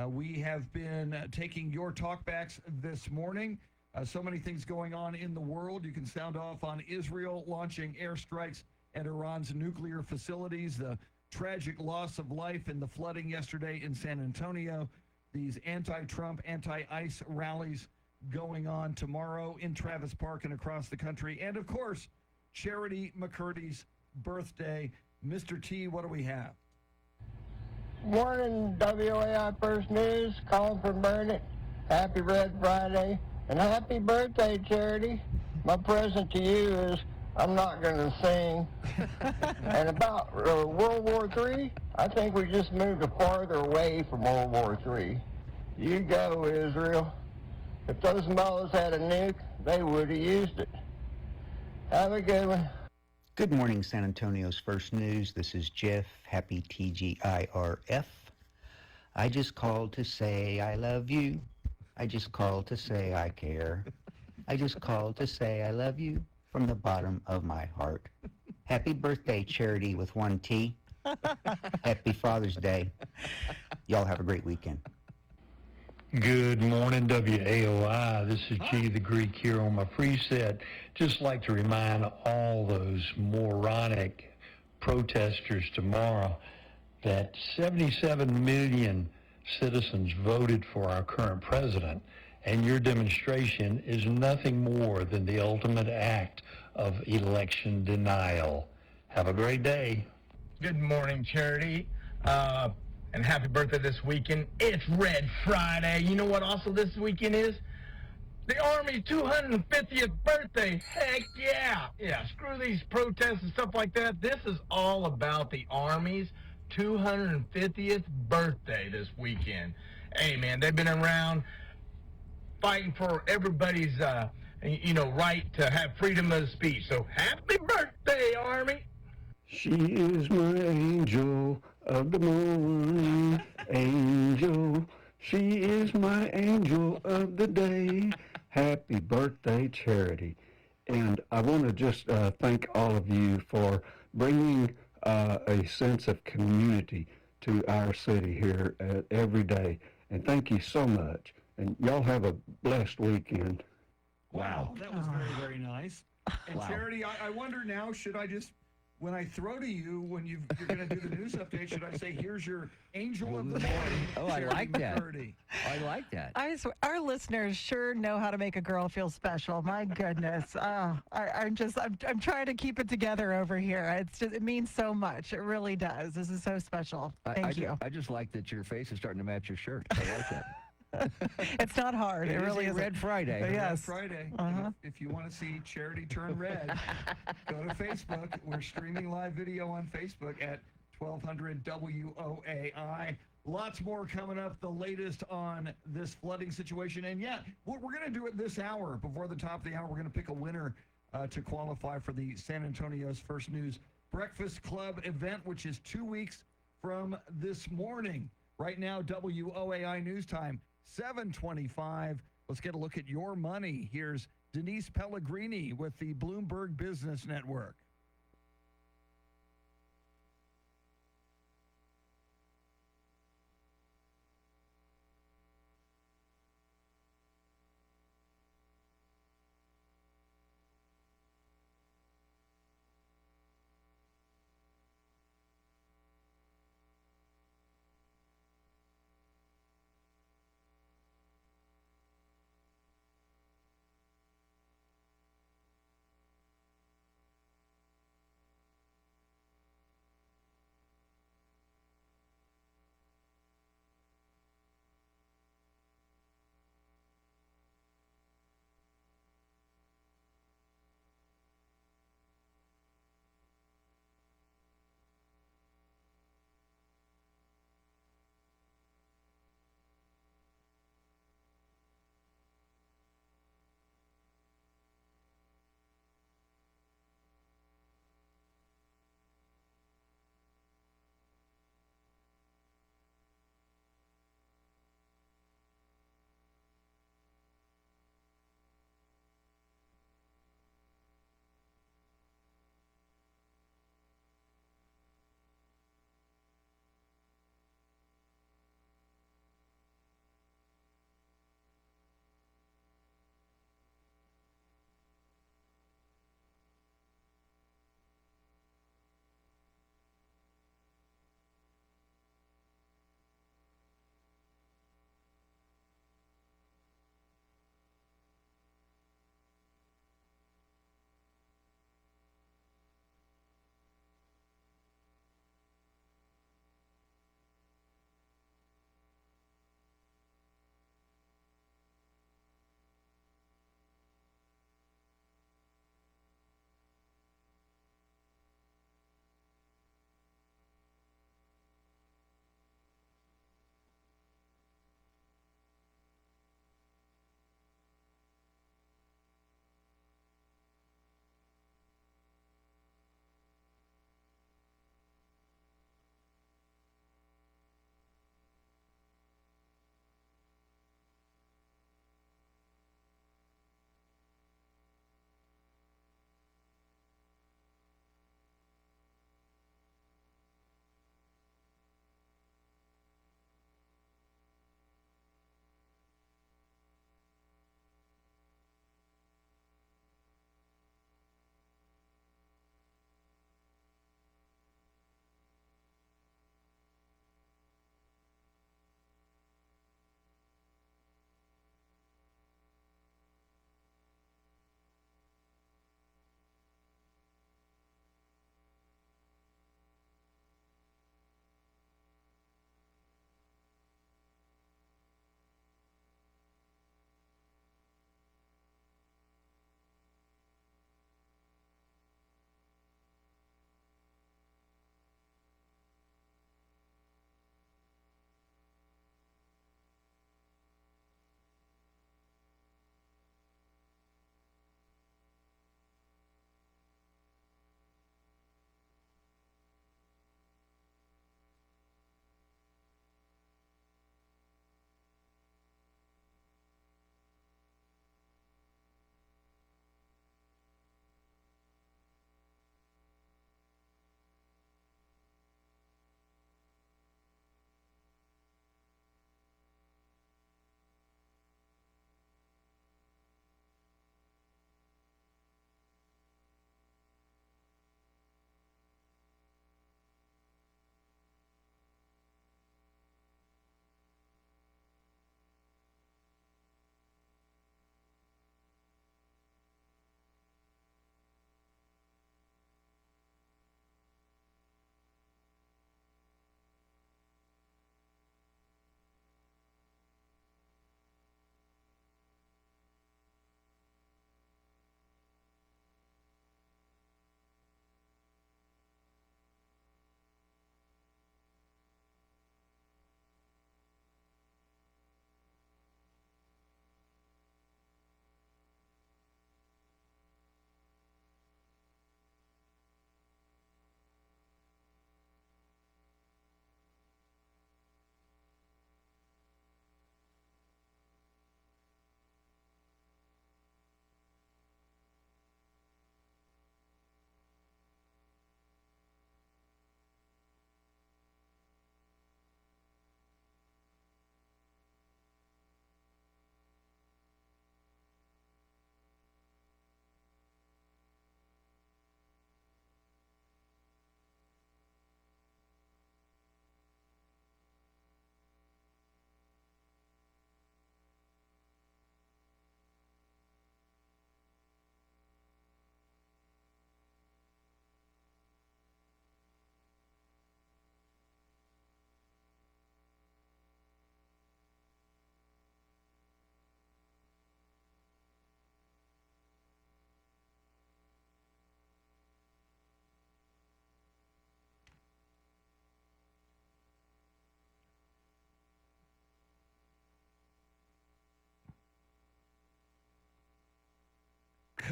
[SPEAKER 1] We have been taking your talkbacks this morning. So many things going on in the world. You can sound off on Israel launching airstrikes at Iran's nuclear facilities, the tragic loss of life in the flooding yesterday in San Antonio, these anti-Trump, anti-ICE rallies going on tomorrow in Travis Park and across the country, and, of course, Charity McCurdy's birthday. Mr. T, what do we have?
[SPEAKER 5] Morning, WOAI First News, calling for Bernard. Happy Red Friday. And happy birthday, Charity. My present to you is I'm not going to sing. And about World War III, I think we just moved farther away from World War III. You go, Israel. If those mullahs had a nuke, they would have used it. Have a good one.
[SPEAKER 6] Good morning, San Antonio's First News. This is Jeff. Happy TGIRF. I just called to say I love you. I just called to say I care. I just called to say I love you from the bottom of my heart. Happy birthday, Charity with 1 T. Happy Father's Day. Y'all have a great weekend.
[SPEAKER 7] Good morning, WAOI. This is G the Greek here on my preset. Just like to remind all those moronic protesters tomorrow that 77 million citizens voted for our current president, and your demonstration is nothing more than the ultimate act of election denial. Have a great day.
[SPEAKER 8] Good morning, Charity, and happy birthday this weekend. It's Red Friday. You know what also this weekend is? The Army's 250th birthday. Heck yeah. Yeah, screw these protests and stuff like that. This is all about the Army's 250th birthday this weekend. Hey, man, they've been around fighting for everybody's, right to have freedom of speech. So happy birthday, Army.
[SPEAKER 13] She is my angel of the morning, angel. She is my angel of the day. Happy birthday, Charity. And I want to just thank all of you for bringing a sense of community to our city here every day. And thank you so much. And y'all have a blessed weekend.
[SPEAKER 1] Wow. That was very, very nice. And Charity, I wonder now, should I just, when I throw to you, when you're going to do the news update, should I say, here's your angel of the morning?
[SPEAKER 4] Oh, I like that.
[SPEAKER 1] McCurdy.
[SPEAKER 4] I like that.
[SPEAKER 2] Our listeners sure know how to make a girl feel special. My goodness. I'm trying to keep it together over here. It means so much. It really does. This is so special. Thank you.
[SPEAKER 4] I just like that your face is starting to match your shirt. I like that.
[SPEAKER 2] It's not hard. It really is.
[SPEAKER 4] Red Friday.
[SPEAKER 2] Yes.
[SPEAKER 1] Red Friday. If you want to see Charity turn red, go to Facebook. We're streaming live video on Facebook at 1200 WOAI. Lots more coming up, the latest on this flooding situation. And yeah, we're going to do it this hour. Before the top of the hour, we're going to pick a winner to qualify for the San Antonio's First News Breakfast Club event, which is 2 weeks from this morning. Right now, WOAI News Time, 7:25. Let's get a look at your money. Here's Denise Pellegrini with the Bloomberg Business Network.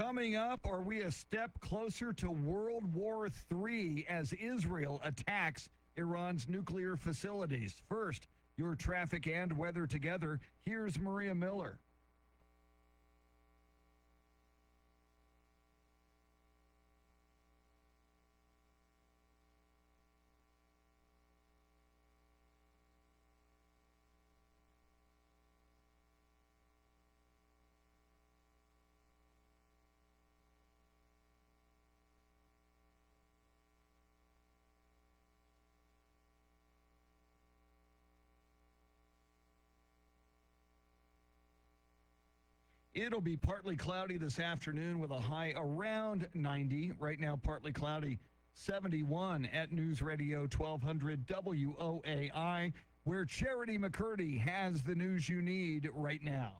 [SPEAKER 1] Coming up, are we a step closer to World War III as Israel attacks Iran's nuclear facilities? First, your traffic and weather together. Here's Maria Miller. It'll be partly cloudy this afternoon with a high around 90. Right now, partly cloudy, 71 at News Radio 1200 WOAI, where Charity McCurdy has the news you need right now.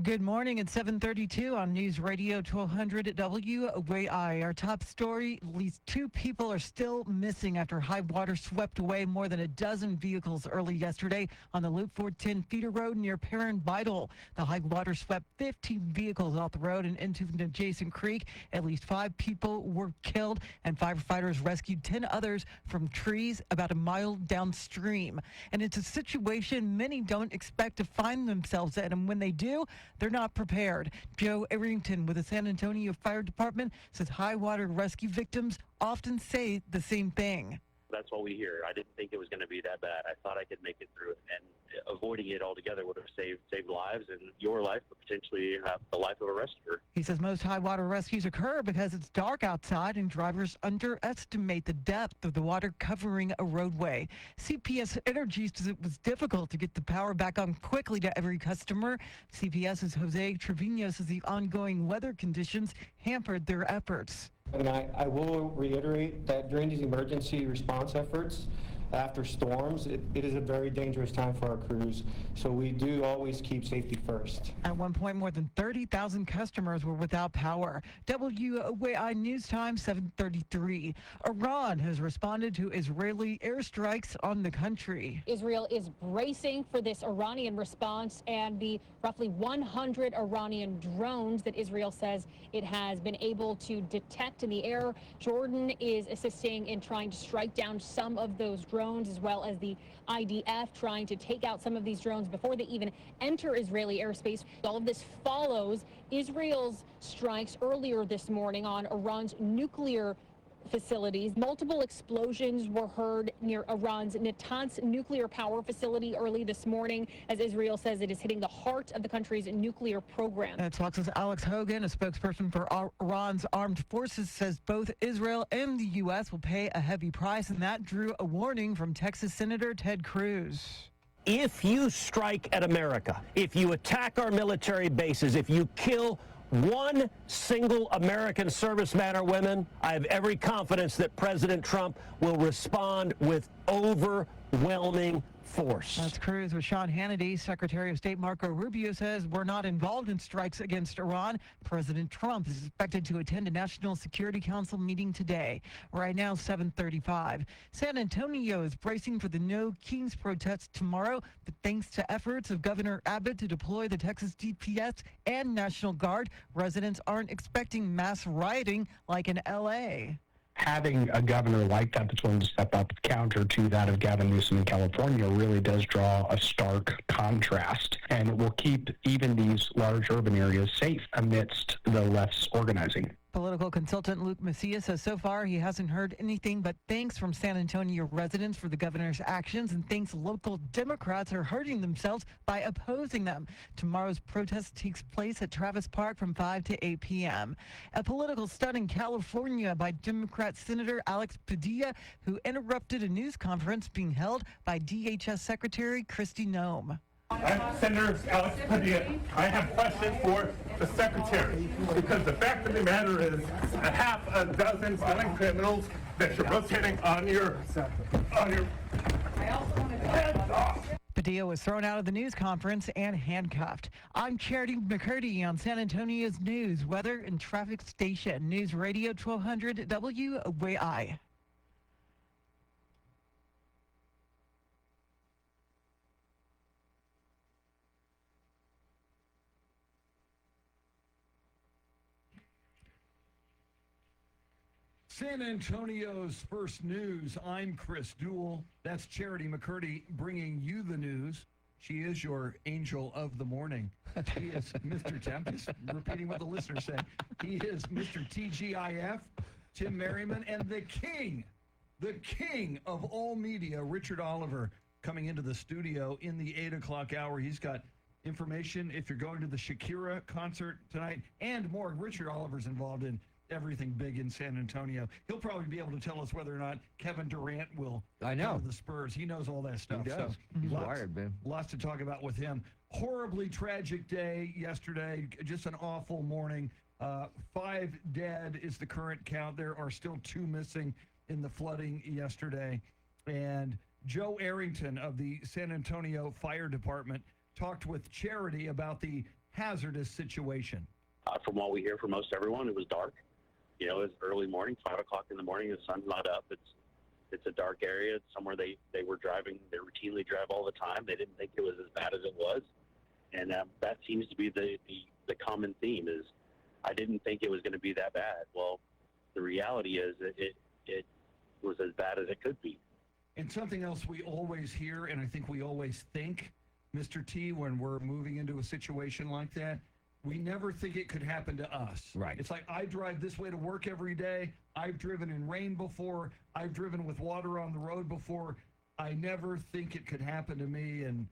[SPEAKER 2] Good morning at 7:32 on News Radio 1200 at WOAI. Our top story, at least 2 people are still missing after high water swept away more than a dozen vehicles early yesterday on the Loop 410 feeder road near Perrin Vital. The high water swept 15 vehicles off the road and into an adjacent creek. At least 5 people were killed, and firefighters rescued 10 others from trees about a mile downstream. And it's a situation many don't expect to find themselves in, and when they do, they're not prepared. Joe Arrington with the San Antonio Fire Department says high water rescue victims often say the same thing.
[SPEAKER 9] That's what we hear. I didn't think it was going to be that bad. I thought I could make it through it, and avoiding it altogether would have saved lives, and your life, but potentially the life of a rescuer.
[SPEAKER 2] He says most high water rescues occur because it's dark outside and drivers underestimate the depth of the water covering a roadway. CPS Energy says it was difficult to get the power back on quickly to every customer. CPS's Jose Trevino says the ongoing weather conditions hampered their efforts.
[SPEAKER 3] And I will reiterate that during these emergency response efforts after storms, it is a very dangerous time for our crews. So we do always keep safety first.
[SPEAKER 2] At one point, more than 30,000 customers were without power. WOAI News Time 7:33. Iran has responded to Israeli airstrikes on the country.
[SPEAKER 11] Israel is bracing for this Iranian response and the roughly 100 Iranian drones that Israel says it has been able to detect in the air. Jordan is assisting in trying to strike down some of those drones, as well as the IDF trying to take out some of these drones before they even enter Israeli airspace. All of this follows Israel's strikes earlier this morning on Iran's nuclear facilities. Multiple explosions were heard near Iran's Natanz nuclear power facility early this morning, as Israel says it is hitting the heart of the country's nuclear program.
[SPEAKER 2] At Fox's Alex Hogan, a spokesperson for Iran's armed forces, says both Israel and the U.S. will pay a heavy price, and that drew a warning from Texas Senator Ted Cruz.
[SPEAKER 23] If you strike at America, if you attack our military bases, if you kill one single American serviceman or women, I have every confidence that President Trump will respond with overwhelming force.
[SPEAKER 2] That's Cruz with Sean Hannity. Secretary of State Marco Rubio says we're not involved in strikes against Iran. President Trump is expected to attend a National Security Council meeting today. Right now, 7:35. San Antonio is bracing for the No Kings protest tomorrow, but thanks to efforts of Governor Abbott to deploy the Texas DPS and National Guard, residents aren't expecting mass rioting like in L.A.
[SPEAKER 24] Having a governor like that that's willing to step up counter to that of Gavin Newsom in California really does draw a stark contrast, and it will keep even these large urban areas safe amidst the left's organizing.
[SPEAKER 2] Political consultant Luke Macias says so far he hasn't heard anything but thanks from San Antonio residents for the governor's actions and thinks local Democrats are hurting themselves by opposing them. Tomorrow's protest takes place at Travis Park from 5 to 8 p.m. A political stunt in California by Democrat Senator Alex Padilla, who interrupted a news conference being held by DHS Secretary Kristi Noem.
[SPEAKER 25] Senator Alex Padilla, I have questions for the Secretary, because the fact of the matter is a half a dozen violent criminals that you're rotating on your heads off.
[SPEAKER 2] Padilla was thrown out of the news conference and handcuffed. I'm Charity McCurdy on San Antonio's news, weather, and traffic station. News Radio 1200 WOAI.
[SPEAKER 1] San Antonio's first news. I'm Chris Duell. That's Charity McCurdy bringing you the news. She is your angel of the morning. He is Mr. Temp, just repeating what the listeners say. He is Mr. TGIF, Tim Merriman, and the king of all media, Richard Oliver, coming into the studio in the 8 o'clock hour. He's got information if you're going to the Shakira concert tonight and more. Richard Oliver's involved in everything big in San Antonio. He'll probably be able to tell us whether or not Kevin Durant will come to the Spurs. He knows all that stuff.
[SPEAKER 4] He does.
[SPEAKER 1] So
[SPEAKER 4] He's wired, man.
[SPEAKER 1] Lots to talk about with him. Horribly tragic day yesterday. Just an awful morning. 5 dead is the current count. There are still 2 missing in the flooding yesterday. And Joe Arrington of the San Antonio Fire Department talked with Charity about the hazardous situation.
[SPEAKER 9] From what we hear from most everyone, it was dark. You know, it's early morning, 5 o'clock in the morning. The sun's not up. It's a dark area. It's somewhere they were driving. They routinely drive all the time. They didn't think it was as bad as it was, and that seems to be the common theme. Is I didn't think it was going to be that bad. Well, the reality is that it was as bad as it could be.
[SPEAKER 1] And something else we always hear, and I think we always think, Mr. T, when we're moving into a situation like that, we never think it could happen to us.
[SPEAKER 4] Right.
[SPEAKER 1] It's like, I drive this way to work every day. I've driven in rain before. I've driven with water on the road before. I never think it could happen to me, and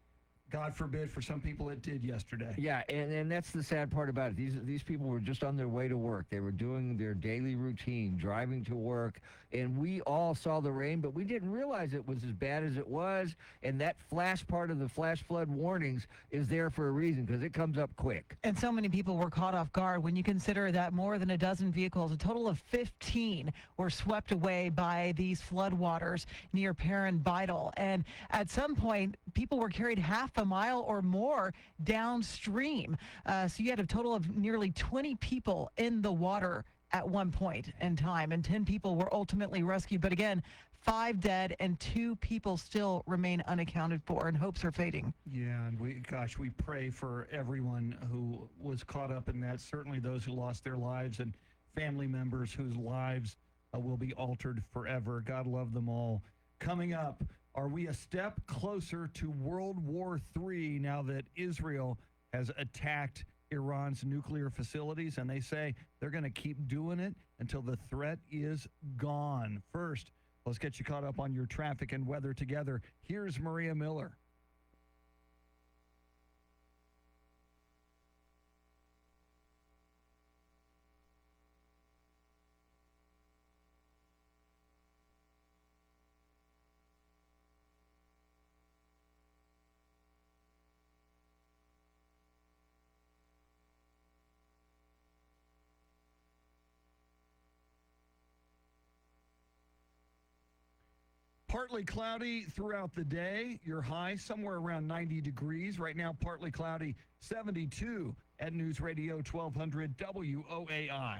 [SPEAKER 1] God forbid, for some people it did yesterday.
[SPEAKER 4] Yeah, and that's the sad part about it. These people were just on their way to work. They were doing their daily routine, driving to work, and we all saw the rain, but we didn't realize it was as bad as it was, and that flash part of the flash flood warnings is there for a reason, because it comes up quick.
[SPEAKER 2] And so many people were caught off guard when you consider that more than a dozen vehicles, a total of 15, were swept away by these floodwaters near Perrin Bidle. And at some point, people were carried half a mile or more downstream. So you had a total of nearly 20 people in the water at one point in time, and 10 people were ultimately rescued. But again, 5 dead and 2 people still remain unaccounted for, and hopes are fading.
[SPEAKER 1] Yeah, and we pray for everyone who was caught up in that. Certainly those who lost their lives and family members whose lives will be altered forever. God love them all. Coming up, are we a step closer to World War III now that Israel has attacked Iran's nuclear facilities? And they say they're going to keep doing it until the threat is gone. First, let's get you caught up on your traffic and weather together. Here's Maria Miller. Partly cloudy throughout the day. Your high somewhere around 90 degrees. Right now, partly cloudy, 72 at News Radio 1200 WOAI.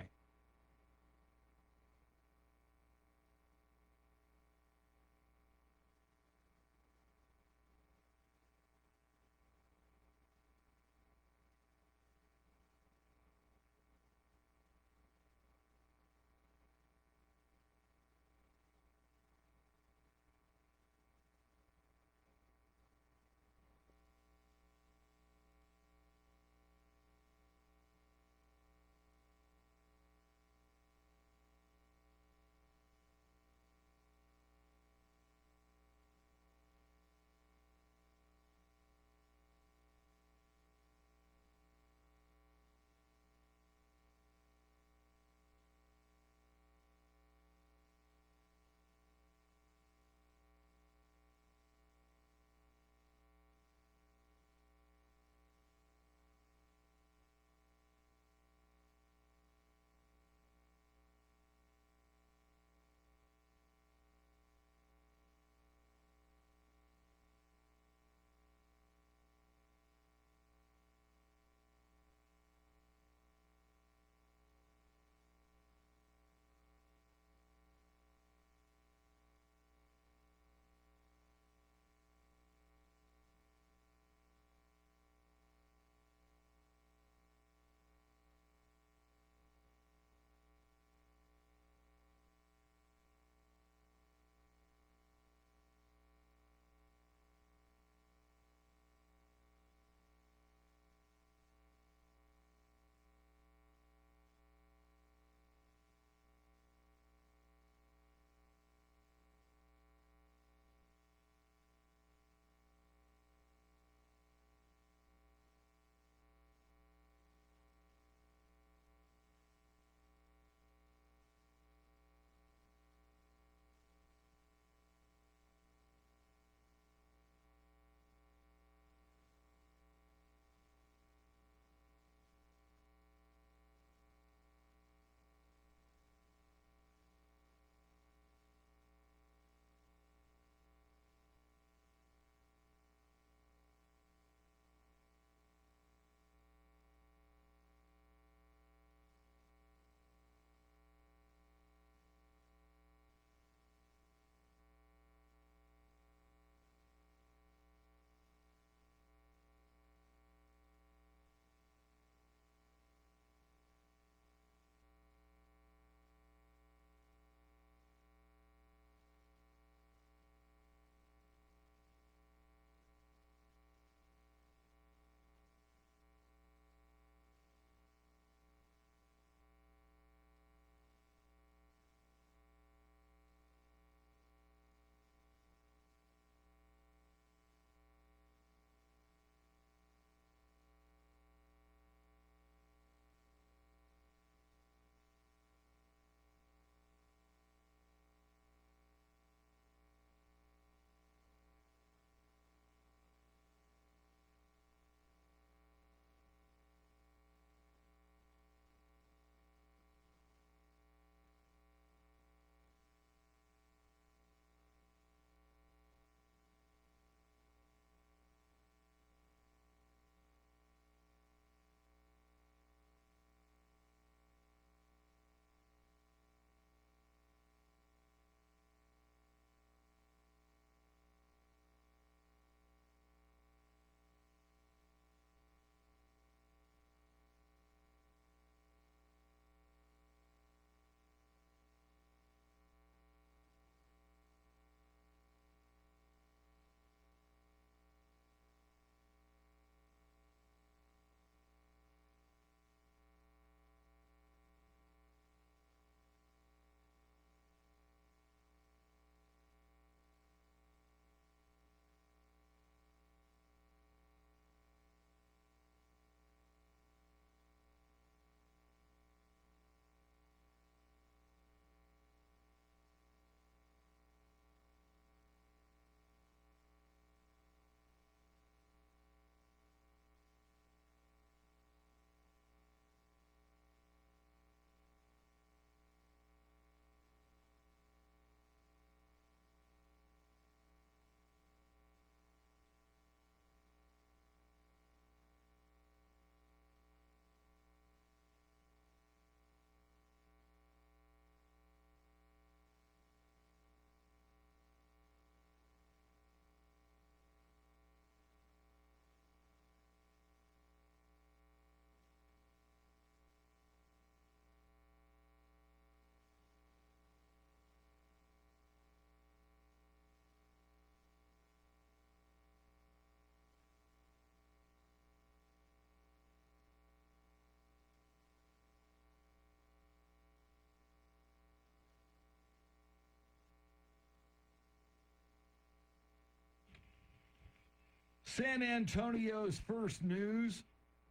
[SPEAKER 1] San Antonio's first news,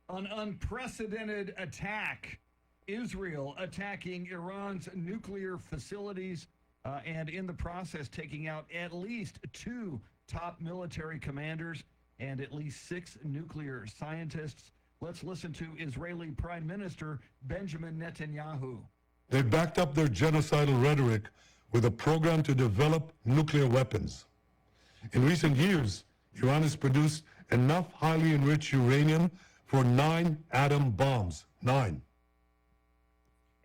[SPEAKER 1] an unprecedented attack. Israel attacking Iran's nuclear facilities and in the process taking out at least 2 top military commanders and at least 6 nuclear scientists. Let's listen to Israeli Prime Minister Benjamin Netanyahu.
[SPEAKER 17] They backed up their genocidal rhetoric with a program to develop nuclear weapons. In recent years, Iran has produced enough highly enriched uranium for 9 atom bombs. 9.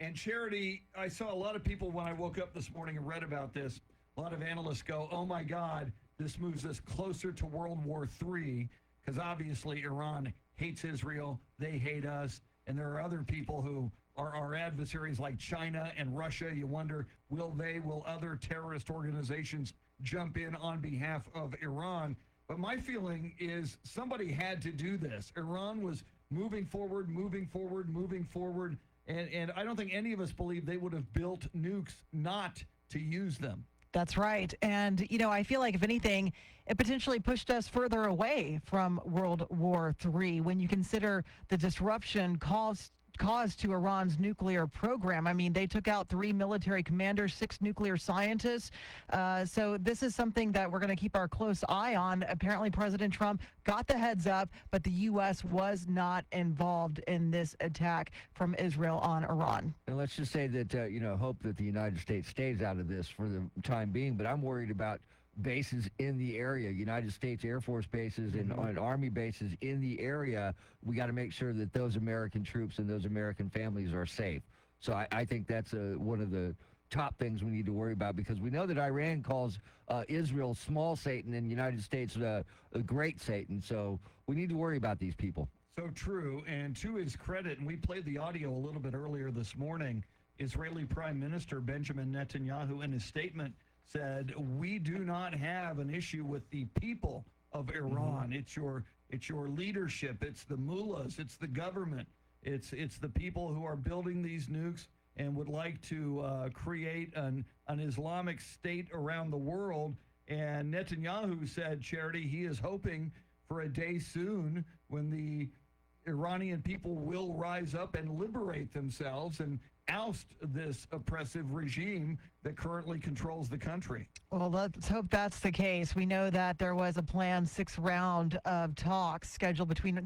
[SPEAKER 1] And Charity, I saw a lot of people when I woke up this morning and read about this. A lot of analysts go, oh my God, this moves us closer to World War III, because obviously Iran hates Israel, they hate us, and there are other people who are our adversaries like China and Russia. You wonder, will other terrorist organizations jump in on behalf of Iran? But my feeling is somebody had to do this. Iran was moving forward, and I don't think any of us believe they would have built nukes not to use them.
[SPEAKER 2] That's right. And, I feel like if anything, it potentially pushed us further away from World War III when you consider the disruption caused to Iran's nuclear program. I mean, they took out 3 military commanders, 6 nuclear scientists. So this is something that we're going to keep our close eye on. Apparently, President Trump got the heads up, but the U.S. was not involved in this attack from Israel on Iran.
[SPEAKER 4] And let's just say that, hope that the United States stays out of this for the time being. But I'm worried about bases in the area, United States Air Force bases and Army bases in the area. We got to make sure that those American troops and those American families are safe. So I think that's one of the top things we need to worry about, because we know that Iran calls Israel small Satan and the United States a great Satan. So we need to worry about these people.
[SPEAKER 1] So true. And to his credit, and we played the audio a little bit earlier this morning, Israeli Prime Minister Benjamin Netanyahu in his statement said, we do not have an issue with the people of Iran. It's your leadership. It's the mullahs. It's the government. It's the people who are building these nukes and would like to create an Islamic state around the world. And Netanyahu said, Charity, he is hoping for a day soon when the Iranian people will rise up and liberate themselves and oust this oppressive regime that currently controls the country.
[SPEAKER 2] Well, let's hope that's the case. We know that there was a planned 6th round of talks scheduled between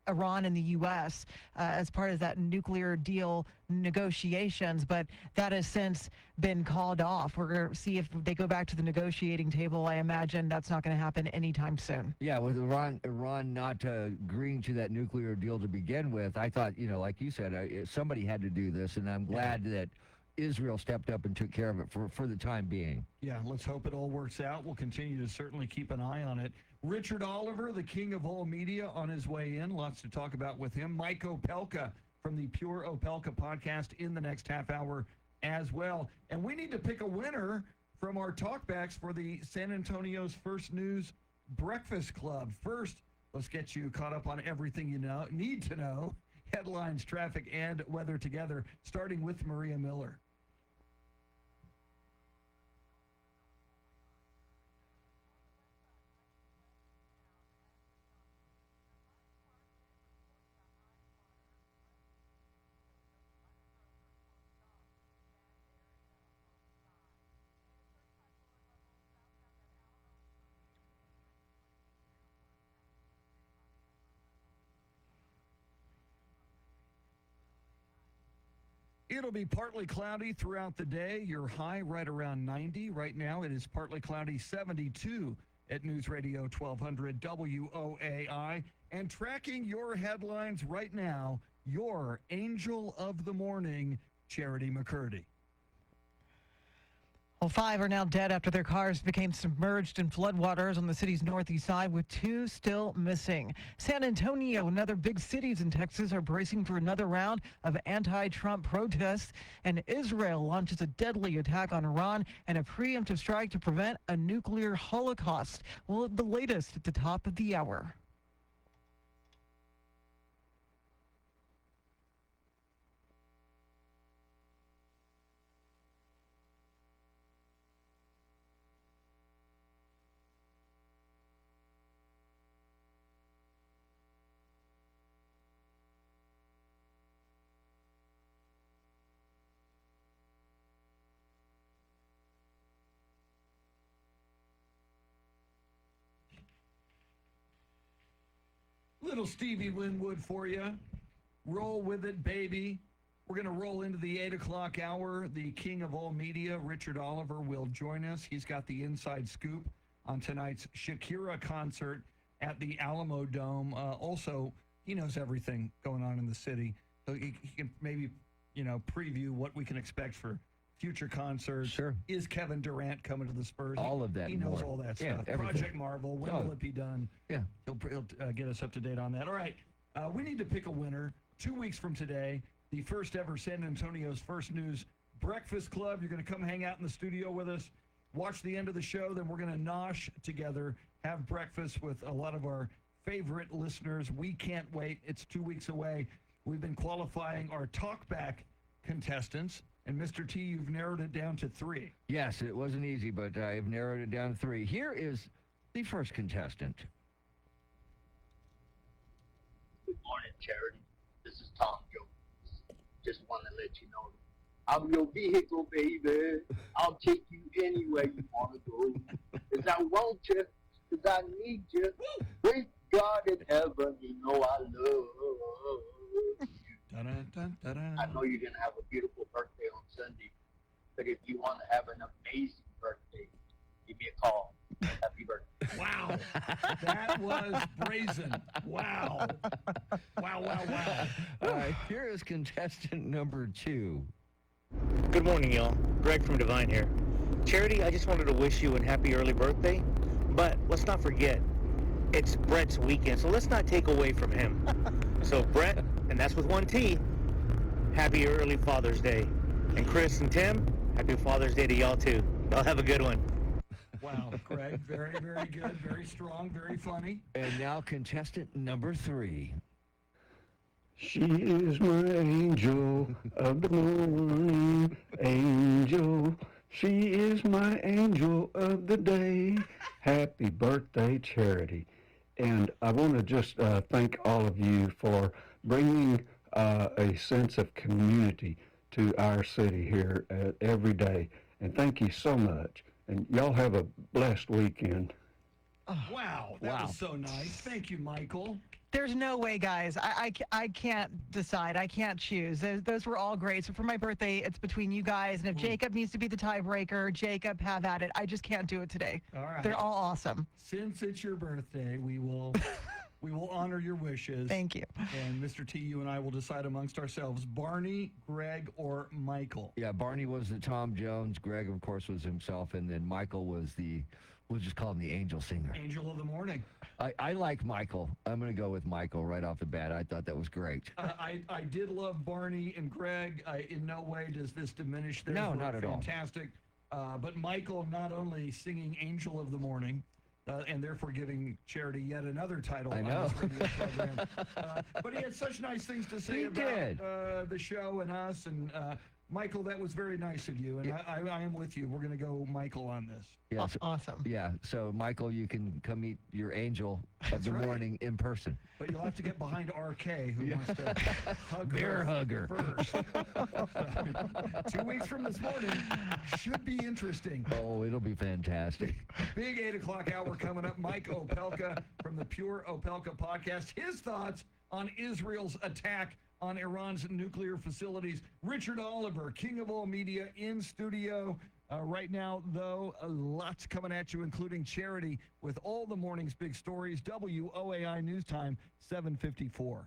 [SPEAKER 2] Iran and the U.S. As part of that nuclear deal negotiations, but that has since been called off. We're going to see if they go back to the negotiating table. I imagine that's not going to happen anytime soon.
[SPEAKER 4] Yeah, with Iran not agreeing to that nuclear deal to begin with, I thought, like you said, somebody had to do this, and I'm glad that Israel stepped up and took care of it for the time being.
[SPEAKER 1] Yeah, let's hope it all works out. We'll continue to certainly keep an eye on it. Richard Oliver, the king of all media, on his way in. Lots to talk about with him. Mike Opelka from the Pure Opelka podcast in the next half hour as well. And we need to pick a winner from our talkbacks for the San Antonio's First News Breakfast Club. First, let's get you caught up on everything you need to know. Headlines, traffic, and weather together, starting with Maria Miller. It'll be partly cloudy throughout the day. Your high right around 90. Right now it is partly cloudy, 72 at News Radio 1200 WOAI. And tracking your headlines right now, your angel of the morning, Charity McCurdy.
[SPEAKER 2] Well, 5 are now dead after their cars became submerged in floodwaters on the city's northeast side, with 2 still missing. San Antonio and other big cities in Texas are bracing for another round of anti-Trump protests, and Israel launches a deadly attack on Iran and a preemptive strike to prevent a nuclear holocaust. Well, the latest at the top of the hour.
[SPEAKER 1] Little Stevie Winwood for you. Roll with it, baby. We're going to roll into the 8 o'clock hour. The king of all media, Richard Oliver, will join us. He's got the inside scoop on tonight's Shakira concert at the Alamo Dome. Also, he knows everything going on in the city. So he can maybe, preview what we can expect for future concerts.
[SPEAKER 4] Sure.
[SPEAKER 1] Is Kevin Durant coming to the Spurs?
[SPEAKER 4] All of that.
[SPEAKER 1] He knows
[SPEAKER 4] more.
[SPEAKER 1] all that
[SPEAKER 4] Yeah,
[SPEAKER 1] stuff.
[SPEAKER 4] everything.
[SPEAKER 1] Project Marvel, when will it be done?
[SPEAKER 4] Yeah.
[SPEAKER 1] He'll get us up to date on that. All right. We need to pick a winner. 2 weeks from today, the first ever San Antonio's First News Breakfast Club. You're going to come hang out in the studio with us, watch the end of the show. Then we're going to nosh together, have breakfast with a lot of our favorite listeners. We can't wait. It's 2 weeks away. We've been qualifying our talkback contestants. And Mr. T, you've narrowed it down to 3.
[SPEAKER 4] Yes, it wasn't easy, but I've narrowed it down to 3. Here is the first contestant.
[SPEAKER 12] Good morning, Charity. This is Tom Jones. Just want to let you know I'm your vehicle, baby. I'll take you anywhere you want to go. Because I want you, because I need you. Great God in heaven, you know I love you. I know you're going to have a beautiful birthday on Sunday. But if you want to have an amazing birthday, give me a call. Happy birthday.
[SPEAKER 1] Wow. That was brazen. Wow. Wow.
[SPEAKER 4] All right, here is contestant number 2.
[SPEAKER 14] Good morning, y'all. Greg from Divine here. Charity, I just wanted to wish you a happy early birthday, but let's not forget, it's Brett's weekend, so let's not take away from him. So Brett, and that's with 1 T, happy early Father's Day. And Chris and Tim, happy Father's Day to y'all too. Y'all have a good one.
[SPEAKER 1] Wow, Greg, very, very good, very strong, very funny.
[SPEAKER 4] And now contestant number 3.
[SPEAKER 13] She is my angel of the morning, angel. She is my angel of the day. Happy birthday, Charity. And I want to just thank all of you for bringing a sense of community to our city here every day. And thank you so much. And y'all have a blessed weekend.
[SPEAKER 1] Wow, that was so nice. Thank you, Michael.
[SPEAKER 2] There's no way, guys. I can't decide. I can't choose. Those were all great. So for my birthday, it's between you guys. And if Jacob needs to be the tiebreaker, Jacob, have at it. I just can't do it today.
[SPEAKER 1] All right.
[SPEAKER 2] They're all awesome.
[SPEAKER 1] Since it's your birthday, we will honor your wishes.
[SPEAKER 2] Thank you.
[SPEAKER 1] And Mr. T, you and I will decide amongst ourselves, Barney, Greg, or Michael.
[SPEAKER 4] Yeah, Barney was the Tom Jones. Greg, of course, was himself. And then Michael was we'll just call him the angel singer.
[SPEAKER 1] Angel of the morning.
[SPEAKER 4] I like Michael. I'm going to go with Michael right off the bat. I thought that was great.
[SPEAKER 1] I did love Barney and Greg. In no way does this diminish their
[SPEAKER 4] No, not at all.
[SPEAKER 1] fantastic. But Michael not only singing Angel of the Morning, and therefore giving Charity yet another title.
[SPEAKER 4] I know.
[SPEAKER 1] On this radio program. But he had such nice things to say
[SPEAKER 4] He
[SPEAKER 1] about
[SPEAKER 4] did.
[SPEAKER 1] the show and us. And Michael, that was very nice of you. And I am with you. We're going to go Michael on this.
[SPEAKER 4] Yeah,
[SPEAKER 2] awesome.
[SPEAKER 4] Yeah, so Michael, you can come meet your angel of the morning in person.
[SPEAKER 1] But you'll have to get behind RK, who wants to hug
[SPEAKER 4] Bear
[SPEAKER 1] her
[SPEAKER 4] hugger.
[SPEAKER 1] first. 2 weeks from this morning should be interesting.
[SPEAKER 4] Oh, it'll be fantastic.
[SPEAKER 1] Big 8 o'clock hour coming up. Mike Opelka from the Pure Opelka podcast. His thoughts on Israel's attack on Iran's nuclear facilities. Richard Oliver, king of all media, in studio. Right now, though, lots coming at you, including Charity, with all the morning's big stories. WOAI News Time, 7:54.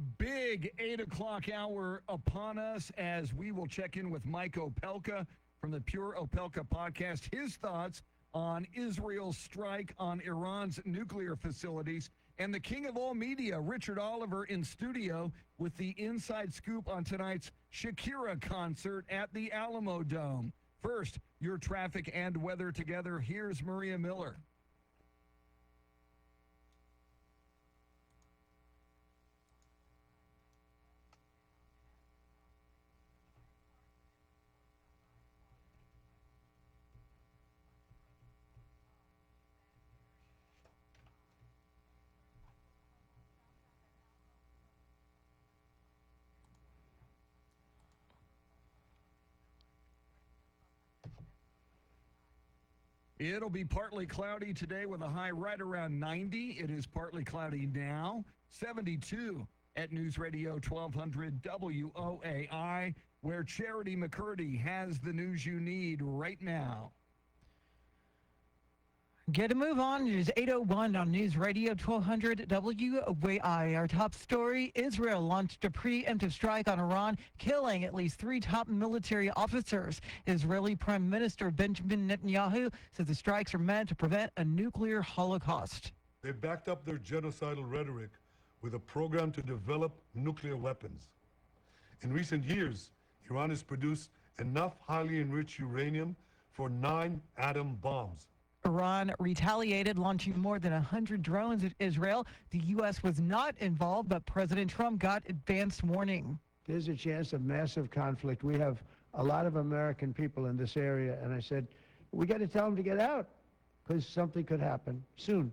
[SPEAKER 1] Big 8 o'clock hour upon us as we will check in with Mike Opelka from the Pure Opelka podcast. His thoughts on Israel's strike on Iran's nuclear facilities. And the king of all media, Richard Oliver, in studio with the inside scoop on tonight's Shakira concert at the Alamo Dome. First, your traffic and weather together. Here's Maria Miller. It'll be partly cloudy today with a high right around 90. It is partly cloudy now. 72 at News Radio 1200 WOAI, where Charity McCurdy has the news you need right now.
[SPEAKER 2] Get a move on. It is 8:01 on News Radio 1200 WOAI. Our top story, Israel launched a preemptive strike on Iran, killing at least 3 top military officers. Israeli Prime Minister Benjamin Netanyahu says the strikes are meant to prevent a nuclear holocaust.
[SPEAKER 17] They backed up their genocidal rhetoric with a program to develop nuclear weapons. In recent years, Iran has produced enough highly enriched uranium for 9 atom bombs.
[SPEAKER 2] Iran retaliated, launching more than 100 drones at Israel. The U.S. was not involved, but President Trump got advanced warning.
[SPEAKER 10] There's a chance of massive conflict. We have a lot of American people in this area, and I said, we got to tell them to get out because something could happen soon.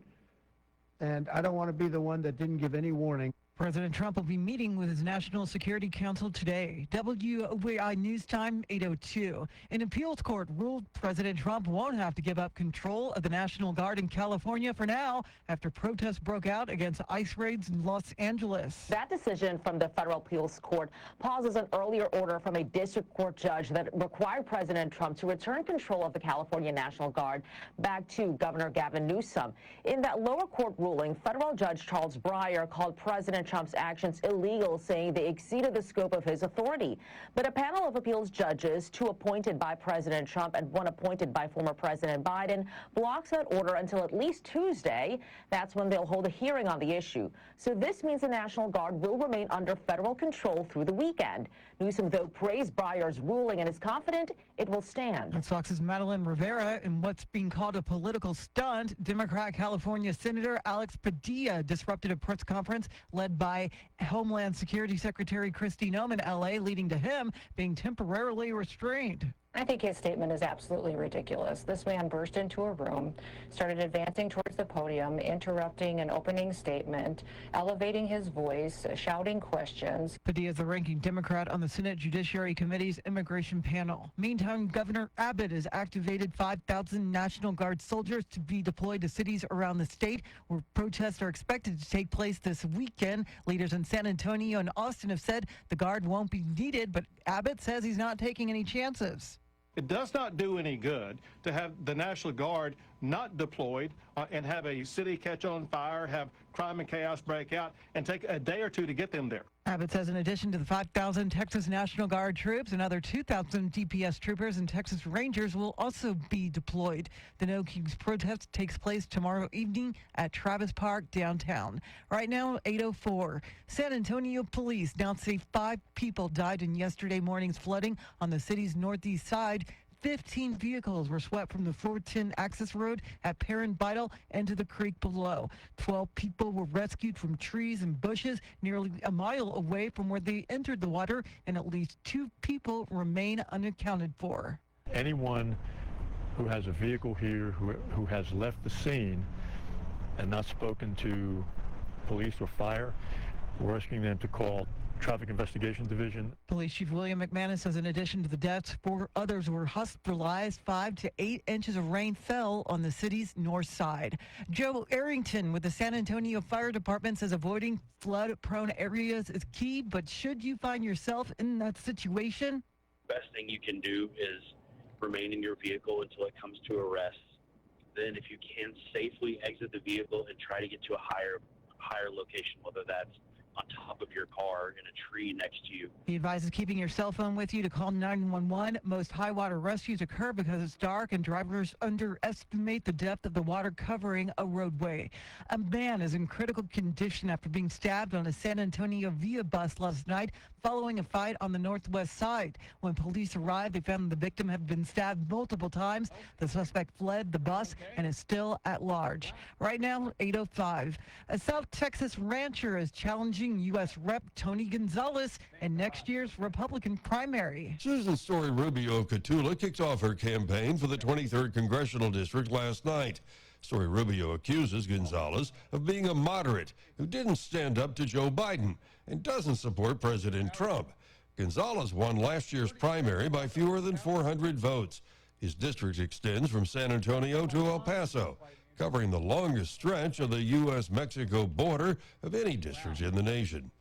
[SPEAKER 10] And I don't want to be the one that didn't give any warning.
[SPEAKER 2] President Trump will be meeting with his National Security Council today. WOAI News Time, 8:02. An appeals court ruled President Trump won't have to give up control of the National Guard in California for now after protests broke out against ICE raids in Los Angeles.
[SPEAKER 15] That decision from the federal appeals court pauses an earlier order from a district court judge that required President Trump to return control of the California National Guard back to Governor Gavin Newsom. In that lower court ruling, federal judge Charles Breyer called President Trump's actions illegal, saying they exceeded the scope of his authority. But a panel of appeals judges, 2 appointed by President Trump and 1 appointed by former President Biden, blocks that order until at least Tuesday. That's when they'll hold a hearing on the issue. So this means the National Guard will remain under federal control through the weekend. Newsom, though, praised Breyer's ruling and is confident it will stand.
[SPEAKER 2] That's Fox's Madeline Rivera. In what's being called a political stunt, Democrat California Senator Alex Padilla disrupted a press conference led by Homeland Security Secretary Kristi Noem in L.A., leading to him being temporarily restrained.
[SPEAKER 16] I think his statement is absolutely ridiculous. This man burst into a room, started advancing towards the podium, interrupting an opening statement, elevating his voice, shouting questions.
[SPEAKER 2] Padilla is the ranking Democrat on the Senate Judiciary Committee's immigration panel. Meantime, Governor Abbott has activated 5,000 National Guard soldiers to be deployed to cities around the state where protests are expected to take place this weekend. Leaders in San Antonio and Austin have said the Guard won't be needed, but Abbott says he's not taking any chances.
[SPEAKER 21] It does not do any good to have the National Guard not deployed and have a city catch on fire, have crime and chaos break out, and take a day or 2 to get them there.
[SPEAKER 2] Abbott says in addition to the 5,000 Texas National Guard troops, another 2,000 DPS troopers and Texas Rangers will also be deployed. The No Kings protest takes place tomorrow evening at Travis Park downtown. Right now, 8:04. San Antonio police now say 5 people died in yesterday morning's flooding on the city's northeast side. 15 vehicles were swept from the 410 access road at Perrin Vital into the creek below. 12 people were rescued from trees and bushes nearly a mile away from where they entered the water, and at least 2 people remain unaccounted for.
[SPEAKER 22] Anyone who has a vehicle here who has left the scene and not spoken to police or fire, we're asking them to call Traffic Investigation Division.
[SPEAKER 2] Police Chief William McManus says in addition to the deaths, 4 others were hospitalized. 5 to 8 inches of rain fell on the city's north side. Joe Arrington with the San Antonio Fire Department says avoiding flood-prone areas is key, but should you find yourself in that situation?
[SPEAKER 9] Best thing you can do is remain in your vehicle until it comes to a rest. Then if you can, safely exit the vehicle and try to get to a higher location, whether that's on top of your car in a tree next to you.
[SPEAKER 2] He advises keeping your cell phone with you to call 911. Most high water rescues occur because it's dark and drivers underestimate the depth of the water covering a roadway. A man is in critical condition after being stabbed on a San Antonio Via bus last night following a fight on the northwest side. When police arrived, they found the victim had been stabbed multiple times. The suspect fled the bus and is still at large. Right now, 8:05. A South Texas rancher is challenging U.S. Rep. Tony Gonzalez in next year's Republican primary.
[SPEAKER 5] Susan Story Rubio of Cotulla kicked off her campaign for the 23rd Congressional District last night. Story Rubio accuses Gonzalez of being a moderate who didn't stand up to Joe Biden and doesn't support President Trump. Gonzalez won last year's primary by fewer than 400 votes. His district extends from San Antonio to El Paso, covering the longest stretch of the U.S.-Mexico border of any district in the nation.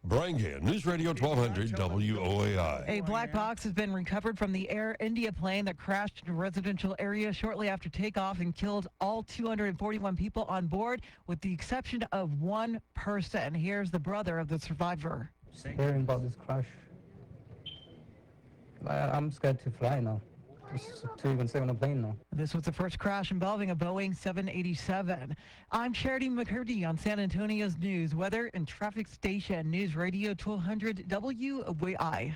[SPEAKER 5] Brian Gann, News Radio 1200 WOAI.
[SPEAKER 2] A black box has been recovered from the Air India plane that crashed in a residential area shortly after takeoff and killed all 241 people on board, with the exception of one person. Here's the brother of the survivor.
[SPEAKER 6] Hearing about this crash, I'm scared to fly now. Just to even stay on a plane now.
[SPEAKER 2] This was the first crash involving a Boeing 787. I'm Charity McCurdy on San Antonio's news, weather, and traffic station. News Radio 1200 WOAI.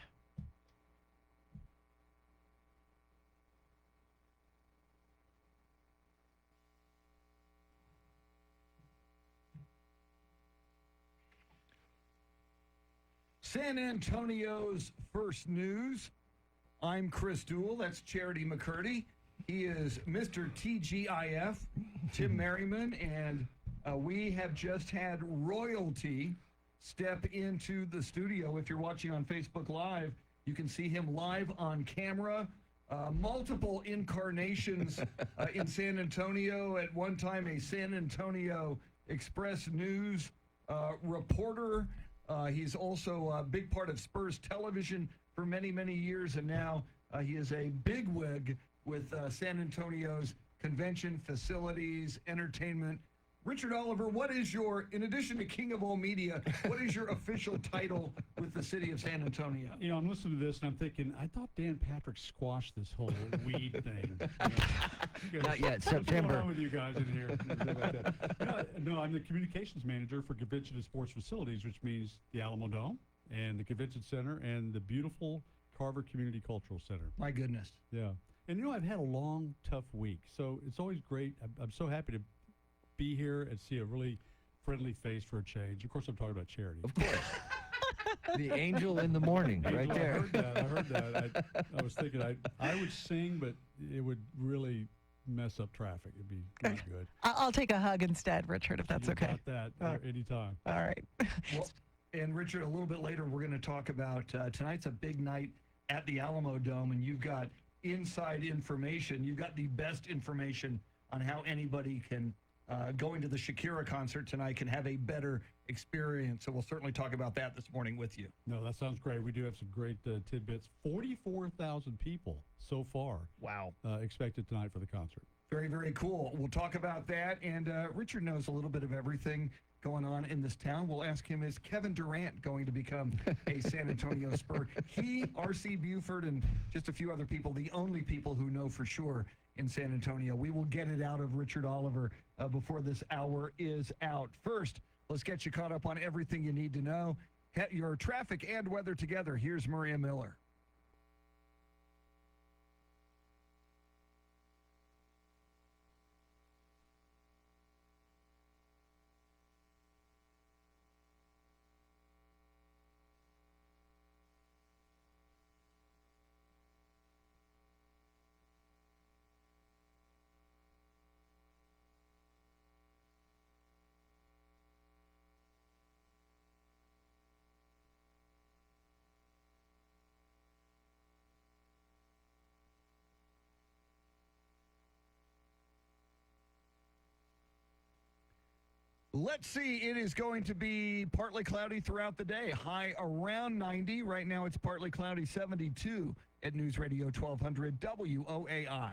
[SPEAKER 1] San Antonio's first news. I'm Chris Duell. That's Charity McCurdy. He is Mr. TGIF, Tim Merriman, and we have just had royalty step into the studio. If you're watching on Facebook Live, you can see him live on camera. Multiple incarnations in San Antonio. At one time, a San Antonio Express News reporter. He's also a big part of Spurs Television for many, many years, and now he is a bigwig with San Antonio's convention facilities, entertainment. Richard Oliver, what is your, in addition to King of All Media, what is your official title with the city of San Antonio?
[SPEAKER 18] You know, I'm listening to this and I'm thinking, I thought Dan Patrick squashed this whole weed thing. You know,
[SPEAKER 4] Not yet,
[SPEAKER 18] what's
[SPEAKER 4] September.
[SPEAKER 18] going on with you guys in here? No, I'm the communications manager for Convention and Sports Facilities, which means the Alamo Dome and the Convention Center and the beautiful Carver Community Cultural Center.
[SPEAKER 1] My goodness.
[SPEAKER 18] Yeah. And, you know, I've had a long, tough week, so it's always great. I'm so happy to be here and see a really friendly face for a change. Of course, I'm talking about Charity.
[SPEAKER 4] Of course. The angel in the morning, right there.
[SPEAKER 18] I heard that. I was thinking I would sing, but it would really mess up traffic. It'd be not good.
[SPEAKER 2] I'll take a hug instead, Richard, if that's okay.
[SPEAKER 18] Got that anytime.
[SPEAKER 2] All right.
[SPEAKER 1] Well, and Richard, a little bit later, we're going to talk about tonight's a big night at the Alamo Dome, and you've got inside information. You've got the best information on how anybody can going to the Shakira concert tonight can have a better experience. So we'll certainly talk about that this morning with you.
[SPEAKER 18] No, that sounds great. We do have some great tidbits. 44,000 people so far.
[SPEAKER 1] Wow.
[SPEAKER 18] Expected tonight for the concert.
[SPEAKER 1] Very, very cool. We'll talk about that. And Richard knows a little bit of everything going on in this town. We'll ask him, is Kevin Durant going to become a San Antonio Spur? He, R.C. Buford, and just a few other people, the only people who know for sure in San Antonio. We will get it out of Richard Oliver before this hour is out. First, let's get you caught up on everything you need to know. Your traffic and weather together. Here's Maria Miller. Let's see. It is going to be partly cloudy throughout the day. High around 90. Right now it's partly cloudy, 72 at News Radio 1200 WOAI.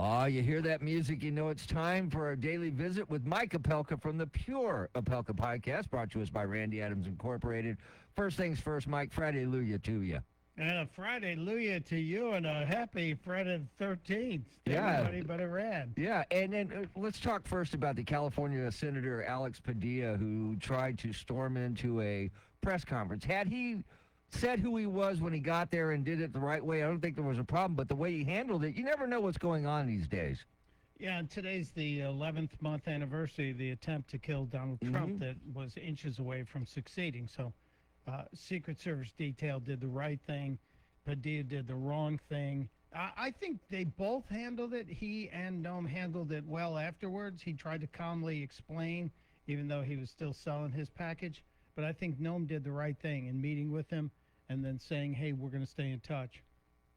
[SPEAKER 4] Oh, you hear that music, you know it's time for our daily visit with Mike Opelka from the Pure Opelka podcast, brought to us by Randy Adams Incorporated. First things first, Mike, Friday Luya to you.
[SPEAKER 3] And a Friday Luya to you, and a happy Friday the 13th to everybody but Iran.
[SPEAKER 4] Yeah, and then let's talk first about the California Senator Alex Padilla, who tried to storm into a press conference. Had he said who he was when he got there and did it the right way, I don't think there was a problem, but the way he handled it, you never know what's going on these days.
[SPEAKER 3] Yeah, and today's the 11th month anniversary of the attempt to kill Donald Trump that was inches away from succeeding. So Secret Service detail did the right thing. Padilla did the wrong thing. I think they both handled it. He and Noam handled it well afterwards. He tried to calmly explain, even though he was still selling his package. But I think Noam did the right thing in meeting with him and then saying, hey, we're going to stay in touch.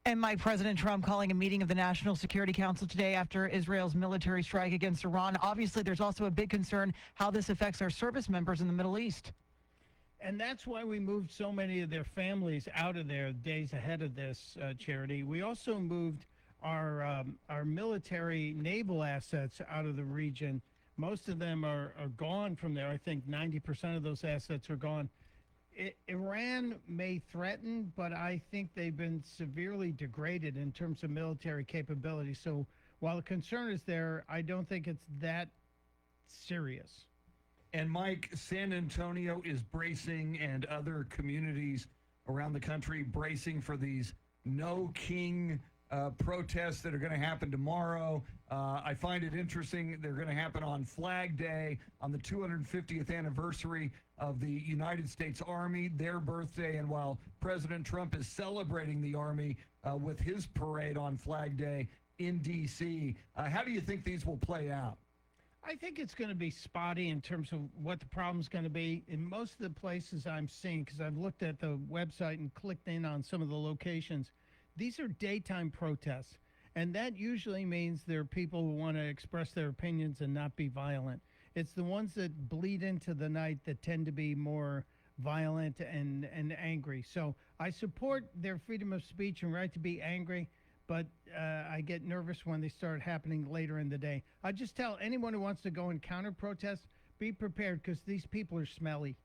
[SPEAKER 2] And Mike, President Trump calling a meeting of the National Security Council today after Israel's military strike against Iran. Obviously, there's also a big concern how this affects our service members in the Middle East.
[SPEAKER 3] And that's why we moved so many of their families out of there days ahead of this, Charity. We also moved our military naval assets out of the region. Most of them are gone from there. I think 90% of those assets are gone. Iran may threaten, but I think they've been severely degraded in terms of military capability. So while the concern is there, I don't think it's that serious.
[SPEAKER 1] And Mike, San Antonio is bracing, and other communities around the country bracing for these No King protests that are going to happen tomorrow. I find it interesting. They're going to happen on Flag Day, on the 250th anniversary of the United States Army, their birthday. And while President Trump is celebrating the Army with his parade on Flag Day in D.C., how do you think these will play out?
[SPEAKER 3] I think it's going to be spotty in terms of what the problem's going to be. In most of the places I'm seeing, because I've looked at the website and clicked in on some of the locations, these are daytime protests. And that usually means there are people who want to express their opinions and not be violent. It's the ones that bleed into the night that tend to be more violent and angry. So I support their freedom of speech and right to be angry, but I get nervous when they start happening later in the day. I just tell anyone who wants to go and counter protest, be prepared, because these people are smelly.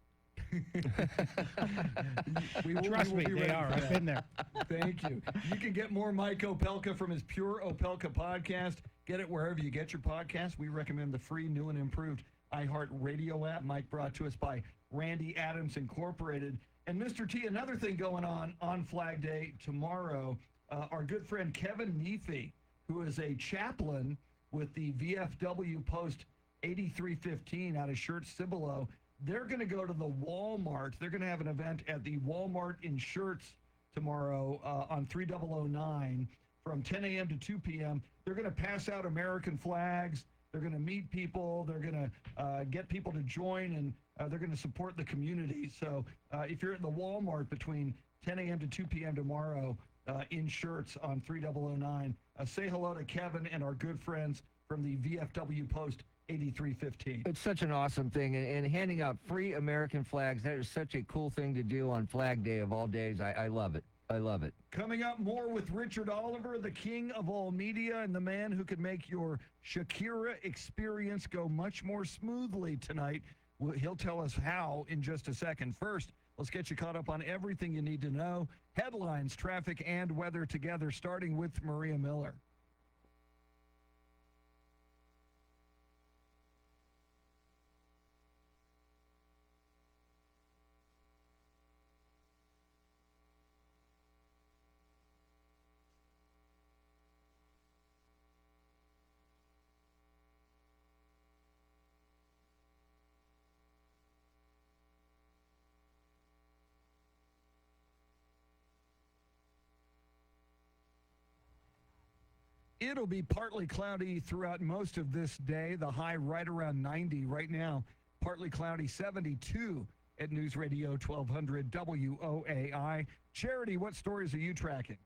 [SPEAKER 3] Trust me, they are. I've been there.
[SPEAKER 1] Thank you. You can get more Mike Opelka from his Pure Opelka podcast. Get it wherever you get your podcast. We recommend the free, new, and improved iHeartRadio app. Mike, brought to us by Randy Adams Incorporated. And Mr. T, another thing going on Flag Day tomorrow, our good friend Kevin Neefy, who is a chaplain with the VFW Post 8315 out of Schertz Cibolo, they're going to go to the Walmart. They're going to have an event at the Walmart in Schertz tomorrow on 3009 from 10 a.m. to 2 p.m. They're going to pass out American flags. They're going to meet people. They're going to get people to join, and they're going to support the community. So if you're at the Walmart between 10 a.m. to 2 p.m. tomorrow in Schertz on 3009, say hello to Kevin and our good friends from the VFW Post 8315.
[SPEAKER 4] It's such an awesome thing, and handing out free American flags, that is such a cool thing to do on Flag Day of all days. I love it. I love it.
[SPEAKER 1] Coming up, more with Richard Oliver, the king of all media and the man who could make your Shakira experience go much more smoothly tonight. He'll tell us how in just a second. First, let's get you caught up on everything you need to know. Headlines, traffic, and weather together, starting with Maria Miller. It'll be partly cloudy throughout most of this day. The high right around 90 right now. Partly cloudy, 72 at News Radio 1200 WOAI. Charity, what stories are you tracking?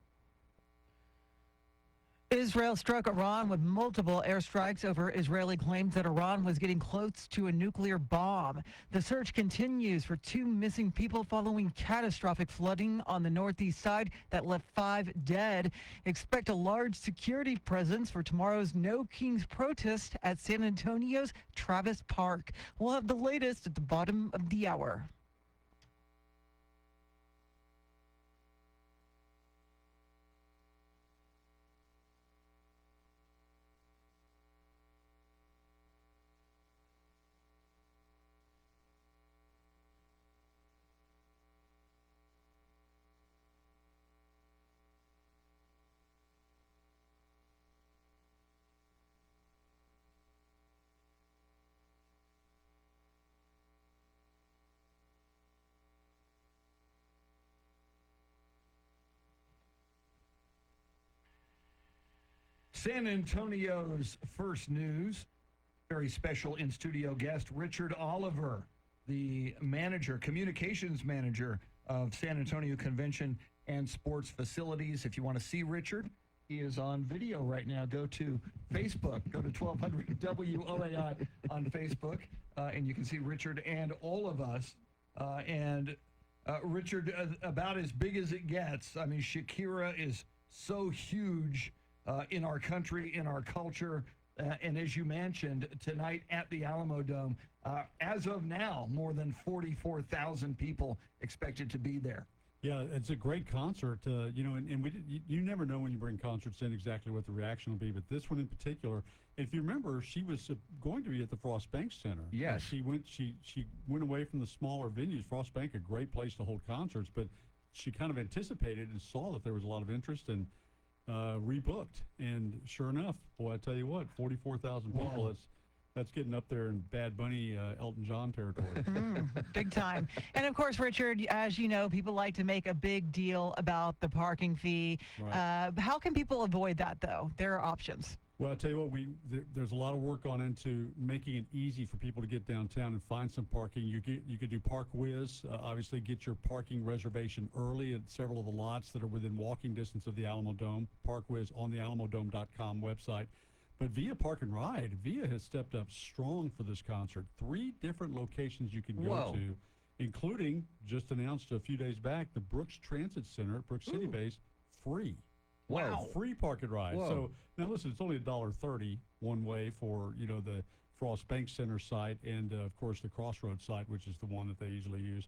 [SPEAKER 2] Israel struck Iran with multiple airstrikes over Israeli claims that Iran was getting close to a nuclear bomb. The search continues for 2 missing people following catastrophic flooding on the northeast side that left 5 dead. Expect a large security presence for tomorrow's No Kings protest at San Antonio's Travis Park. We'll have the latest at the bottom of the hour.
[SPEAKER 1] San Antonio's first news, very special in-studio guest, Richard Oliver, the manager, communications manager of San Antonio Convention and Sports Facilities. If you want to see Richard, he is on video right now. Go to Facebook, go to 1200 WOAI on Facebook, and you can see Richard and all of us. Richard, about as big as it gets. I mean, Shakira is so huge in our country, in our culture, and as you mentioned, tonight at the Alamo Dome, as of now, more than 44,000 people expected to be there.
[SPEAKER 18] Yeah, it's a great concert, and you never know when you bring concerts in exactly what the reaction will be, but this one in particular, if you remember, she was going to be at the Frost Bank Center.
[SPEAKER 4] Yes.
[SPEAKER 18] She went away from the smaller venues. Frost Bank, a great place to hold concerts, but she kind of anticipated and saw that there was a lot of interest and rebooked. And sure enough, boy, I tell you what, 44,000 people,
[SPEAKER 1] Wow.
[SPEAKER 18] That's getting up there in Bad Bunny, Elton John territory.
[SPEAKER 2] Big time. And of course, Richard, as you know, people like to make a big deal about the parking fee.
[SPEAKER 18] Right.
[SPEAKER 2] How can people avoid that, though? There are options.
[SPEAKER 18] Well, I'll tell you what, there's a lot of work gone into making it easy for people to get downtown and find some parking. You could do ParkWiz, obviously get your parking reservation early at several of the lots that are within walking distance of the Alamo Dome. ParkWiz on the alamodome.com website. But Via Park and Ride, Via has stepped up strong for this concert. 3 different locations you can go
[SPEAKER 4] Whoa.
[SPEAKER 18] to, including, just announced a few days back, the Brooks Transit Center at Brooks City Base, free.
[SPEAKER 4] Wow.
[SPEAKER 18] Free park and ride.
[SPEAKER 4] Whoa.
[SPEAKER 18] So now listen, it's only $1.30 one way for, the Frost Bank Center site and of course the Crossroads site, which is the one that they usually use.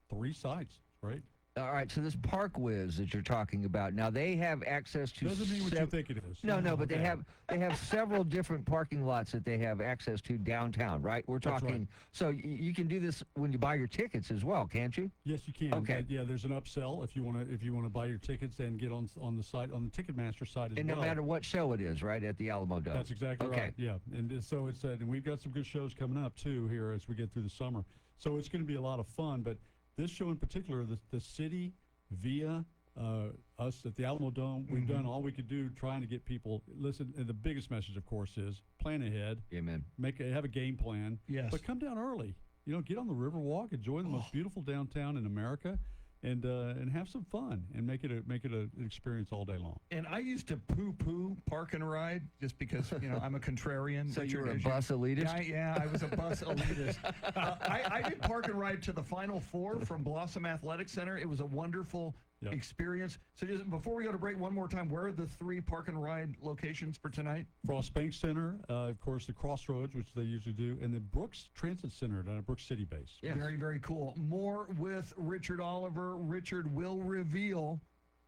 [SPEAKER 18] 3 sites, right?
[SPEAKER 4] All right, so this ParkWiz that you're talking about, now they have access to.
[SPEAKER 18] Doesn't mean what you think it is.
[SPEAKER 4] No, but
[SPEAKER 18] Okay.
[SPEAKER 4] they have several different parking lots that they have access to downtown, right? We're
[SPEAKER 18] That's
[SPEAKER 4] talking.
[SPEAKER 18] right.
[SPEAKER 4] So you can do this when you buy your tickets as well, can't you?
[SPEAKER 18] Yes, you can.
[SPEAKER 4] Okay.
[SPEAKER 18] Yeah, there's an upsell if you want to buy your tickets and get on the site on the Ticketmaster site as
[SPEAKER 4] And
[SPEAKER 18] well.
[SPEAKER 4] no matter what show it is, right, at the Alamo Dome.
[SPEAKER 18] That's exactly
[SPEAKER 4] Okay.
[SPEAKER 18] right. Yeah, and so it's and we've got some good shows coming up too here as we get through the summer. So it's going to be a lot of fun. But this show in particular, the city via us at the Alamo Dome, we've done all we could do trying to get people listen. And the biggest message, of course, is plan ahead.
[SPEAKER 4] Amen.
[SPEAKER 18] Have a game plan.
[SPEAKER 1] Yes.
[SPEAKER 18] But come down early. Get on the Riverwalk, enjoy the most beautiful downtown in America, and have some fun and make it an experience all day long.
[SPEAKER 1] And I used to poo-poo park and ride just because, I'm a contrarian.
[SPEAKER 4] So you
[SPEAKER 1] Richard,
[SPEAKER 4] were a
[SPEAKER 1] as
[SPEAKER 4] bus elitist?
[SPEAKER 1] Yeah, I was a bus elitist. I did park and ride to the Final Four from Blossom Athletic Center. It was a wonderful experience. So just before we go to break, one more time, where are the 3 park and ride locations for tonight?
[SPEAKER 18] Frost Bank Center, of course, the Crossroads, which they usually do, and the Brooks Transit Center down at Brooks City Base.
[SPEAKER 1] Yes. Very, very cool. More with Richard Oliver. Richard will reveal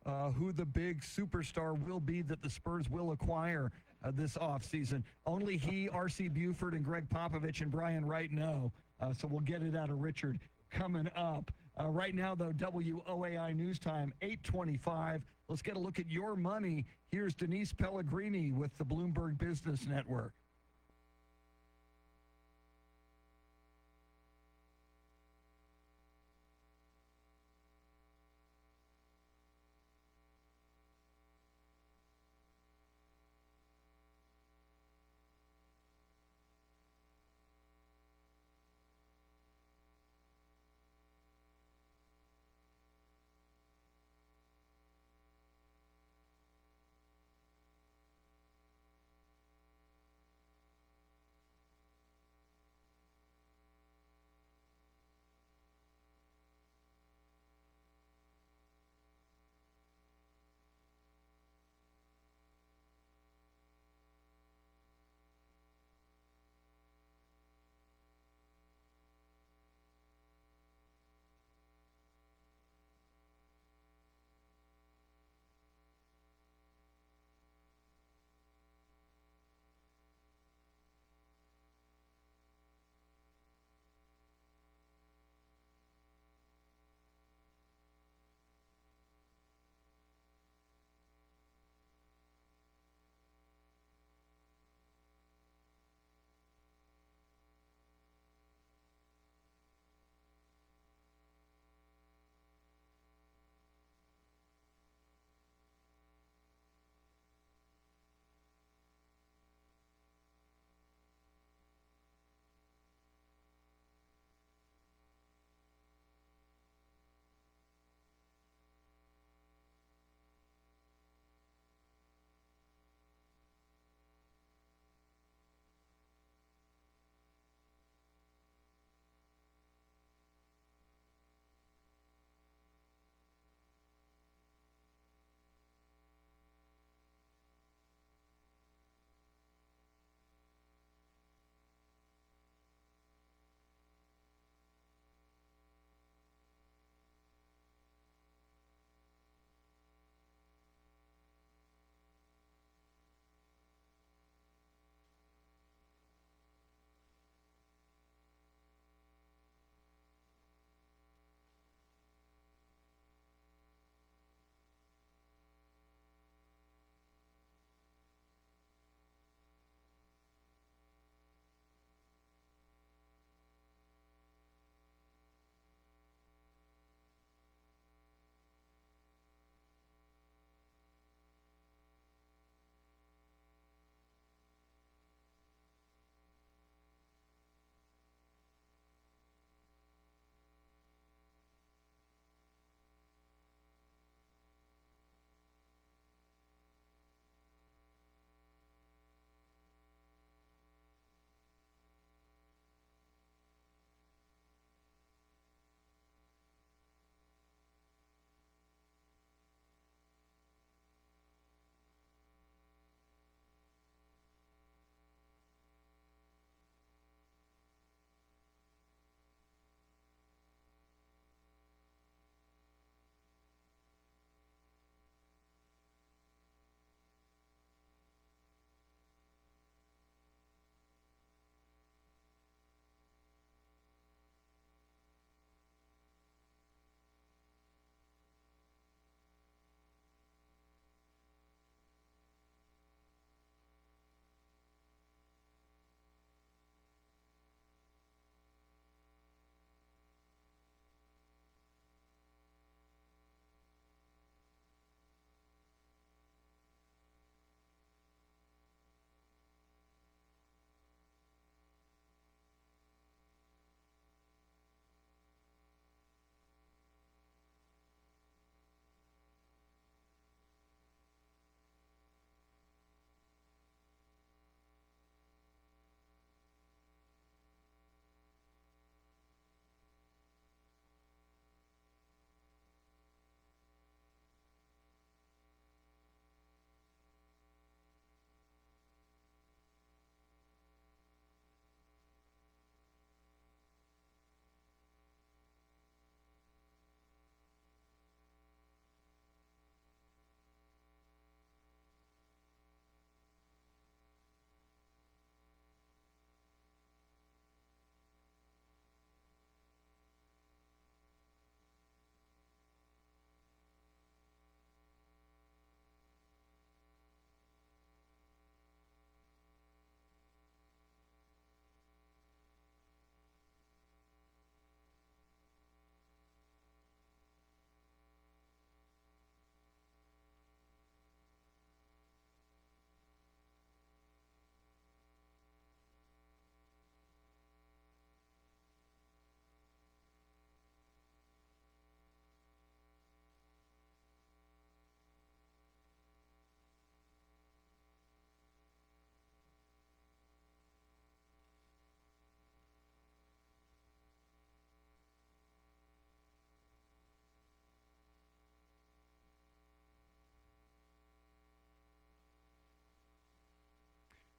[SPEAKER 1] who the big superstar will be that the Spurs will acquire this offseason. Only he, R.C. Buford, and Greg Popovich and Brian Wright know. So we'll get it out of Richard coming up. Right now, though, WOAI News Time, 8:25. Let's get a look at your money. Here's Denise Pellegrini with the Bloomberg Business Network.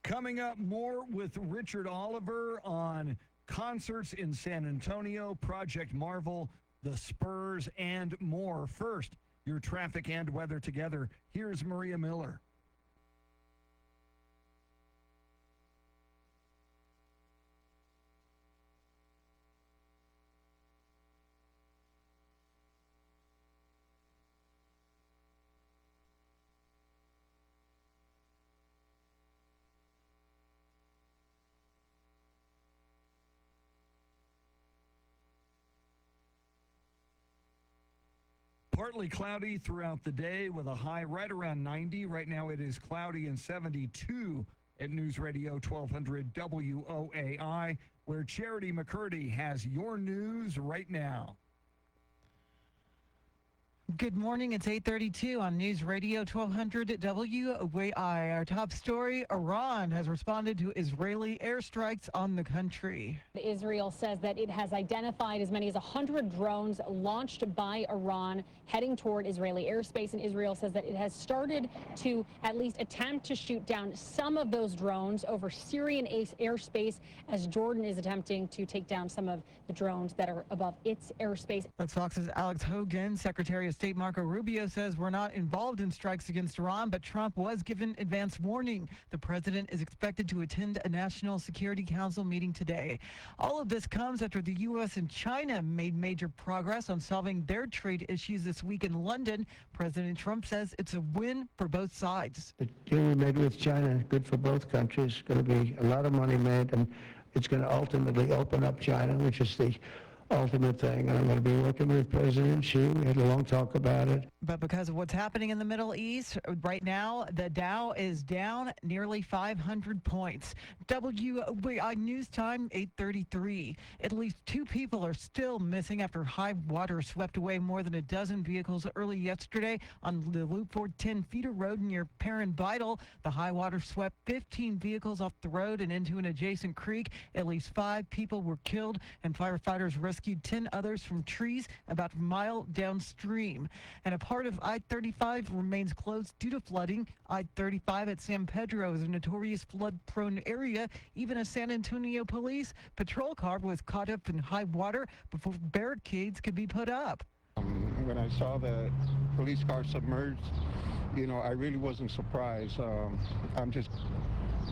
[SPEAKER 1] Coming up, more with Richard Oliver on concerts in San Antonio, Project Marvel, the Spurs, and more. First, your traffic and weather together. Here's Maria Miller. Partly cloudy throughout the day with a high right around 90. Right now it is cloudy and 72 at News Radio 1200 WOAI, where Charity McCurdy has your news right now.
[SPEAKER 2] Good morning. It's 8:32 on News Radio 1200 WOAI. Our top story, Iran has responded to Israeli airstrikes on the country.
[SPEAKER 7] Israel says that it has identified as many as 100 drones launched by Iran heading toward Israeli airspace, and Israel says that it has started to at least attempt to shoot down some of those drones over Syrian airspace as Jordan is attempting to take down some of the drones that are above its airspace.
[SPEAKER 2] That's Fox's Alex Hogan. Secretary of State Marco Rubio says we're not involved in strikes against Iran, but Trump was given advance warning. The president is expected to attend a National Security Council meeting today. All of this comes after the U.S. and China made major progress on solving their trade issues this week in London. President Trump says it's a win for both sides.
[SPEAKER 10] The deal we made with China is good for both countries. Going to be a lot of money made, and it's going to ultimately open up China, which is the ultimate thing. And I'm going to be working with President Xi. We had a long talk about it.
[SPEAKER 2] But because of what's happening in the Middle East, right now, the Dow is down nearly 500 points. WOAI News Time, 8:33. At least 2 people are still missing after high water swept away more than a dozen vehicles early yesterday on the Loop 410 feeder road near Perrin Vital. The high water swept 15 vehicles off the road and into an adjacent creek. At least 5 people were killed, and firefighters rescued 10 others from trees about a mile downstream. And a part of I-35 remains closed due to flooding. I-35 at San Pedro is a notorious flood-prone area. Even a San Antonio police patrol car was caught up in high water before barricades could be put up.
[SPEAKER 8] When I saw the police car submerged, I really wasn't surprised. I'm just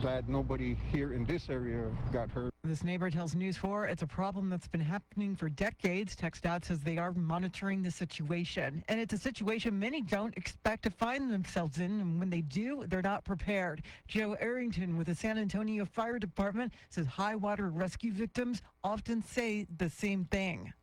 [SPEAKER 8] glad nobody here in this area got hurt.
[SPEAKER 2] This neighbor tells News 4 it's a problem that's been happening for decades. TxDOT says they are monitoring the situation. And it's a situation many don't expect to find themselves in. And when they do, they're not prepared. Joe Arrington with the San Antonio Fire Department says high water rescue victims often say the same thing.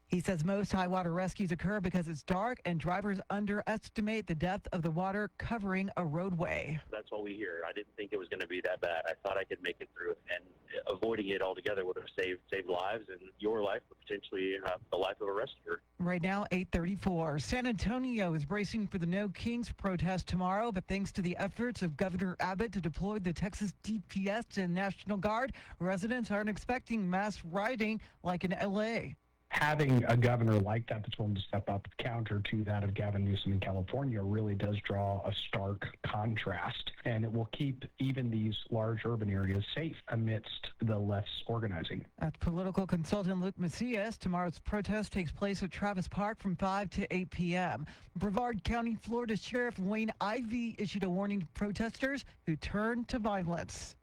[SPEAKER 2] He says most high water rescues occur because it's dark and drivers underestimate the depth of the water covering a roadway.
[SPEAKER 9] That's all we hear. I didn't think it was going to be that bad. I thought I could make it through it, and avoiding it altogether would have saved lives, and your life, but potentially the life of a rescuer.
[SPEAKER 2] Right now, 8:34. San Antonio is bracing for the No Kings protest tomorrow, but thanks to the efforts of Governor Abbott to deploy the Texas DPS and National Guard, residents aren't expecting mass rioting like in L.A.
[SPEAKER 24] Having a governor like that that's willing to step up counter to that of Gavin Newsom in California really does draw a stark contrast, and it will keep even these large urban areas safe amidst the left's organizing.
[SPEAKER 2] That's political consultant Luke Macias. Tomorrow's protest takes place at Travis Park from 5 to 8 p.m. Brevard County, Florida Sheriff Wayne Ivey issued a warning to protesters who turn to violence.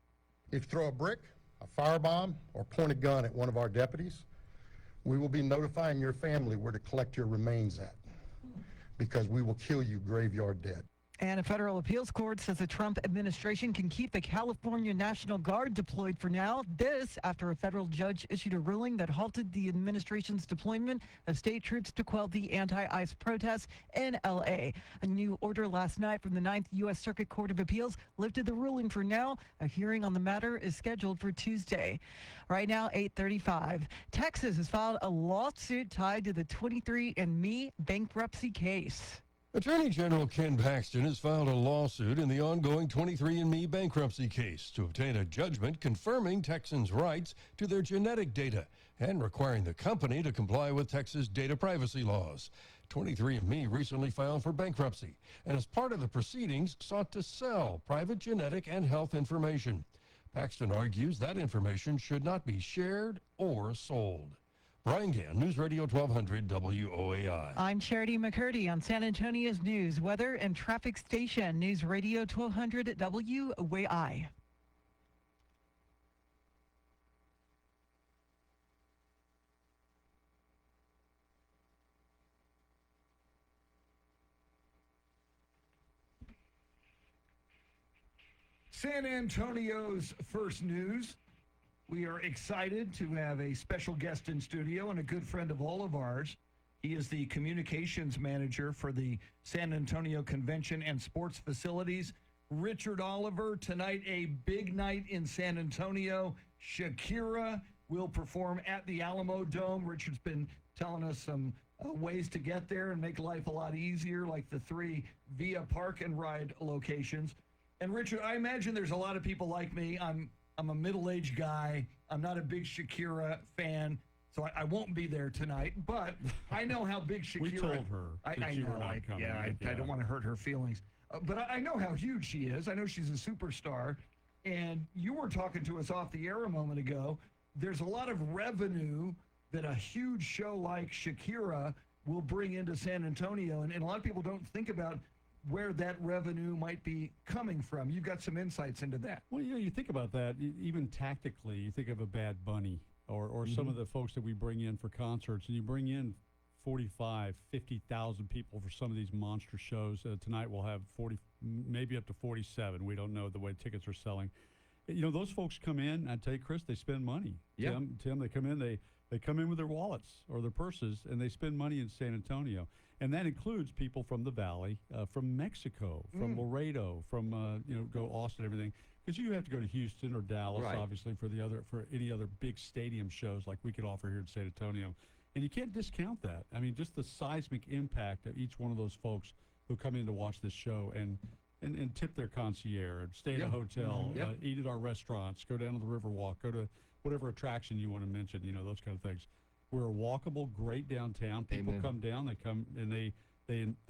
[SPEAKER 11] If you throw a brick, a firebomb, or point a gun at one of our deputies, we will be notifying your family where to collect your remains at, because we will kill you graveyard dead.
[SPEAKER 2] And a federal appeals court says the Trump administration can keep the California National Guard deployed for now. This after a federal judge issued a ruling that halted the administration's deployment of state troops to quell the anti-ICE protests in L.A. A new order last night from the 9th U.S. Circuit Court of Appeals lifted the ruling for now. A hearing on the matter is scheduled for Tuesday. Right now, 8:35. Texas has filed a lawsuit tied to the 23andMe bankruptcy case.
[SPEAKER 5] Attorney General Ken Paxton has filed a lawsuit in the ongoing 23andMe bankruptcy case to obtain a judgment confirming Texans' rights to their genetic data and requiring the company to comply with Texas data privacy laws. 23andMe recently filed for bankruptcy and as part of the proceedings sought to sell private genetic and health information. Paxton argues that information should not be shared or sold. Brian Gann, News Radio 1200 WOAI.
[SPEAKER 2] I'm Charity McCurdy on San Antonio's news, weather, and traffic station, News Radio 1200 WOAI.
[SPEAKER 1] San Antonio's first news. We are excited to have a special guest in studio and a good friend of all of ours. He is the communications manager for the San Antonio Convention and Sports Facilities. Richard Oliver, tonight a big night in San Antonio. Shakira will perform at the Alamo Dome. Richard's been telling us some ways to get there and make life a lot easier, like the 3 Via Park and Ride locations. And Richard, I imagine there's a lot of people like me. I'm a middle-aged guy. I'm not a big Shakira fan, so I won't be there tonight. But I know how big Shakira.
[SPEAKER 18] We told her.
[SPEAKER 1] I know. I don't want to hurt her feelings. But I know how huge she is. I know she's a superstar. And you were talking to us off the air a moment ago. There's a lot of revenue that a huge show like Shakira will bring into San Antonio. And a lot of people don't think about where that revenue might be coming from. You've got some insights into that.
[SPEAKER 18] Well, you think about that, even tactically, you think of a Bad Bunny or some of the folks that we bring in for concerts, and you bring in 45, 50,000 people for some of these monster shows. Tonight we'll have 40, maybe up to 47. We don't know the way tickets are selling. Those folks come in, I tell you, Chris, they spend money.
[SPEAKER 4] Yeah.
[SPEAKER 18] Tim, they come in, they come in with their wallets or their purses, and they spend money in San Antonio. And that includes people from the Valley, from Mexico, from Laredo, from go Austin, everything. Because you have to go to Houston or Dallas, obviously, for any other big stadium shows like we could offer here in San Antonio. And you can't discount that. I mean, just the seismic impact of each one of those folks who come in to watch this show and tip their concierge, stay at a hotel, eat at our restaurants, go down to the Riverwalk, go to whatever attraction you want to mention, those kind of things. We're a walkable, great downtown. People come down, they come and they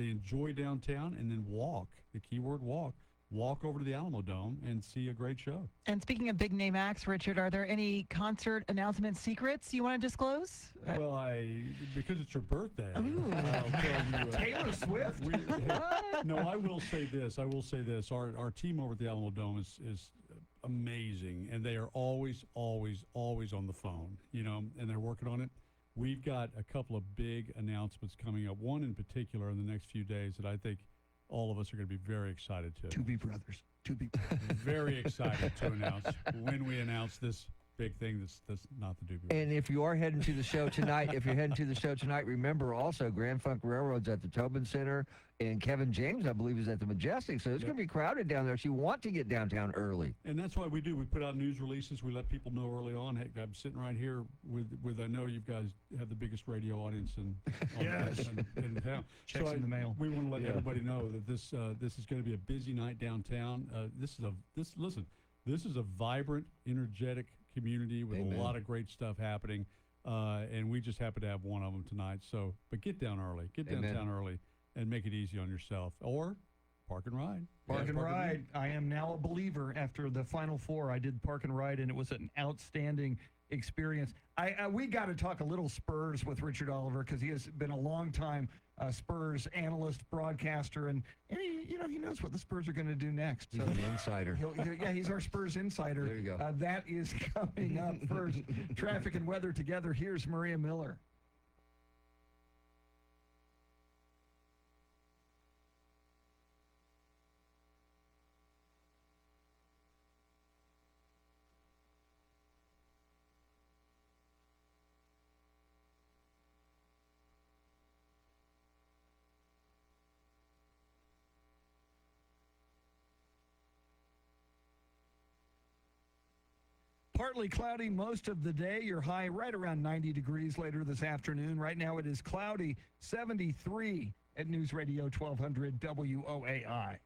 [SPEAKER 18] enjoy downtown and then walk, the keyword walk over to the Alamo Dome and see a great show.
[SPEAKER 2] And speaking of big name acts, Richard, are there any concert announcement secrets you want to disclose?
[SPEAKER 18] Well, because it's your birthday, I'll tell you.
[SPEAKER 1] Taylor Swift?
[SPEAKER 18] No, I will say this. Our team over at the Alamo Dome is amazing, and they are always on the phone, and they're working on it. We've got a couple of big announcements coming up, one in particular in the next few days that I think all of us are going to be very excited to.
[SPEAKER 1] Doobie Brothers.
[SPEAKER 18] Very excited to announce when we announce this big thing that's not the Doobie Brothers.
[SPEAKER 4] And if you are heading to the show tonight, remember also Grand Funk Railroad's at the Tobin Center, and Kevin James, I believe, is at the Majestic. So it's going to be crowded down there. So you want to get downtown early.
[SPEAKER 18] And that's why we do. We put out news releases. We let people know early on. Heck, I'm sitting right here with I know you guys have the biggest radio audience in town.
[SPEAKER 1] Checks in the mail.
[SPEAKER 18] We want to let everybody know that this is going to be a busy night downtown. This is a vibrant, energetic community with a lot of great stuff happening, and we just happen to have one of them tonight. So, but get down early, get downtown early, and make it easy on yourself. Or park and ride.
[SPEAKER 1] Park and ride. I am now a believer. After the Final Four, I did park and ride, and it was an outstanding experience. We got to talk a little Spurs with Richard Oliver because he has been a long time Spurs analyst, broadcaster, and he knows what the Spurs are going to do next.
[SPEAKER 4] He's an insider.
[SPEAKER 1] He's our Spurs insider.
[SPEAKER 4] There you go.
[SPEAKER 1] That is coming up first. Traffic and weather together. Here's Maria Miller. Partly cloudy most of the day. Your high right around 90 degrees later this afternoon. Right now it is cloudy, 73 at News Radio 1200 WOAI.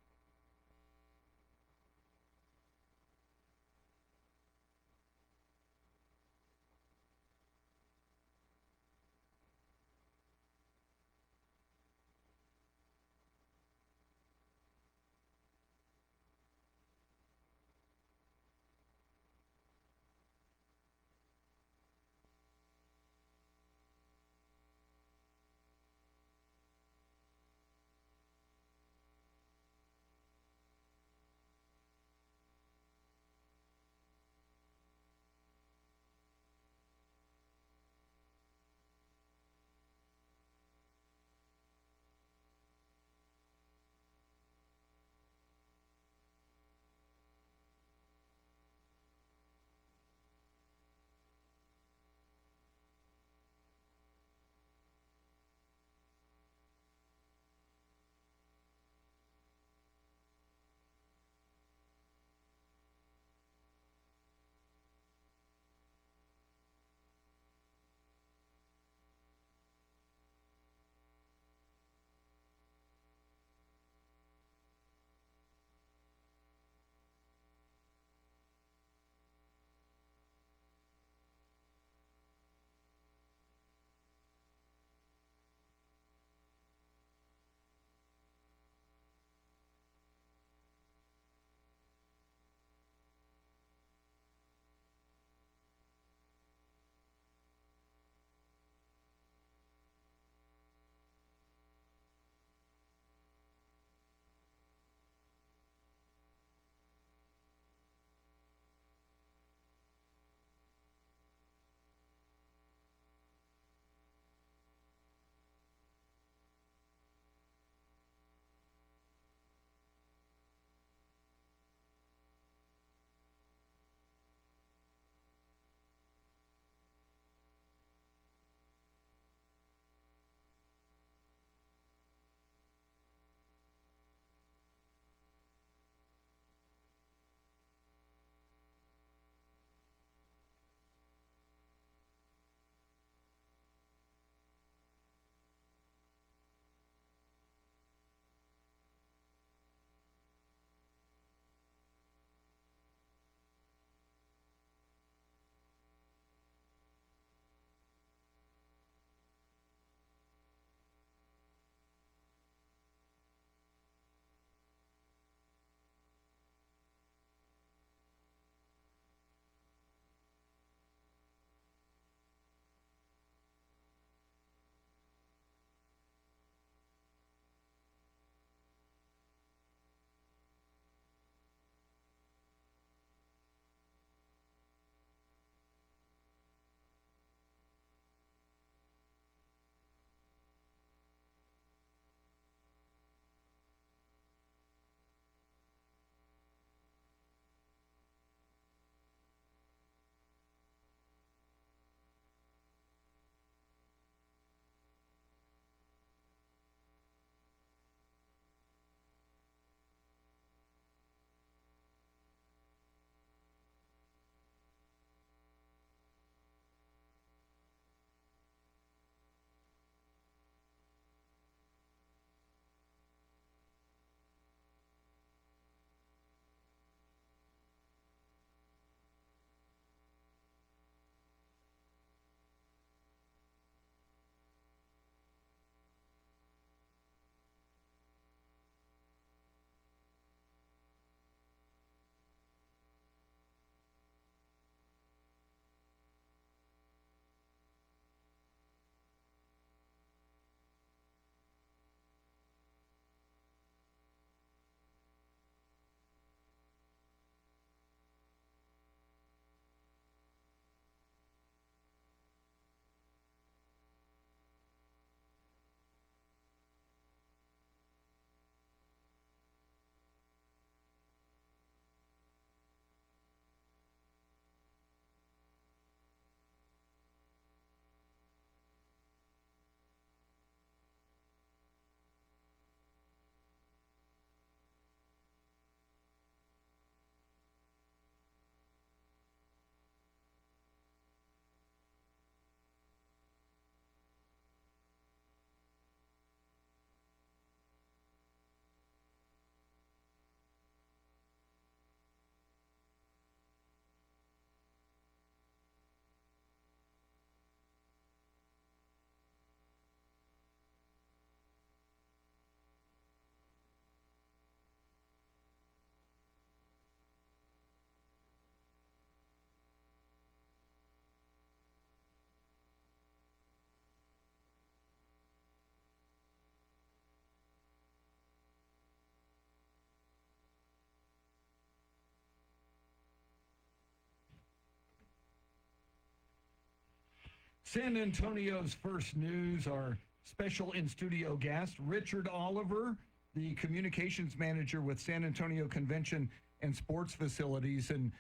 [SPEAKER 1] San Antonio's first news, our special in-studio guest, Richard Oliver, the communications manager with San Antonio Convention and Sports Facilities. And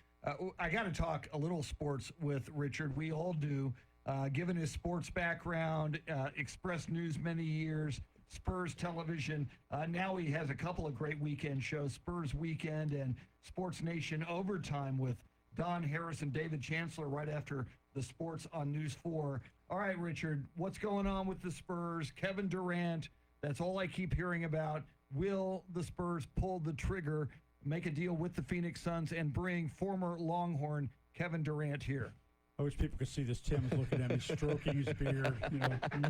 [SPEAKER 1] I got to talk a little sports with Richard. We all do. Given his sports background, Express News many years, Spurs television. Now he has a couple of great weekend shows, Spurs Weekend and Sports Nation Overtime with Don Harris and David Chancellor right after the sports on News 4. All right, Richard, what's going on with the Spurs? Kevin Durant, that's all I keep hearing about. Will the Spurs pull the trigger, make a deal with the Phoenix Suns, and bring former Longhorn Kevin Durant here?
[SPEAKER 18] I wish people could see this. Tim is looking at me, stroking his beard,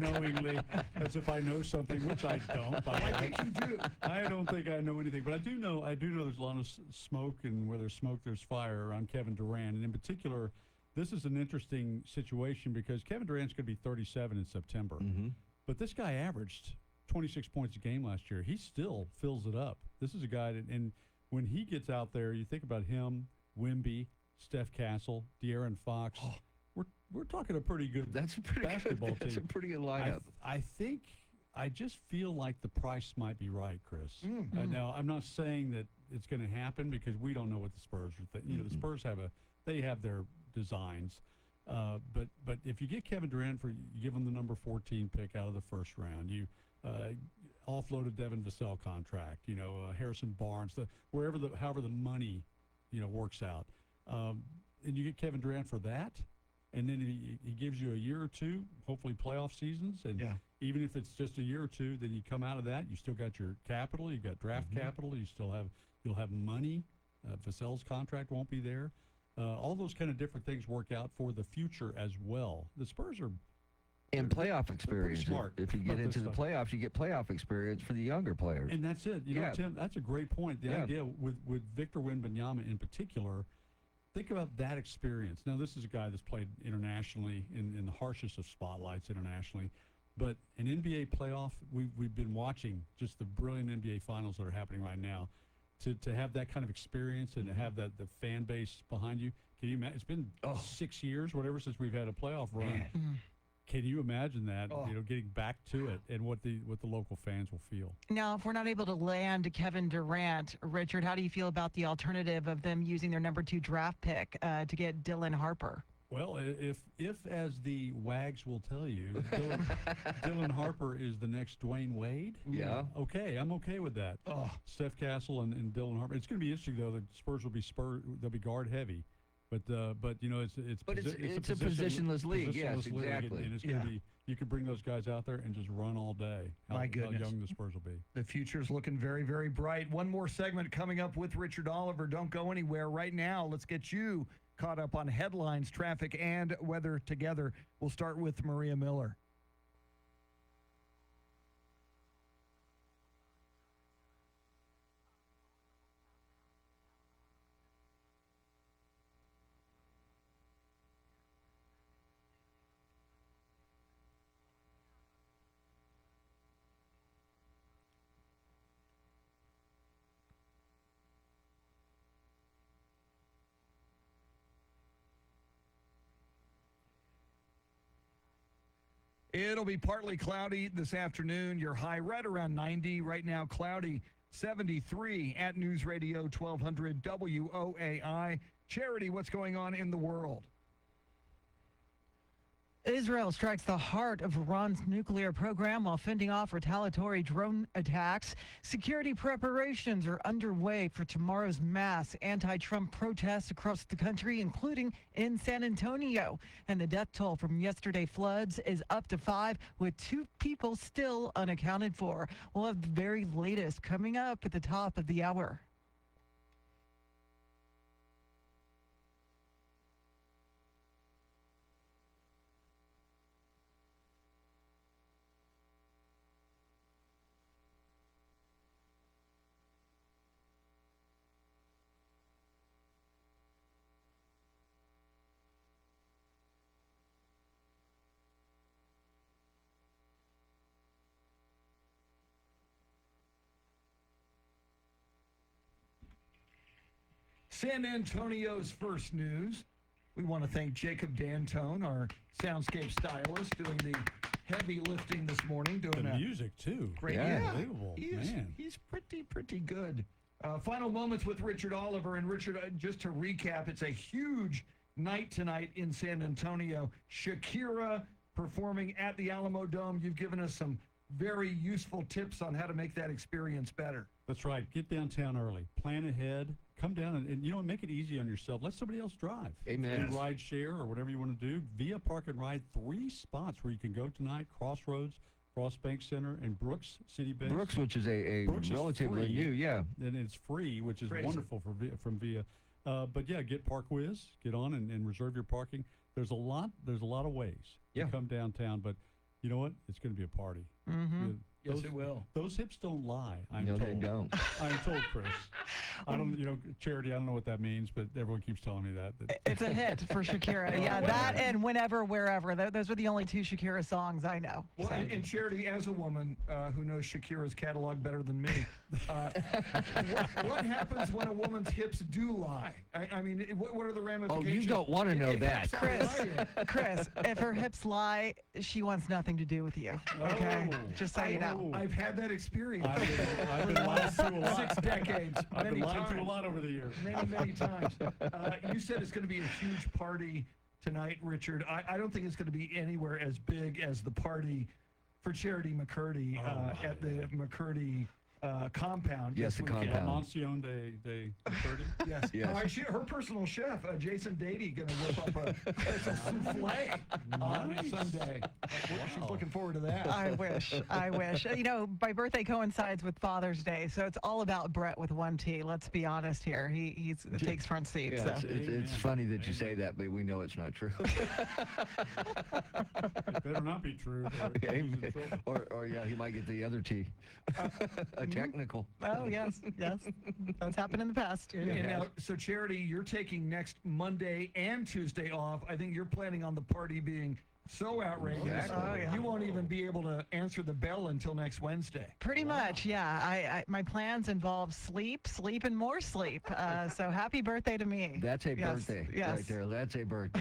[SPEAKER 18] knowingly, as if I know something, which I don't.
[SPEAKER 1] I think you do.
[SPEAKER 18] I don't think I know anything, but I do know there's a lot of smoke, and where there's smoke, there's fire around Kevin Durant. And in particular, this is an interesting situation because Kevin Durant's going to be 37 in September.
[SPEAKER 4] Mm-hmm.
[SPEAKER 18] But this guy averaged 26 points a game last year. He still fills it up. This is a guy that, and when he gets out there, you think about him, Wemby, Steph Castle, De'Aaron Fox.
[SPEAKER 4] Oh.
[SPEAKER 18] We're talking a pretty good basketball team.
[SPEAKER 4] That's a pretty good lineup.
[SPEAKER 18] I just feel like the price might be right, Chris. Now, I'm not saying that it's going to happen because we don't know what the Spurs are thinking. The Spurs have their designs. But if you get Kevin Durant you give him the number 14 pick out of the first round, you offloaded Devin Vassell contract, Harrison Barnes, however the money, works out. And you get Kevin Durant for that, and then he gives you a year or two, hopefully playoff seasons, and even if it's just a year or two, then you come out of that, you still got your capital, you got draft capital, you'll have money. Vassell's contract won't be there. All those kind of different things work out for the future as well. The Spurs are.
[SPEAKER 4] And playoff experience.
[SPEAKER 18] Smart.
[SPEAKER 4] If you get into the playoffs, you get playoff experience for the younger players.
[SPEAKER 18] And that's it. Tim, that's a great point. The idea with Victor Wembanyama in particular, think about that experience. Now, this is a guy that's played internationally in the harshest of spotlights internationally. But an NBA playoff, we've been watching just the brilliant NBA finals that are happening right now. To have that kind of experience and to have the fan base behind you, can you imagine? It's been 6 years, whatever, since we've had a playoff run. Can you imagine that? Getting back to it and what the local fans will feel.
[SPEAKER 2] Now, if we're not able to land Kevin Durant, Richard, how do you feel about the alternative of them using their number 2 draft pick to get Dylan Harper?
[SPEAKER 18] Well, if as the wags will tell you, Dylan Harper is the next Dwayne Wade.
[SPEAKER 4] Yeah.
[SPEAKER 18] Okay, I'm okay with that. Steph Castle and Dylan Harper. It's going to be interesting though. The Spurs will be they'll be guard heavy, but it's
[SPEAKER 4] a positionless league. Yes, exactly.
[SPEAKER 18] And it's going to be you can bring those guys out there and just run all day.
[SPEAKER 1] My goodness,
[SPEAKER 18] how young the Spurs will be.
[SPEAKER 1] The future's looking very, very bright. One more segment coming up with Richard Oliver. Don't go anywhere right now. Let's get you caught up on headlines, traffic, and weather together. We'll start with Maria Miller. It'll be partly cloudy this afternoon. Your high right around 90. Right now, cloudy 73 at News Radio 1200 WOAI. Charity, what's going on in the world?
[SPEAKER 2] Israel strikes the heart of Iran's nuclear program while fending off retaliatory drone attacks. Security preparations are underway for tomorrow's mass anti-Trump protests across the country, including in San Antonio. And the death toll from yesterday floods is up to 5, with 2 people still unaccounted for. We'll have the very latest coming up at the top of the hour.
[SPEAKER 1] San Antonio's first news. We want to thank Jacob D'Antone, our soundscape stylist, doing the heavy lifting this morning. Doing
[SPEAKER 18] The music, too.
[SPEAKER 1] Great.
[SPEAKER 18] Yeah. Unbelievable,
[SPEAKER 1] Man. He's pretty good. Final moments with Richard Oliver. And Richard, just to recap, it's a huge night tonight in San Antonio. Shakira performing at the Alamo Dome. You've given us some very useful tips on how to make that experience better.
[SPEAKER 18] That's right. Get downtown early. Plan ahead. Come down and you know, make it easy on yourself. Let somebody else drive.
[SPEAKER 4] Amen.
[SPEAKER 18] Do ride share or whatever you want to do. Via Park and Ride, 3 spots where you can go tonight. Crossroads, Cross Bank Center, and Brooks City Base.
[SPEAKER 4] Brooks, which is a
[SPEAKER 18] Brooks is
[SPEAKER 4] relatively
[SPEAKER 18] free,
[SPEAKER 4] new, yeah.
[SPEAKER 18] And it's free, which is
[SPEAKER 1] Crazy.
[SPEAKER 18] wonderful from Via. But yeah, get ParkWiz, get on and reserve your parking. There's a lot of ways to come downtown, but you know what? It's going to be a party.
[SPEAKER 2] Mm-hmm.
[SPEAKER 1] Yes, it will.
[SPEAKER 18] Those hips don't lie. I'm
[SPEAKER 4] No,
[SPEAKER 18] told.
[SPEAKER 4] they don't.
[SPEAKER 18] I'm told, Chris. I don't, Charity. I don't know what that means, but everyone keeps telling me that.
[SPEAKER 2] It's a hit for Shakira. Yeah, that and Whenever, Wherever. Those are the only 2 Shakira songs I know.
[SPEAKER 1] Well, and Charity, as a woman who knows Shakira's catalog better than me, what happens when a woman's hips do lie? I mean, what are the ramifications?
[SPEAKER 4] Oh, you don't want to know that.
[SPEAKER 2] Chris, if her hips lie, she wants nothing to do with you. Okay? Just so you know.
[SPEAKER 1] I've had that experience.
[SPEAKER 18] I've been lied to a lot.
[SPEAKER 1] 6 decades.
[SPEAKER 18] I've been
[SPEAKER 1] many
[SPEAKER 18] lied to a
[SPEAKER 1] times.
[SPEAKER 18] lot over the years.
[SPEAKER 1] Many times. You said it's going to be a huge party tonight, Richard. I don't think it's going to be anywhere as big as the party for Charity McCurdy at the McCurdy compound.
[SPEAKER 4] Yes, the
[SPEAKER 1] weekend.
[SPEAKER 4] compound.
[SPEAKER 18] Mención de McCurdy.
[SPEAKER 1] Yes.
[SPEAKER 4] Yes.
[SPEAKER 1] Her personal chef, Jason Dady, going to whip up a souffle on Sunday. She's looking forward to that.
[SPEAKER 2] I wish. My birthday coincides with Father's Day, so it's all about Brett with 1 T. Let's be honest here. He takes front seat.
[SPEAKER 4] Yeah,
[SPEAKER 2] So.
[SPEAKER 4] it's funny that you say that, but we know it's not true.
[SPEAKER 18] It better not be true.
[SPEAKER 4] or yeah, he might get the other T. A technical.
[SPEAKER 2] Oh, yes. That's happened in the past.
[SPEAKER 1] And now, so Charity, you're taking next Monday and Tuesday off. I think you're planning on the party being so outrageous.
[SPEAKER 4] Exactly.
[SPEAKER 1] You won't even be able to answer the bell until next Wednesday.
[SPEAKER 2] Pretty much, yeah. My plans involve sleep, and more sleep. So happy birthday to me.
[SPEAKER 4] That's a birthday right there. That's a birthday.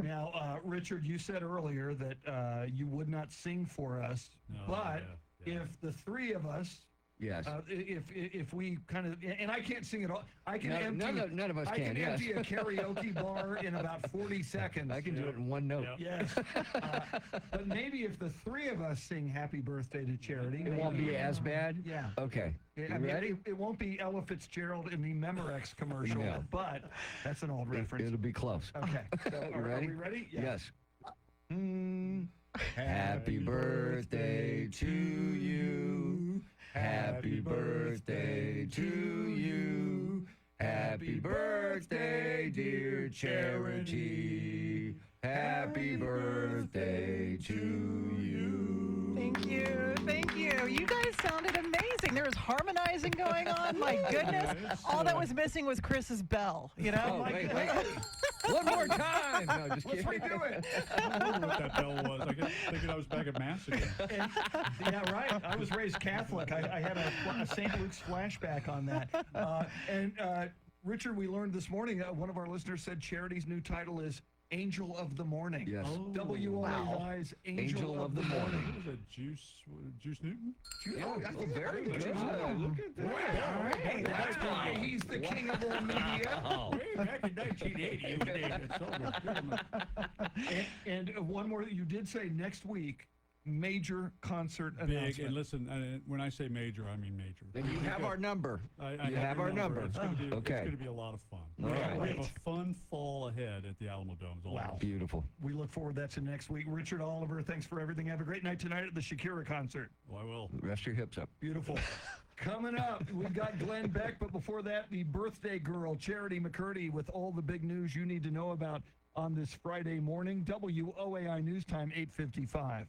[SPEAKER 1] Now, Richard, you said earlier that you would not sing for us, but if the 3 of us,
[SPEAKER 4] yes,
[SPEAKER 1] if we kind of, and I can't sing it all, I can
[SPEAKER 4] none of us
[SPEAKER 1] I
[SPEAKER 4] can.
[SPEAKER 1] can empty a karaoke bar in about 40 seconds.
[SPEAKER 4] I can do it in 1 note.
[SPEAKER 1] Yes. But maybe if the 3 of us sing Happy Birthday to Charity,
[SPEAKER 4] It won't be as bad?
[SPEAKER 1] Yeah.
[SPEAKER 4] Okay.
[SPEAKER 1] I
[SPEAKER 4] You
[SPEAKER 1] mean,
[SPEAKER 4] ready?
[SPEAKER 1] it won't be Ella Fitzgerald in the Memorex commercial,
[SPEAKER 4] No.
[SPEAKER 1] but that's an old reference.
[SPEAKER 4] It'll be close.
[SPEAKER 1] Okay. So
[SPEAKER 4] You
[SPEAKER 1] are
[SPEAKER 4] ready?
[SPEAKER 1] we ready?
[SPEAKER 4] Yes. Happy birthday to you. Happy birthday to you. Happy birthday, dear Charity. Happy birthday to you.
[SPEAKER 2] Thank you. You guys sounded amazing. There was harmonizing going on. My goodness. All that was missing was Chris's bell,
[SPEAKER 4] Oh, wait. One more time. No, just
[SPEAKER 1] Let's
[SPEAKER 4] kidding.
[SPEAKER 1] redo it.
[SPEAKER 18] I wonder what that bell was. I kept thinking I was back at Mass again.
[SPEAKER 1] Yeah, right. I was raised Catholic. I had a St. Luke's flashback on that. Richard, we learned this morning, one of our listeners said Charity's new title is Angel of the Morning.
[SPEAKER 4] Yes.
[SPEAKER 1] WOAI's Angel of the Morning.
[SPEAKER 18] What was it, Juice Newton?
[SPEAKER 4] Very good.
[SPEAKER 1] Look at that. All right. That's why he's the king of all media.
[SPEAKER 18] Way back in 1980, you did it.
[SPEAKER 1] And one more, you did say next week, major concert
[SPEAKER 18] Big,
[SPEAKER 1] announcement.
[SPEAKER 18] and listen, when I say major, I mean major.
[SPEAKER 4] Then you have our number.
[SPEAKER 18] I
[SPEAKER 4] You have
[SPEAKER 18] your
[SPEAKER 4] our number.
[SPEAKER 18] It's going
[SPEAKER 4] Okay.
[SPEAKER 18] to be a lot of fun.
[SPEAKER 4] All right.
[SPEAKER 18] We have a fun fall ahead at the Alamo Dome.
[SPEAKER 1] Wow.
[SPEAKER 4] Beautiful.
[SPEAKER 1] We look forward to that to next week. Richard Oliver, thanks for everything. Have a great night tonight at the Shakira concert.
[SPEAKER 18] Well, I will.
[SPEAKER 4] Rest your hips up.
[SPEAKER 1] Beautiful. Coming up, we've got Glenn Beck, but before that, the birthday girl, Charity McCurdy, with all the big news you need to know about on this Friday morning. WOAI News Time, 8:55.